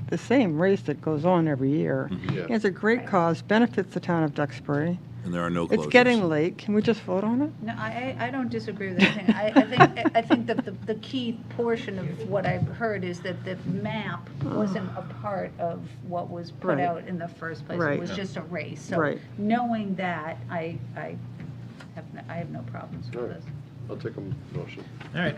the same race that goes on every year. Yeah. It's a great cause, benefits the town of Duxbury. And there are no closures. It's getting late. Can we just vote on it? No, I don't disagree with anything. I think that the key portion of what I've heard is that the map wasn't a part of what was put Right. out in the first place. Right. It was just a race. So Right. knowing that, I have no problems All with right. this. I'll take a motion. All right.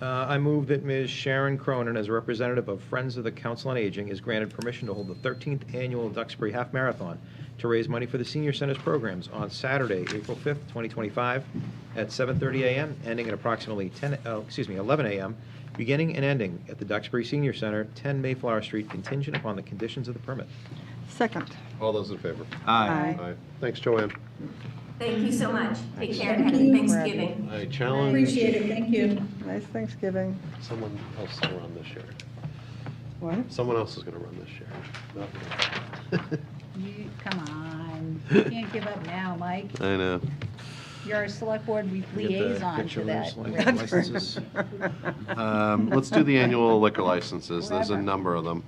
I move that Ms. Sharon Cronin, as a representative of Friends of the Council on Aging, is granted permission to hold the 13th Annual Duxbury Half Marathon to raise money for the Senior Center's programs on Saturday, April 5th, 2025, at 7:30 a.m., ending at approximately 11 a.m., beginning and ending at the Duxbury Senior Center, 10 Mayflower Street, contingent upon the conditions of the permit. Second. All those in favor? Aye. Aye. Thanks, Joanne. Thank you so much. Take care and happy Thanksgiving. I challenge. Appreciate it, thank you. Nice Thanksgiving. Someone else to run this year. What? Someone else is going to run this year. Not me. Come on. You can't give up now, Mike. I know. You're our select board Get the liaison to picture that. licenses. Let's do the annual liquor licenses. There's a Whatever. number of them.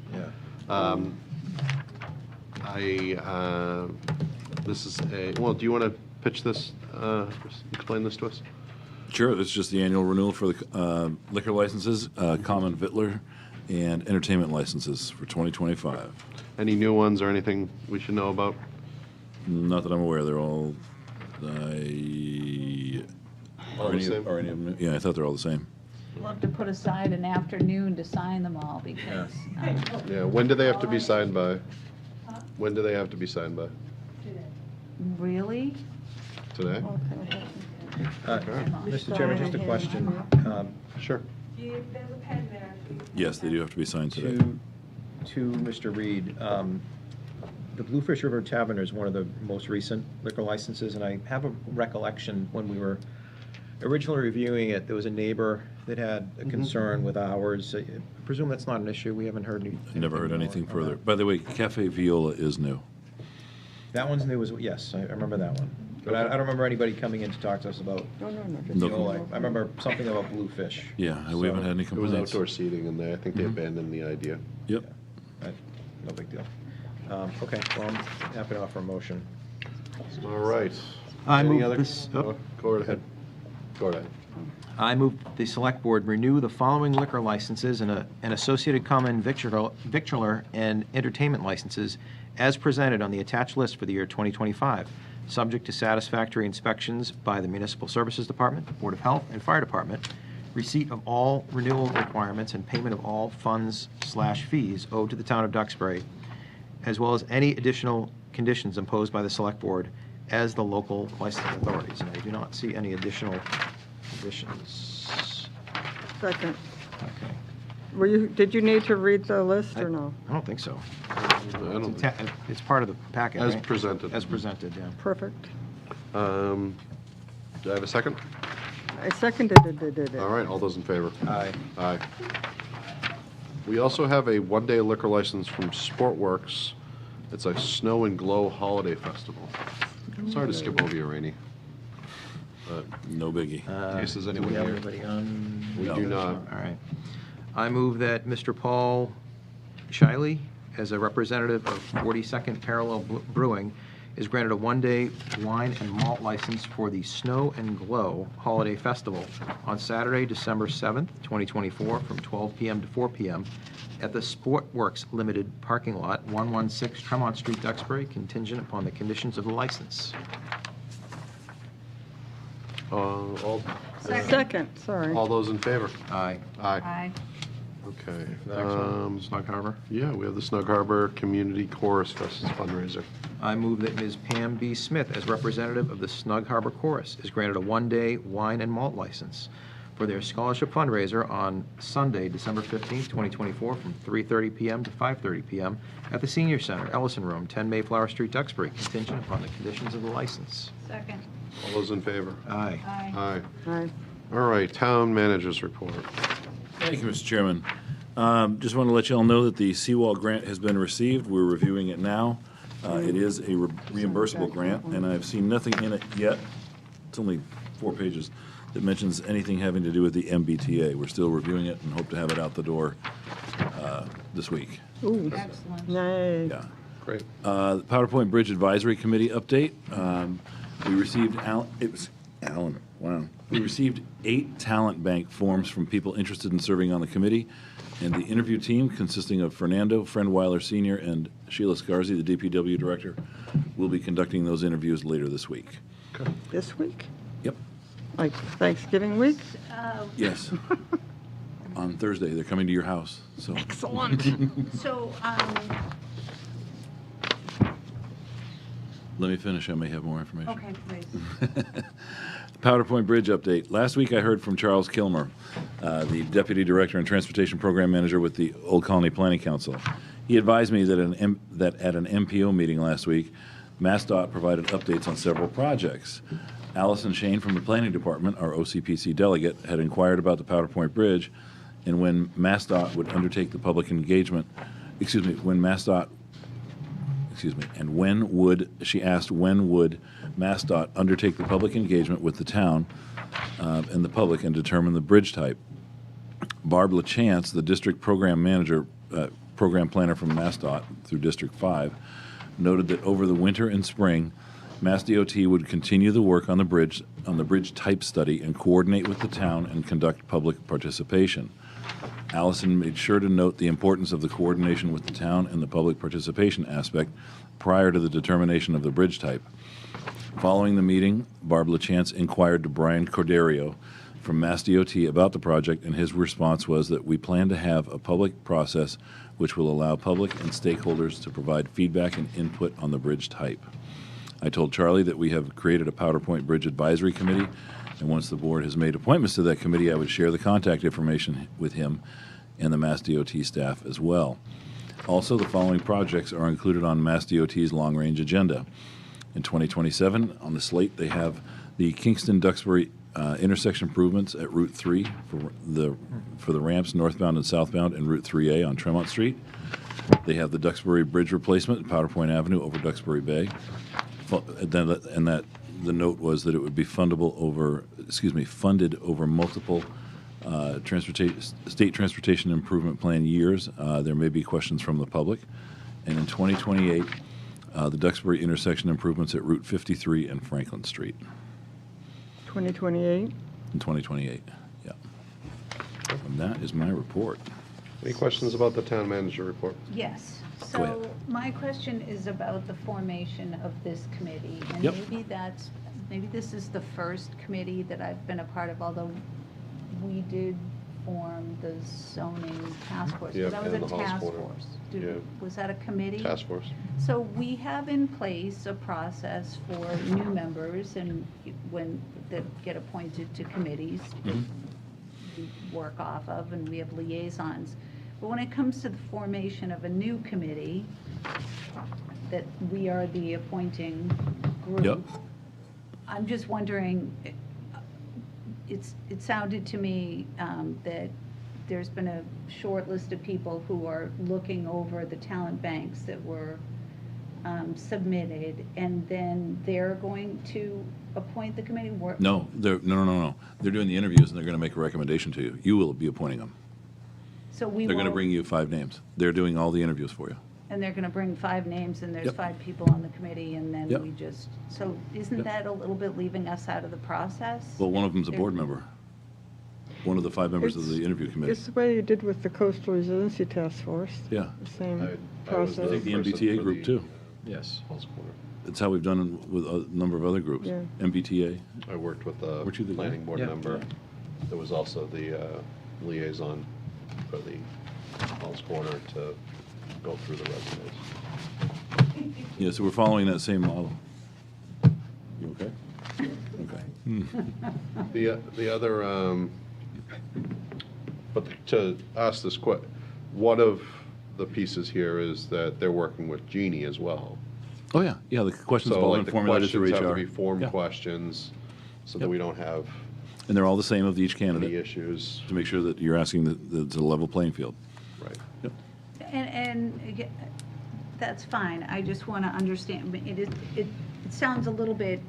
Yeah. This is well, do you want to pitch this, explain this to us? Sure, it's just the annual renewal for the liquor licenses, common Vittler, and entertainment licenses for 2025. Any new ones or anything we should know about? Not that I'm aware, they're all, All are the any same? of them? Yeah, I thought they're all the same. We'll have to put aside an afternoon to sign them all because, Yeah, when do they have to be signed by? When do they have to be signed by? really? Today? Mr. Chairman, just a question. Sure. There's a pen there. Yes, they do have to be signed today. To Mr. Reed, the Bluefish River Tavern is one of the most recent liquor licenses, and I have a recollection when we were originally reviewing it, there was a neighbor that had a concern with hours. I presume that's not an issue. We haven't heard anything. Never heard more anything on further. that. By the way, Cafe Viola is new. That one's new, yes, I remember that one. But I don't remember anybody coming in to talk to us about No. Viola. I remember something about Bluefish. Yeah, we haven't had any There was complaints. outdoor seating in there. I think they abandoned the idea. Yep. No big deal. Okay, well, I'm happy to offer a motion. All right. I Any move other- this- oh, Go right ahead. Go right ahead. I move the Select Board renew the following liquor licenses and associated common victualler and entertainment licenses as presented on the attached list for the year 2025, subject to satisfactory inspections by the Municipal Services Department, Board of Health, and Fire Department, receipt of all renewal requirements and payment of all funds/fees owed to the town of Duxbury, as well as any additional conditions imposed by the Select Board as the local licensing authorities. And I do not see any additional conditions. Second. Okay. Did you need to read the list or no? I don't think so. I don't think- It's part of the packet, As right? presented. As presented, yeah. Perfect. Do I have a second? I seconded it. All right, all those in favor? Aye. Aye. We also have a one-day liquor license from Sportworks. It's a Snow and Glow Holiday Festival. Sorry to skip over you, Rainey. But No biggie. in case there's Do anyone we have here. anybody on? We do not. All right. I move that Mr. Paul Shiley, as a representative of 42nd Parallel Brewing, is granted a one-day wine and malt license for the Snow and Glow Holiday Festival on Saturday, December 7th, 2024, from 12 p.m. to 4 p.m. at the Sportworks Limited parking lot, 116 Tremont Street, Duxbury, contingent upon the conditions of the license. Second, sorry. All those in favor? Aye. Aye. Aye. Okay. The next one, Snug Harbor. Yeah, we have the Snug Harbor Community Chorus Fest fundraiser. I move that Ms. Pam B. Smith, as representative of the Snug Harbor Chorus, is granted a one-day wine and malt license for their scholarship fundraiser on Sunday, December 15th, 2024, from 3:30 p.m. to 5:30 p.m. at the Senior Center, Ellison Room, 10 Mayflower Street, Duxbury, contingent upon the conditions of the license. Second. All those in favor? Aye. Aye. Aye. All right, Town Managers Report. Thank you, Mr. Chairman. Just want to let you all know that the Seawall grant has been received. We're reviewing it now. It is a reimbursable grant, and I've seen nothing in it yet. It's only 4 pages that mentions anything having to do with the MBTA. We're still reviewing it and hope to have it out the door this week. Ooh, Excellent. nice. Yeah. Great. The Powder Bridge Advisory Committee update. We received Alan. Wow. We received 8 talent bank forms from people interested in serving on the committee, and the interview team, consisting of Fernando Friendweiler Sr. and Sheila Scarzi, the DPW director, will be conducting those interviews later this week. This week? Yep. Like Thanksgiving week? Yes. On Thursday, they're coming to your house. So. Excellent. So, Let me finish. I may have more information. okay, please. Powder Point Bridge update. Last week I heard from Charles Kilmer, the Deputy Director and Transportation Program Manager with the Old Colony Planning Council. He advised me that at an MPO meeting last week, MassDOT provided updates on several projects. Allison Shane from the Planning Department, our OCPC delegate, had inquired about the Powder Point Bridge and when MassDOT would undertake the public engagement, she asked when would MassDOT undertake the public engagement with the town and the public and determine the bridge type. Barb LaChance, the district program manager, program planner from MassDOT through District 5, noted that over the winter and spring, MassDOT would continue the work on the bridge type study and coordinate with the town and conduct public participation. Allison made sure to note the importance of the coordination with the town and the public participation aspect prior to the determination of the bridge type. Following the meeting, Barb LaChance inquired to Brian Corderio from MassDOT about the project, and his response was that we plan to have a public process which will allow public and stakeholders to provide feedback and input on the bridge type. I told Charlie that we have created a Powder Point Bridge Advisory Committee, and once the board has made appointments to that committee, I would share the contact information with him and the MassDOT staff as well. Also, the following projects are included on Mass DOT's long-range agenda. In 2027, on the slate, they have the Kingston-Duxbury intersection improvements at Route 3 for the ramps northbound and southbound and Route 3A on Tremont Street. They have the Duxbury Bridge replacement at Powder Point Avenue over Duxbury Bay. The note was that it would be funded over multiple state transportation improvement plan years. There may be questions from the public. And in 2028, the Duxbury intersection improvements at Route 53 and Franklin Street. 2028? In 2028, yeah. And that is my report. Any questions about the town manager report? Yes. Go ahead. So my question is about the formation of this committee. And Yep. maybe this is the first committee that I've been a part of, although we did form the zoning task force. Yeah, But that was and a the Halls task Corner. force. Yeah. Was that a committee? Task force. So we have in place a process for new members and that get appointed to committees that we work off of, and we have liaisons. But when it comes to the formation of a new committee, that we are the appointing group. Yep. I'm just wondering, it sounded to me that there's been a short list of people who are looking over the talent banks that were submitted, and then they're going to appoint the committee? No. They're doing the interviews, and they're going to make a recommendation to you. You will be appointing them. So we They're going to won't- bring you 5 names. They're doing all the interviews for you. And they're going to bring 5 names, and there's Yep. 5 people on the committee, and then Yep. we just, so isn't Yep. that a little bit leaving us out of the process? Well, one of them's a They're- board member. One of the 5 members of It's- the interview committee. It's the way you did with the Coastal Resiliency Task Force. Yeah. The same I was process. I think the person MBTA for group, the, too. Yes. Halls Corner. It's how we've done it with a number of other groups. Yeah. MBTA. I worked with a Weren't you the guy? planning board Yeah. member. There was also the liaison for the Halls Corner to go through the resumes. Yeah, so we're following that same model. You okay? Okay. The other, but to ask this one of the pieces here is that they're working with Jeannie as well. Oh, yeah, yeah, the questions have So all like been the formulated through questions have HR. to be formed Yeah. questions so that Yep. we don't have And they're all the same of each any candidate, issues. to make sure that you're asking that it's a level playing field. Right. Yep. And again, that's fine, I just want to understand, but it sounds a little bit,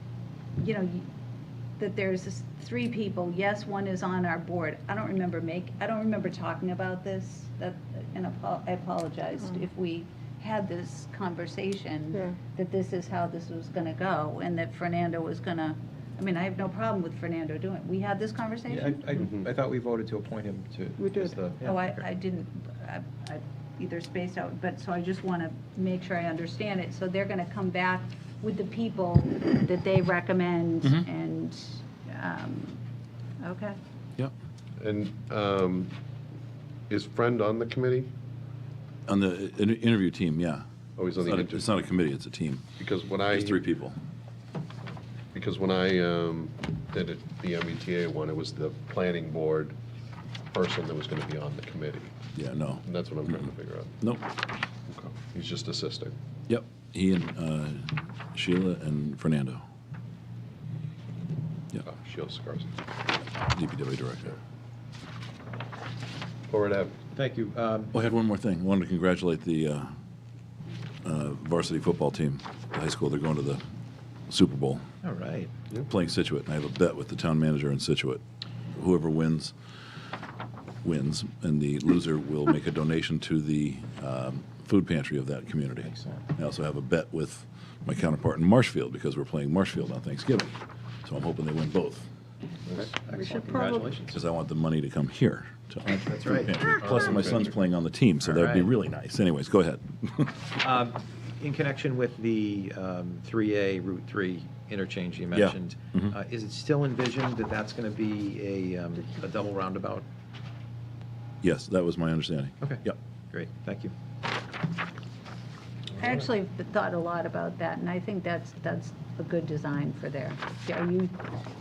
that there's 3 people, yes, one is on our board. I don't remember talking about this, and I apologized if we had this conversation, Yeah. that this is how this was going to go, and that Fernando was going to, I have no problem with Fernando doing it. We had this Yeah, conversation? I thought we voted to appoint him to. We did. as the- yeah, Oh, okay. I didn't, I either spaced out, but, so I just want to make sure I understand it. So they're going to come back with the people that they recommend, Mhm. and, okay. Yep. And is Friend on the committee? On the interview team, yeah. Oh, he's on the interview. It's not a committee, it's a team. Because when I. There's 3 people. Because when I did it, the MBTA one, it was the planning board person that was going to be on the committee. Yeah, no. And that's what I'm trying to figure out. Nope. Okay. He's just assisting. Yep. He and Sheila and Fernando. Yep. Sheila Scarson. DPW director. Forward Ave. Thank you. Oh, I had one more thing. I wanted to congratulate the varsity football team, the high school. They're going to the Super Bowl, All right. playing Situate. And I have a bet with the town manager in Situate. Whoever wins, and the loser will make a donation to the food pantry of that community. Excellent. I also have a bet with my counterpart in Marshfield, because we're playing Marshfield on Thanksgiving. So I'm hoping they win both, Excellent. probably- Congratulations. because I want the money to come here to our That's food right. pantry. Plus, my son's playing on the team, so All that'd be right. really nice. Anyways, go ahead. In connection with the 3A Route 3 interchange you Yeah. mentioned, Mhm. is it still envisioned that that's going to be a double roundabout? Yes, that was my understanding. Okay. Yep. Great, thank you. I actually thought a lot about that, and I think that's a good design for there. Are you?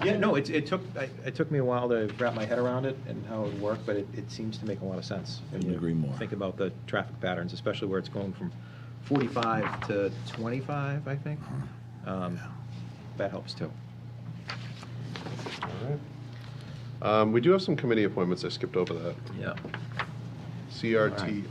Yeah, no, it took me a while to wrap my head around it and how it would work, but it seems to make a lot of sense. Couldn't agree more. Think about the traffic patterns, especially where it's going from 45 to 25, I think. That helps too. All right. We do have some committee appointments. I skipped over that. Yeah. CRTF.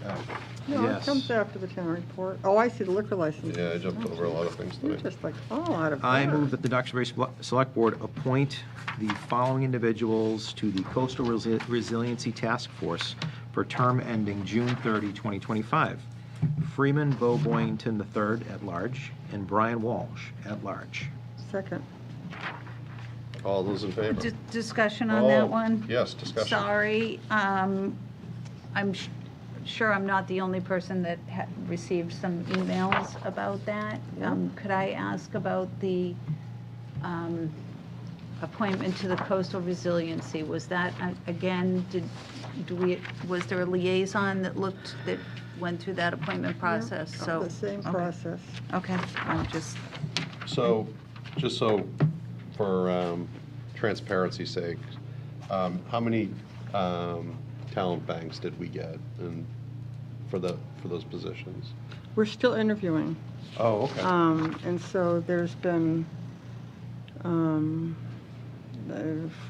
No, it Yes. comes after the town report. Oh, I see the liquor license. Yeah, I jumped over a lot of things You're tonight. just like all out of I order. move that the Duxbury Select Board appoint the following individuals to the Coastal Resiliency Task Force for term ending June 30, 2025. Freeman Bo Boyington III at large and Brian Walsh at large. Second. All those in favor? Discussion on Oh, that one? yes, discussion. Sorry, I'm sure I'm not the only person that received some emails about that. Could I ask about the appointment to the Coastal Resiliency? Was that, again, was there a liaison that went through that appointment process? Yeah, So the same okay. process. Okay, I'm just, So, just so for transparency's sake, how many talent banks did we get for those positions? We're still interviewing. Oh, okay. And so there's been 4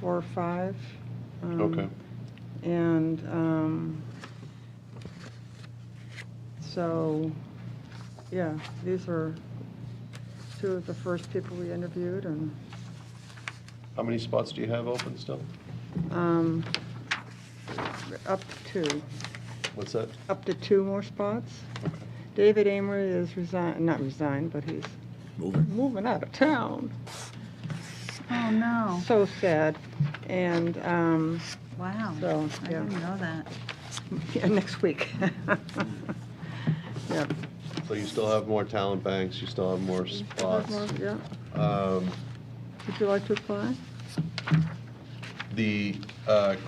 or 5. Okay. And so, yeah, these are 2 of the first people we interviewed, and How many spots do you have open still? up to 2. What's that? Up to 2 more spots. Okay. David Amory is not resigned, but he's moving out of town. oh, no. So sad. And, Wow. So, I yeah. didn't know that. yeah, next week. Yeah. So you still have more talent banks, you still have more spots. Yeah. Um, Would you like to apply? The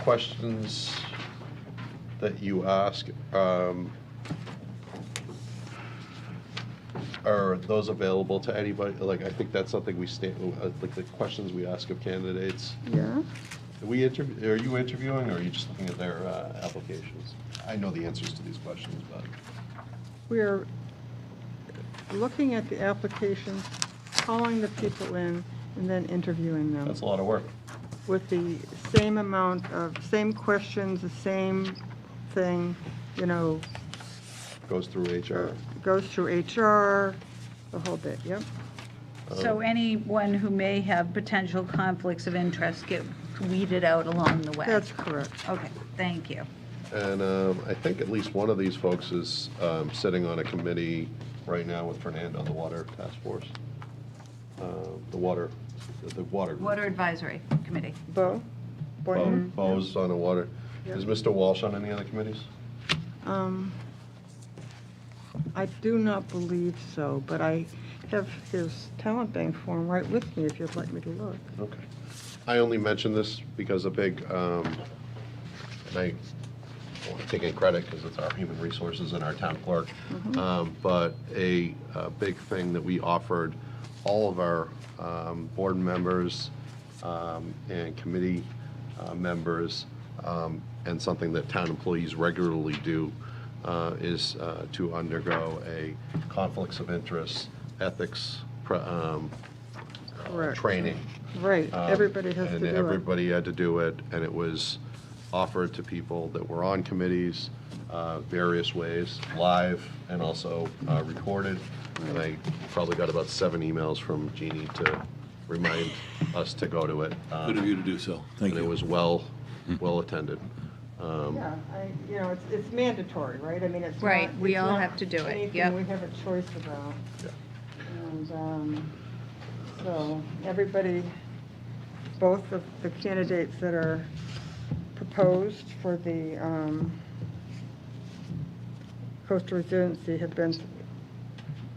questions that you ask, are those available to anybody? Like, I think that's something like the questions we ask of candidates. Yeah. Are you interviewing, or are you just looking at their applications? I know the answers to these questions, but. We're looking at the applications, calling the people in, and then interviewing them. That's a lot of work. With the same amount of, same questions, the same thing, Goes through HR. goes through HR, the whole bit, yep. So anyone who may have potential conflicts of interest get weeded out along the way? That's correct. Okay, thank you. And I think at least one of these folks is sitting on a committee right now with Fernando on the Water Task Force. The water group. Water Advisory Committee. Bo? Boynton? Bo's on the water. Yep. Is Mr. Walsh on any other committees? I do not believe so, but I have his talent bank form right with me if you'd like me to look. Okay. I only mention this because a big, and I don't want to take any credit because it's our human resources and our town clerk, but a big thing that we offered all of our board members and committee members, and something that town employees regularly do, is to undergo a conflicts of interest ethics Correct. training. Right, everybody has to And do it. everybody had to do it, and it was offered to people that were on committees, various ways, live and also recorded. And I probably got about 7 emails from Jeannie to remind us to go to it. Good of you to do so. Thank And you. it was well attended. Yeah, it's mandatory, right? I mean, it's not. Right, we it's all not have to do it, anything yep. we have a choice about. Yeah. And so everybody, both of the candidates that are proposed for the coastal resiliency have been,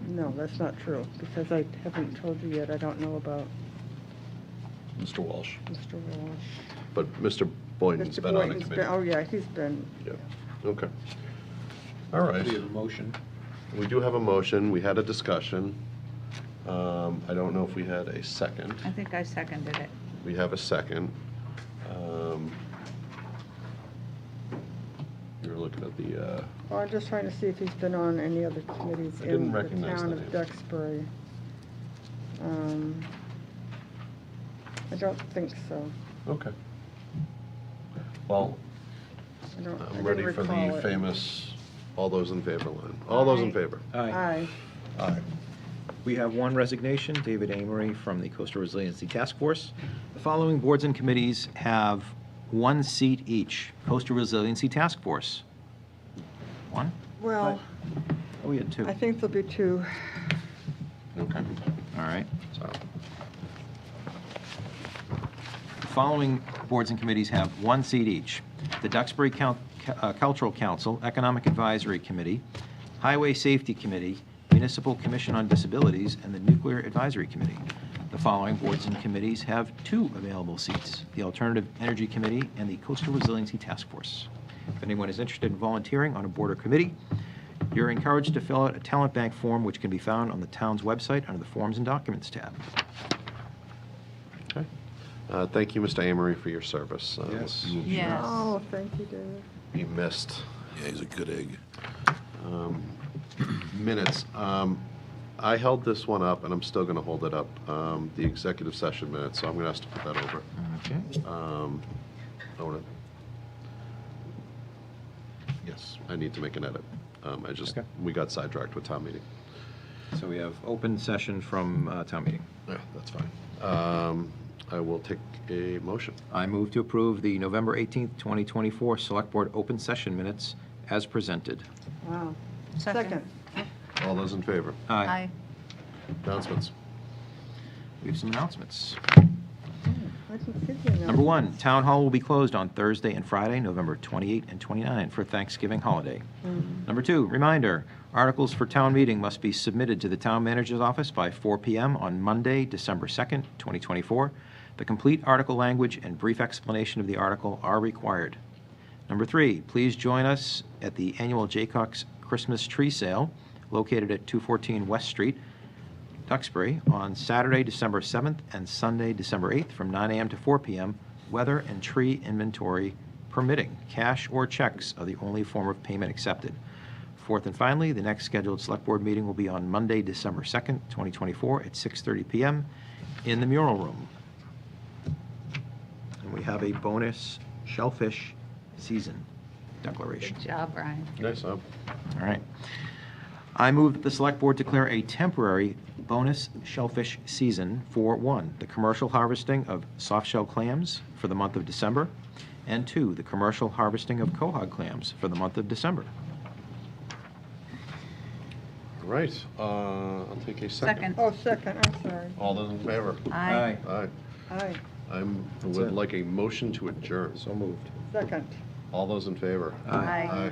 no, that's not true, because I haven't told you yet, I don't know about Mr. Walsh. Mr. Walsh. But Mr. Boynton's Mr. been on the Boynton's committee. been- Oh, yeah, he's been, Yeah, okay. All right. We have a motion. We do have a motion. We had a discussion. I don't know if we had a second. I think I seconded it. We have a second. You're looking at the, Well, I'm just trying to see if he's been on any other committees I didn't in the recognize town the of name. Duxbury. I don't think so. okay. Well, I don't, I I'm didn't ready for recall the it. famous all those in favor line. All those in Aye. favor? Aye. Aye. We have one resignation, David Amory from the Coastal Resiliency Task Force. The following boards and committees have one seat each. Coastal Resiliency Task Force. One? Well, Oh, we had two. I think there'll be two. Okay. All right. So, The following boards and committees have one seat each. The Duxbury Cultural Council, Economic Advisory Committee, Highway Safety Committee, Municipal Commission on Disabilities, and the Nuclear Advisory Committee. The following boards and committees have two available seats, the Alternative Energy Committee and the Coastal Resiliency Task Force. If anyone is interested in volunteering on a board or committee, you're encouraged to fill out a talent bank form, which can be found on the town's website under the Forms and Documents tab. okay. Thank you, Mr. Amory, for your service. Yes. Yes. Oh, thank you, David. Be missed. Yeah, he's a good egg. Minutes. I held this one up, and I'm still going to hold it up, the executive session minutes, so I'm going to ask to put that over. Okay. I want to, yes, I need to make an edit. Okay. We got sidetracked with town meeting. So we have open session from town meeting. Yeah, that's fine. I will take a motion. I move to approve the November 18th, 2024 Select Board open session minutes as presented. Wow. Second. All those in favor? Aye. Announcements. We have some announcements. I didn't see the Number one, announcements. Town Hall will be closed on Thursday and Friday, November 28 and 29, for Thanksgiving holiday. Number two, reminder, articles for town meeting must be submitted to the town manager's office by 4 p.m. on Monday, December 2nd, 2024. The complete article language and brief explanation of the article are required. Number three, please join us at the annual Jaycox Christmas Tree Sale located at 214 West Street, Duxbury, on Saturday, December 7th and Sunday, December 8th, from 9 a.m. to 4 p.m., weather and tree inventory permitting. Cash or checks are the only form of payment accepted. Fourth and finally, the next scheduled Select Board meeting will be on Monday, December 2nd, 2024, at 6:30 p.m. in the Mural Room. And we have a bonus shellfish season declaration. Good job, Brian. Nice, huh? All right. I move that the Select Board declare a temporary bonus shellfish season for, one, the commercial harvesting of soft-shell clams for the month of December, and two, the commercial harvesting of quahog clams for the month of December. All right, I'll take a second. Second. Oh, second, I'm sorry. All those in favor? Aye. Aye. Aye, I That's would it. like a motion to adjourn. So moved. second. All those in favor? Aye. Aye. Aye.